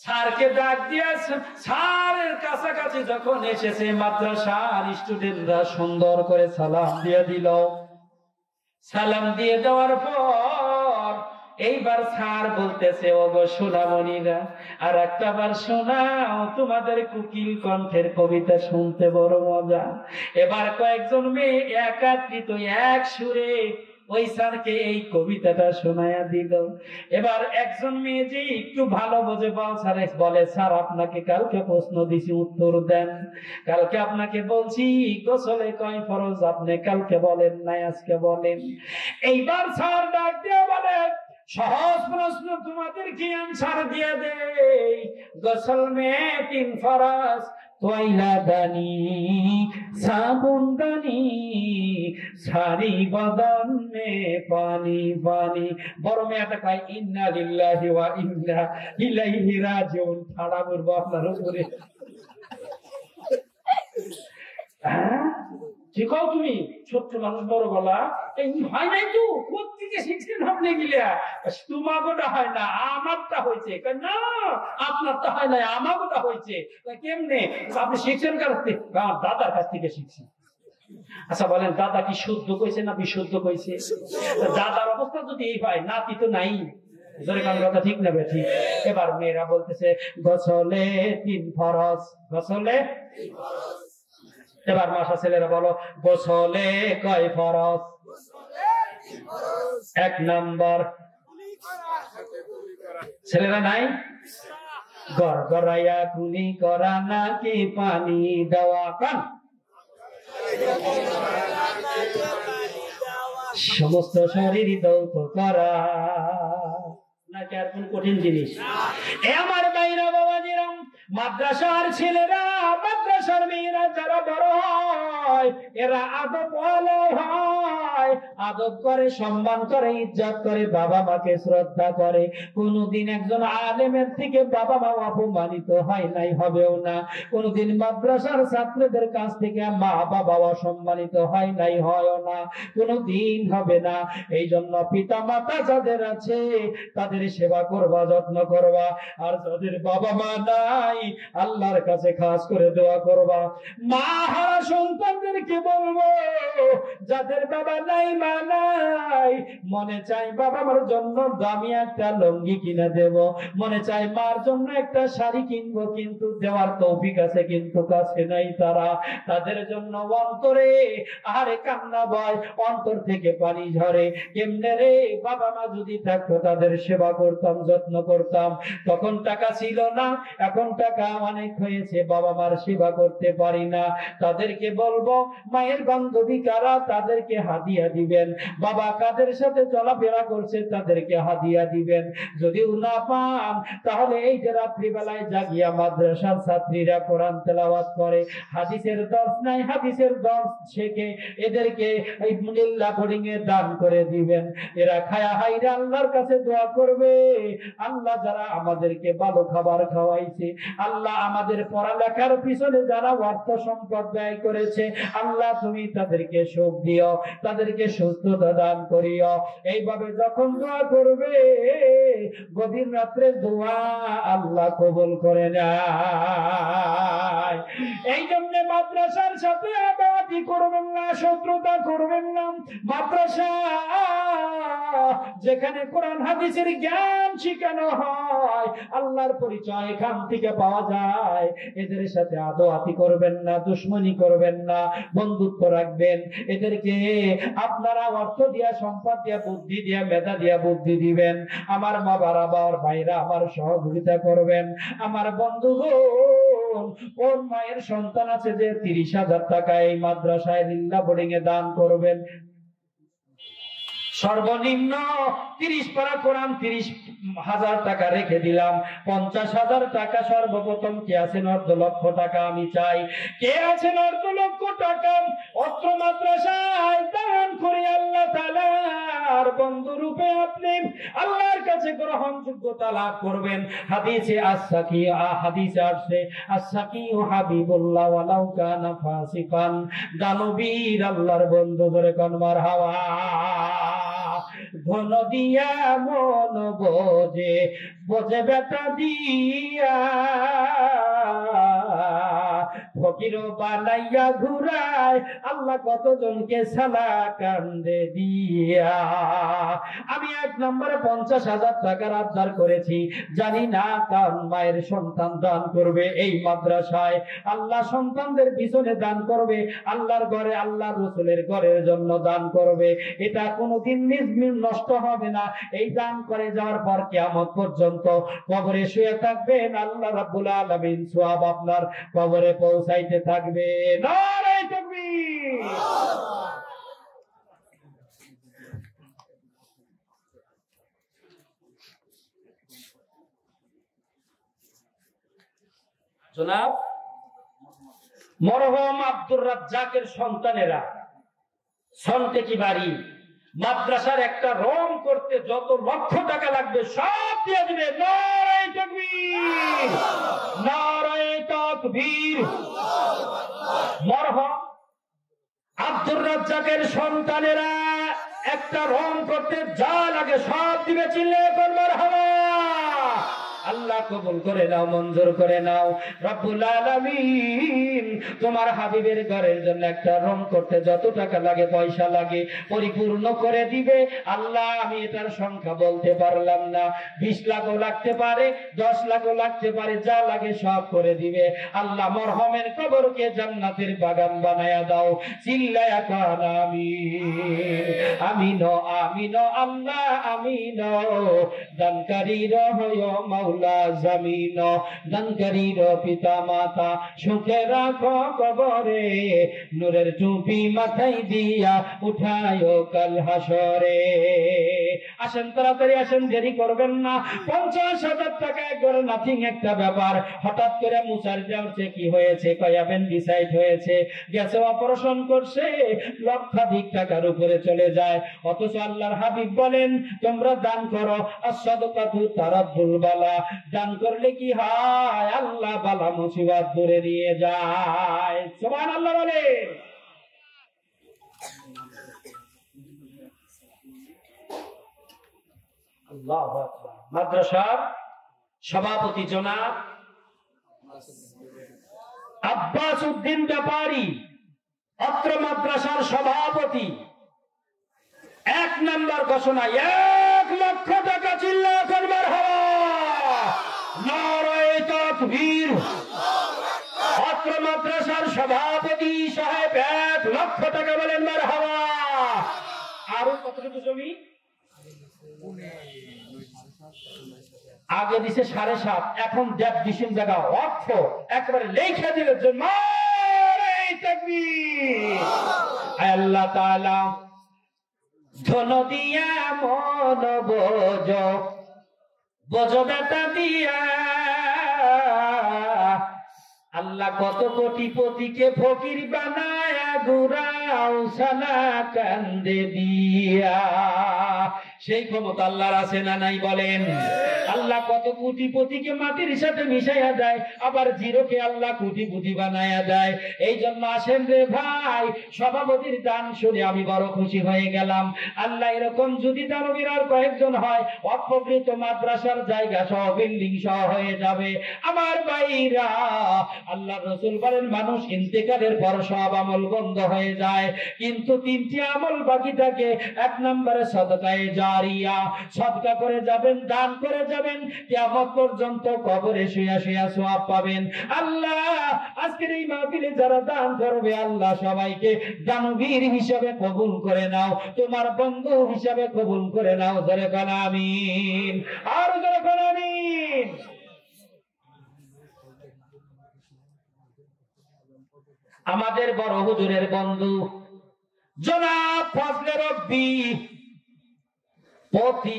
স্যারকে ডাক দিয়েছে, স্যারের কাছাকাছি যখন এসেছে মাদ্রাসার স্টুডেন্টরা সুন্দর করে সালাম দিয়ে দিল। সালাম দিয়ে দেওয়ার পর এইবার স্যার বলতেছে, ওগো সোনামণিরা আর একটা বার শোনাও, তোমাদের কুকিল কণ্ঠের কবিতা শুনতে বড় মজা। এবার কয়েকজন মেয়ে একাত্রিত এক সুরে ওই স্যারকে এই কবিতাটা শোনায়া দিল। এবার একজন মেয়ে যে একটু ভালো বোঝে বলে, স্যার আপনাকে কালকে প্রশ্ন দিছি উত্তর দেন, কালকে আপনাকে বলছি গোসলে কয় ফরজ, আপনি কালকে বলেন নাই আজকে বলেন। এইবার স্যার ডাক দিয়ে বলে, সহজ প্রশ্ন তোমাদেরকে আনসার দিয়ে দেই। গোসল মে 3 ফরজ, তোয়লা দানি, সাবুন দানি, সারি বদন মে পানি পানি। বড় মেয়েটা কয় ইন্না লিল্লাহি ওয়া ইন্না ইলাইহি রাজিউন। ঠাড়া করবো আপনার উপরে। ঠিক হও তুমি, ছোট্ট মানুষ বড় গলা, এই হয় নাই তো, কোথেকে শিখছেন আপনি গিলা? তোমাগোটা হয় না, আমারটা হয়েছে। না, আপনারটা হয় না, আমাগোটা হয়েছে। কেমনে আপনি শিখছেন কার থেকে? দাদার কাছ থেকে শিখছি। আচ্ছা বলেন, দাদা কি শুদ্ধ কইছে না বিশুদ্ধ কইছে? দাদার অবস্থা যদি এই হয়, নাতি তো নাই। কথা ঠিক না ঠিক? এবার মেয়েরা বলতেছে গোসলে 3 ফরজ, গোসলে। এবার মাসা ছেলেরা বলো গোসলে কয় ফরজ? 1 নম্বর। ছেলেরা নাই? গড়গড়াইয়া কুলি করা নাকি পানি দেওয়া? কান সমস্ত শরীর দৌত করা নাকি আর কোন কঠিন জিনিস? আমার বাইরা বাবাজিরাম, মাদ্রাসার ছেলেরা, মাদ্রাসার মেয়েরা যারা বড় হয়, এরা আদব হয়, আদব করে, সম্মান করে, ইজ্জত করে, বাবা মাকে শ্রদ্ধা করে। কোনদিন একজন আলেমের থেকে বাবা মা অপমানিত হয় নাই, হবেও না। কোনদিন মাদ্রাসার ছাত্রদের কাছ থেকে মা বাবা অসম্মানিত হয় নাই, হয়ও না, কোনদিন হবে না। এই জন্য পিতা মাতা যাদের আছে তাদের সেবা করবা, যত্ন করবা। আর যাদের বাবা মা নাই, আল্লাহর কাছে খাস করে দোয়া করবা। মা হারা সন্তানদেরকে বলবো, যাদের বাবা নাই মা নাই, মনে চাই বাবা মার জন্য দামি একটা লুঙ্গি কিনে দেব, মনে চাই মার জন্য একটা শাড়ি কিনবো, কিন্তু দেওয়ার তৌফিক আছে কিন্তু কাছে নাই তারা। তাদের জন্য অন্তরে আরে কান্না বয়, অন্তর থেকে পানি ঝরে। কেমনে রে, বাবা মা যদি থাকতো তাদের সেবা করতাম, যত্ন করতাম। তখন টাকা ছিল না, এখন টাকা অনেক হয়েছে, বাবা মার সেবা করতে পারি না। তাদেরকে বলবো, মায়ের বান্ধবী কারা, তাদেরকে হাদিয়া দিবেন। বাবা কাদের সাথে চলাফেরা করছে, তাদেরকে হাদিয়া দিবেন। যদিও না পান, তাহলে এই যে রাত্রিবেলায় জাগিয়া মাদ্রাসার ছাত্রীরা কোরআন তেলাওয়াত করে, হাদিসের দর্শ নাই, হাদিসের দর্শ শেখে, এদেরকে এই লিল্লাহ বোর্ডিং এ দান করে দিবেন। এরা খায়া হাইরা আল্লাহর কাছে দোয়া করবে, আল্লাহ যারা আমাদেরকে ভালো খাবার খাওয়াইছে, আল্লাহ আমাদের পড়ালেখার পিছনে যারা অর্থ সম্পদ ব্যয় করেছে, আল্লাহ তুমি তাদেরকে সুখ দিও, তাদেরকে সুস্থতা দান করিও। এইভাবে যখন দোয়া করবে, গভীর রাত্রে দোয়া আল্লাহ কবুল করে নেয়। এই জন্য মাদ্রাসার সাথে আদাতি করবেন না, শত্রুতা করবেন না। মাদ্রাসা যেখানে কোরআন হাদিসের জ্ঞান শিখানো হয়, আল্লাহর পরিচয় এখান থেকে পাওয়া যায়। এদের সাথে আদোয়াতি করবেন না, দুশ্মনী করবেন না, বন্ধুত্ব রাখবেন। এদেরকে আপনারা অর্থ দিয়া, সম্পদ দিয়া, বুদ্ধি দিয়া, মেধা দিয়া বুদ্ধি দিবেন। আমার মা বাবার ভাইরা আমার সহযোগিতা করবেন। আমার বন্ধুগণ, কোন মায়ের সন্তান আছে যে 30,000 টাকা এই মাদ্রাসায় লিল্লাহ বোর্ডিং এ দান করবেন? সর্বনিম্ন 30 পারা কোরআন 30,000 টাকা রেখে দিলাম, 50,000 টাকা সর্বপ্রথম। কে আছেন 1,00,000 টাকা? আমি চাই। কে আছেন 1,00,000 টাকা অত্র মাদ্রাসায় দান করে আল্লাহ তাআলার বন্ধু রূপে আপনি আল্লাহর কাছে গ্রহণযোগ্যতা লাভ করবেন। হাদিসে as-সাকি, হাদিসে আসছে as-সাকি হাবিবুল্লাহ ওয়ালাউ কানা ফাসিকান। দানবীর আল্লাহর বন্ধু, ধরে কোন মারহাবা। ধন দিয়া মন বোঝে, বোঝে বেটা দিয়া, ফকির বানাইয়া ঘুরায় আল্লাহ কতজনকে সালা কান্দে দিয়া। আমি 1 নম্বরে 50,000 টাকার আবদার করেছি, জানি না কারণ মায়ের সন্তান দান করবে এই মাদ্রাসায়, আল্লাহ সন্তানদের পিছনে দান করবে, আল্লাহর ঘরে, আল্লাহর রাসূলের ঘরের জন্য দান করবে। এটা কোনোদিন নিজ নষ্ট হবে না। এই দান করে যাওয়ার পর কিয়ামত পর্যন্ত কবরে শুয়ে থাকবেন, আল্লাহ রাব্বুল আলামিন সওয়াব আপনার কবরে পৌঁছাইতে থাকবে। নারে তাকবীর। জনাব মরহুম আব্দুর রাজ্জাকের সন্তানেরা সন্তেকি বাড়ি মাদ্রাসার একটা রং করতে যত লক্ষ টাকা লাগবে সব দিয়ে দিবে। নারায়ে তাকবীর, নারায়ে তাকবীর। মরহুম আব্দুর রাজ্জাকের সন্তানেরা একটা রং করতে যা লাগে সব দিবে। চিল্লায়ে বল মারহাবা। আল্লাহ কবুল করে নাও, মঞ্জুর করে নাও। রব্বুল আলামিন তোমার হাবিবের ঘরের জন্য একটা রং করতে যত টাকা লাগে পয়সা লাগে পরিপূর্ণ করে দিবে। আল্লাহ আমি এটার সংখ্যা বলতে পারলাম না, 20 লাখও লাগতে পারে, 10 লাখও লাগতে পারে, যা লাগে সব করে দিবে। আল্লাহ মরহমের কবরকে জান্নাতের বাগান বানায়া দাও। চিল্লায়া কান আমিন, আমিন আমিন আল্লাহ আমিন। দানকারীর হয় মাওলা জমিন, দানকারীর পিতা মাতা সুখে রাখো কবরে, নূরের টুপি মাথায় দিয়া উঠায় কাল হাসরে। আসেন তাড়াতাড়ি আসেন, দেরি করবেন না। 50,000 টাকা একবারে নাথিং একটা ব্যাপার। হঠাৎ করে মুসার যাচ্ছে, কি হয়েছে? কয়াবেন ডিসাইড হয়েছে, গেছে অপারেশন করছে, লক্ষাধিক টাকার উপরে চলে যায়। অথচ আল্লাহর হাবিব বলেন তোমরা দান করো, as-সাদাকাতু তারাদ্দুল বালা। দান করলে কি হয়? আল্লাহ বালা মুসিবত দূরে নিয়ে যায়। সুবহানাল্লাহ বলে। আল্লাহু আকবার। মাদ্রাসার সভাপতি জনাব আব্বাস উদ্দিন ব্যাপারী, অত্র মাদ্রাসার সভাপতি, 1 নম্বর ঘোষণা 1 লক্ষ টাকা। চিল্লায়ে বল মারহাবা। নারায়ে তাকবীর। অত্র মাদ্রাসার সভাপতি সাহেব 1 লক্ষ টাকা বলেন মারহাবা। আরো কতটুকু জমি আগে দিছে 7.5, এখন 1.5 জায়গা অর্থ একবারে লেখা দিলের জন্য। নারায়ে তাকবীর। আল্লাহ তাআলা ধন দিয়া মন বোঝ, বোঝ বেটা দিয়া। আল্লাহ কত কোটিপতিকে ফকির বানায় ঘুরাও সানা কান্দে দিয়া। সেই ক্ষমতা আল্লাহর আছে না নাই বলেন? আল্লাহ কত কোটিপতিকে মাটির সাথে মিশাইয়া দেয়, আবার জিরোকে আল্লাহ কোটিপতি বানায়া দেয়। এই জন্য আসেন রে ভাই, সভাপতির দান শুনে আমি বড় খুশি হয়ে গেলাম। আল্লাহ এরকম যদি দানবীর আর কয়েকজন হয়, অপকৃত মাদ্রাসার জায়গা সহ বিল্ডিং সহ হয়ে যাবে। আমার ভাইরা, আল্লাহ রাসূল বলেন মানুষ ইন্তেকালের পর সব আমল বন্ধ হয়ে যায়, কিন্তু 3টি আমল বাকি থাকে। 1 নম্বরে সাদকায়ে জারিয়া, সদকা করে যাবেন, দান করে যাবেন, কিয়ামত পর্যন্ত কবরে শুয়া শুয়া সওয়াব পাবেন। আল্লাহ আজকের এই মাহফিলে যারা দান করবে, আল্লাহ সবাইকে দানবীর হিসাবে কবুল করে নাও, তোমার বন্ধু হিসাবে কবুল করে নাও। জোরে বল আমিন, আর জোরে বল আমিন। আমাদের বড় হুজুরের বন্ধু জনাব ফজলে রব্বি প্রতি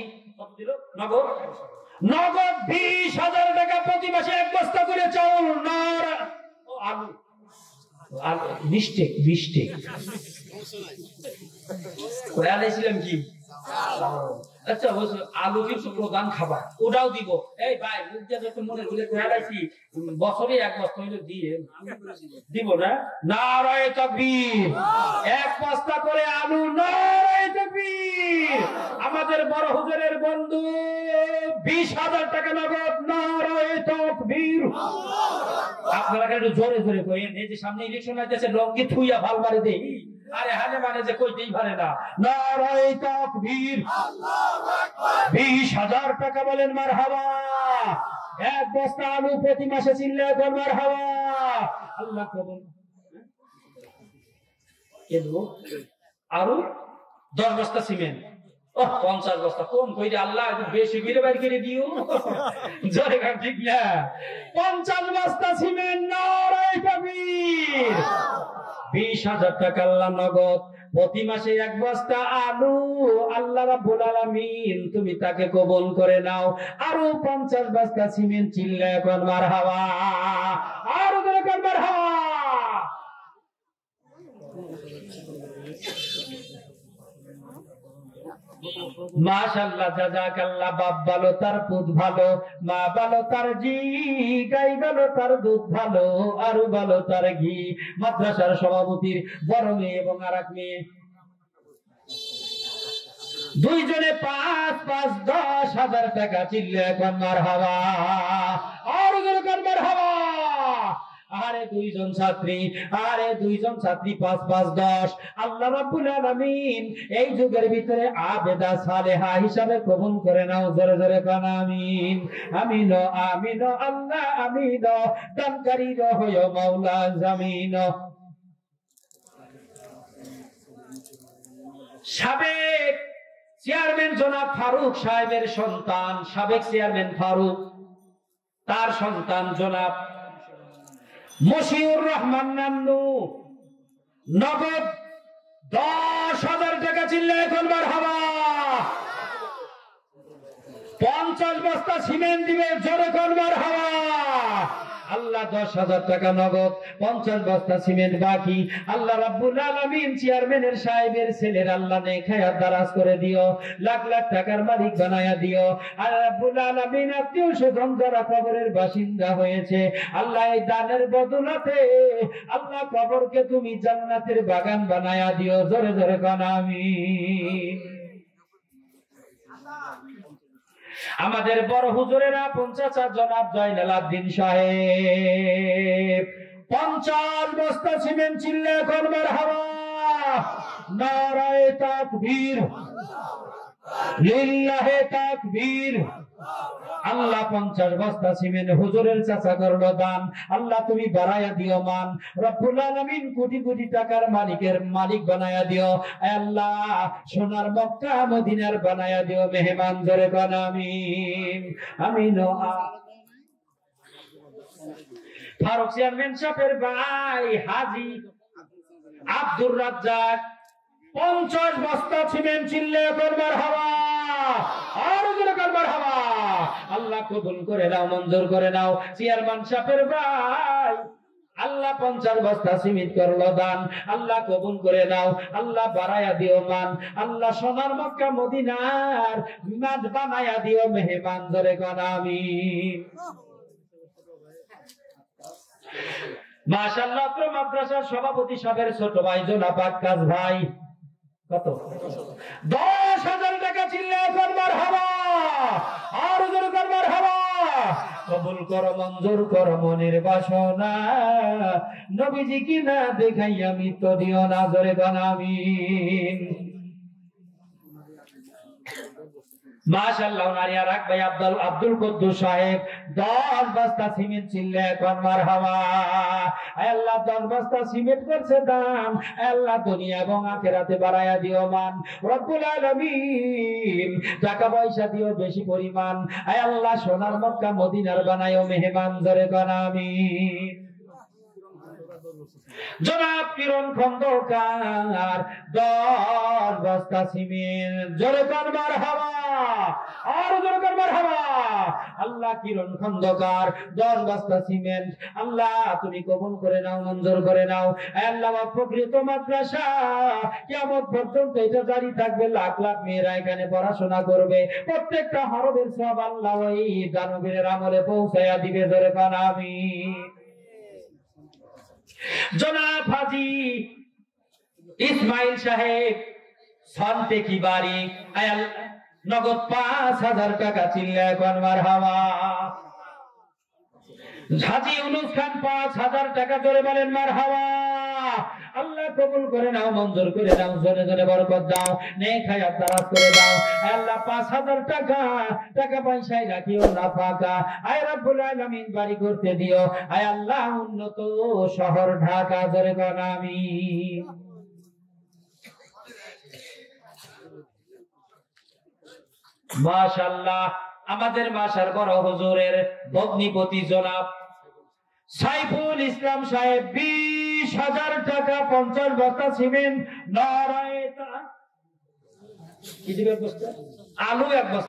নগদ 20,000 টাকা প্রতি মাসে 1 বস্তা করে চাউল, আলু, বিস্টেক আলাইছিলাম কি? আচ্ছা আলু কিছু প্রধান খাবার, ওটাও দিব। এই ভাই মুখ দিয়ে যত মনে ভুলে খেয়ালাইছি, বছরে 1 বস্তা হইলে দিয়ে দিব না? নারায়ে তাকবীর। 1 বস্তা করে আলু। নারায়ে তাকবীর। আমাদের বড় হুজুরের বন্ধু 20,000 টাকা নগদ। নারায়ে তাকবীর। আপনারা একটু জোরে জোরে কইেন, এই যে সামনে ইলেকশন আইতেছে, লঙ্গি থুইয়া ভাল মারে দেই। আরে হালে মানে যে কইতেই পারে না। নারায়ে তাকবীর। আল্লাহু আকবার। 20,000 টাকা বলেন মারহাবা। 1 বস্তা আলু প্রতি মাসে। চিল্লায়ে বল মারহাবা। আল্লাহ কবুল। আরো 10 বস্তা সিমেন্ট। 50 বস্তা কম কইরে আল্লাহ একটু বেশি করে বাইর করে দিও। জোরে কাম ঠিক না? 50 বস্তা সিমেন্ট। নারায়ে তাকবীর। 20,000 টাকা আল্লাহ নগদ। প্রতি মাসে 1 বস্তা আলু আল্লাহ রাব্বুল আলামিন তুমি তাকে কবুল করে নাও। আরো 50 বস্তা সিমেন্ট, চিল্লায় এখন মারহাবা, আরো জোরে কর মারহাবা। মাশাআল্লাহ, জাযাকাল্লাহ। বাপ ভালো তার পুত ভালো, মা ভালো তার জি, গাই ভালো তার দুধ ভালো, আরো ভালো তার ঘি। মাদ্রাসার সভাপতির বড় মেয়ে এবং আরেক মেয়ে, দুইজনে 5-5, 10,000 টাকা, চিল্লে এখন মারহাবা, আরো জোরে কর মারহাবা। আরে দুইজন ছাত্রী, 5-5, 10। আল্লাহ রাব্বুল আলামিন এই যুগের ভিতরে আবেদা সালেহা হিসাবে কবুল করে নাও। জোরে জোরে কোন আমিন। আমিন আমিন আল্লাহ আমিন, দানকারী রহয় মাওলা জামিন। সাবেক চেয়ারম্যান জনাব ফারুক সাহেবের সন্তান, সাবেক চেয়ারম্যান ফারুক, তার সন্তান জনাব মশিউর রহমান নান্নু, নগদ 10,000 টাকা, চিল্লায় এখন মারহাবা। 50 বস্তা সিমেন্ট দিবে, জোরে কোন মারহাবা। আল্লাহ 10,000 টাকা নগদ, 50 বস্তা সিমেন্ট বাকি। আল্লাহ রাব্বুল আলামিন চেয়ারম্যানের সাহেবের ছেলের আল্লাহ নেক হায়াত দারাজ করে দিও, লাখ লাখ টাকার মালিক বানায়া দিও। আর রাব্বুল আলামিন আত্মীয় স্বজন যারা কবরের বাসিন্দা হয়েছে, আল্লাহ এই দানের বদৌলতে আল্লাহ কবরকে তুমি জান্নাতের বাগান বানায়া দিও। জোরে জোরে কোন আমিন। আমাদের বড় হুজুরেরা 50 জনাব জয়নাল আব্দিন সাহেব 50 বস্তা সিমেন্ট, চিল্লে এখন মারহাবা, নারায়ে তাকবীর, লিল্লাহে তাকবীর। আল্লাহ 50 বস্তা সিমেন্ট হুজুরের চাচা করলো দান, আল্লাহ তুমি বাড়ায়া দিও মান। রব্বুল আলামিন কোটি কোটি টাকার মালিকের মালিক বানায়া দিও। আল্লাহ সোনার মক্কা মদিনার বানায়া দিও মেহমান। জোরে কোন আমিন। আমিন। ফারুক চেয়ারম্যান সাহেবের ভাই হাজী আব্দুর রাজ্জাক 50 বস্তা সিমেন্ট, চিল্লে এখন মারহাবা, আরো জোরে কর মারহাবা। আল্লাহ কবুল করে নাও, মঞ্জুর করে নাও। চেয়ারম্যান সাহেবের ভাই আল্লাহ 50 বস্তা সিমেন্ট করলো দান, আল্লাহ কবুল করে নাও, আল্লাহ বাড়ায়া দিও মান। আল্লাহ সোনার মক্কা মদিনার মাঠ বানায়া দিও মেহমান। জোরে কোন আমিন। মাশাআল্লাহ। মাদ্রাসার সভাপতি সাহেবের ছোট ভাই জনাব আক্কাস ভাই কত 10,000 টাকা, চিল্লে এখন মারহাবা, আর জোরে কর মারহাবা। কবুল করো, মঞ্জুর করো মনের বাসনা, নবীজি কি না দেখাইয়া মৃত্যু দিও না। জোরে কোন আমিন। মাশাআল্লাহ। নারিয়া রাখ ভাই আব্দুল কুদ্দুস সাহেব 10 বস্তা সিমেন্ট, চিল্লে এখন মারহাবা। আল্লাহ 10 বস্তা সিমেন্ট করছে দাম, আল্লাহ দুনিয়া এবং আখিরাতে বাড়ায়া দিও মান। রব্বুল আলামিন টাকা পয়সা দিও বেশি পরিমাণ। আল্লাহ সোনার মক্কা মদিনার বানায়ও মেহমান। জোরে কোন আমিন। জনাব কিরণ খন্দকার 10 বস্তা সিমেন্ট, জোরে কোন মারহাবা, আর জোরে কোন মারহাবা। আল্লাহ কিরণ খন্দকার 10 বস্তা সিমেন্ট, আল্লাহ তুমি কবুল করে নাও, মঞ্জুর করে নাও। আল্লাহ প্রকৃত মাদ্রাসা কিয়ামত পর্যন্ত এটা জারি থাকবে, লাখ লাখ মেয়েরা এখানে পড়াশোনা করবে, প্রত্যেকটা হরফের সওয়াব আল্লাহ ওই দানবীরের আমলে পৌঁছায়া দিবে। জোরে কোন আমিন। জনাব হাজী ইসমাইল সাহেব শান্তি কি বাড়ি, নগদ 5,000 টাকা, চিল্লা এখন মারহাবা। হাজী ইউনুস খান 5,000 টাকা, জোরে বলেন মারহাবা। আল্লাহ কবুল করে নাও, মঞ্জুর করে নাও, জোরে জোরে বরকত দাও, নেক হায়াত দারাজ করে দাও। আল্লাহ 5,000 টাকা, টাকা পয়সায় রাখিও না ফাঁকা। আয় রব্বুল আলামিন বাড়ি করতে দিও। আয় আল্লাহ উন্নত শহর ঢাকা। জোরে কোন আমিন। মাশাআল্লাহ। আমাদের মাশার বড় হুজুরের ভগ্নিপতি জনাব সাইফুল ইসলাম সাহেব 20 30,000 টাকা, 50 বস্তা সিমেন্ট, নারায়ে তাকবীর। কি দিবে বস্তা? আলু 1 বস্তা।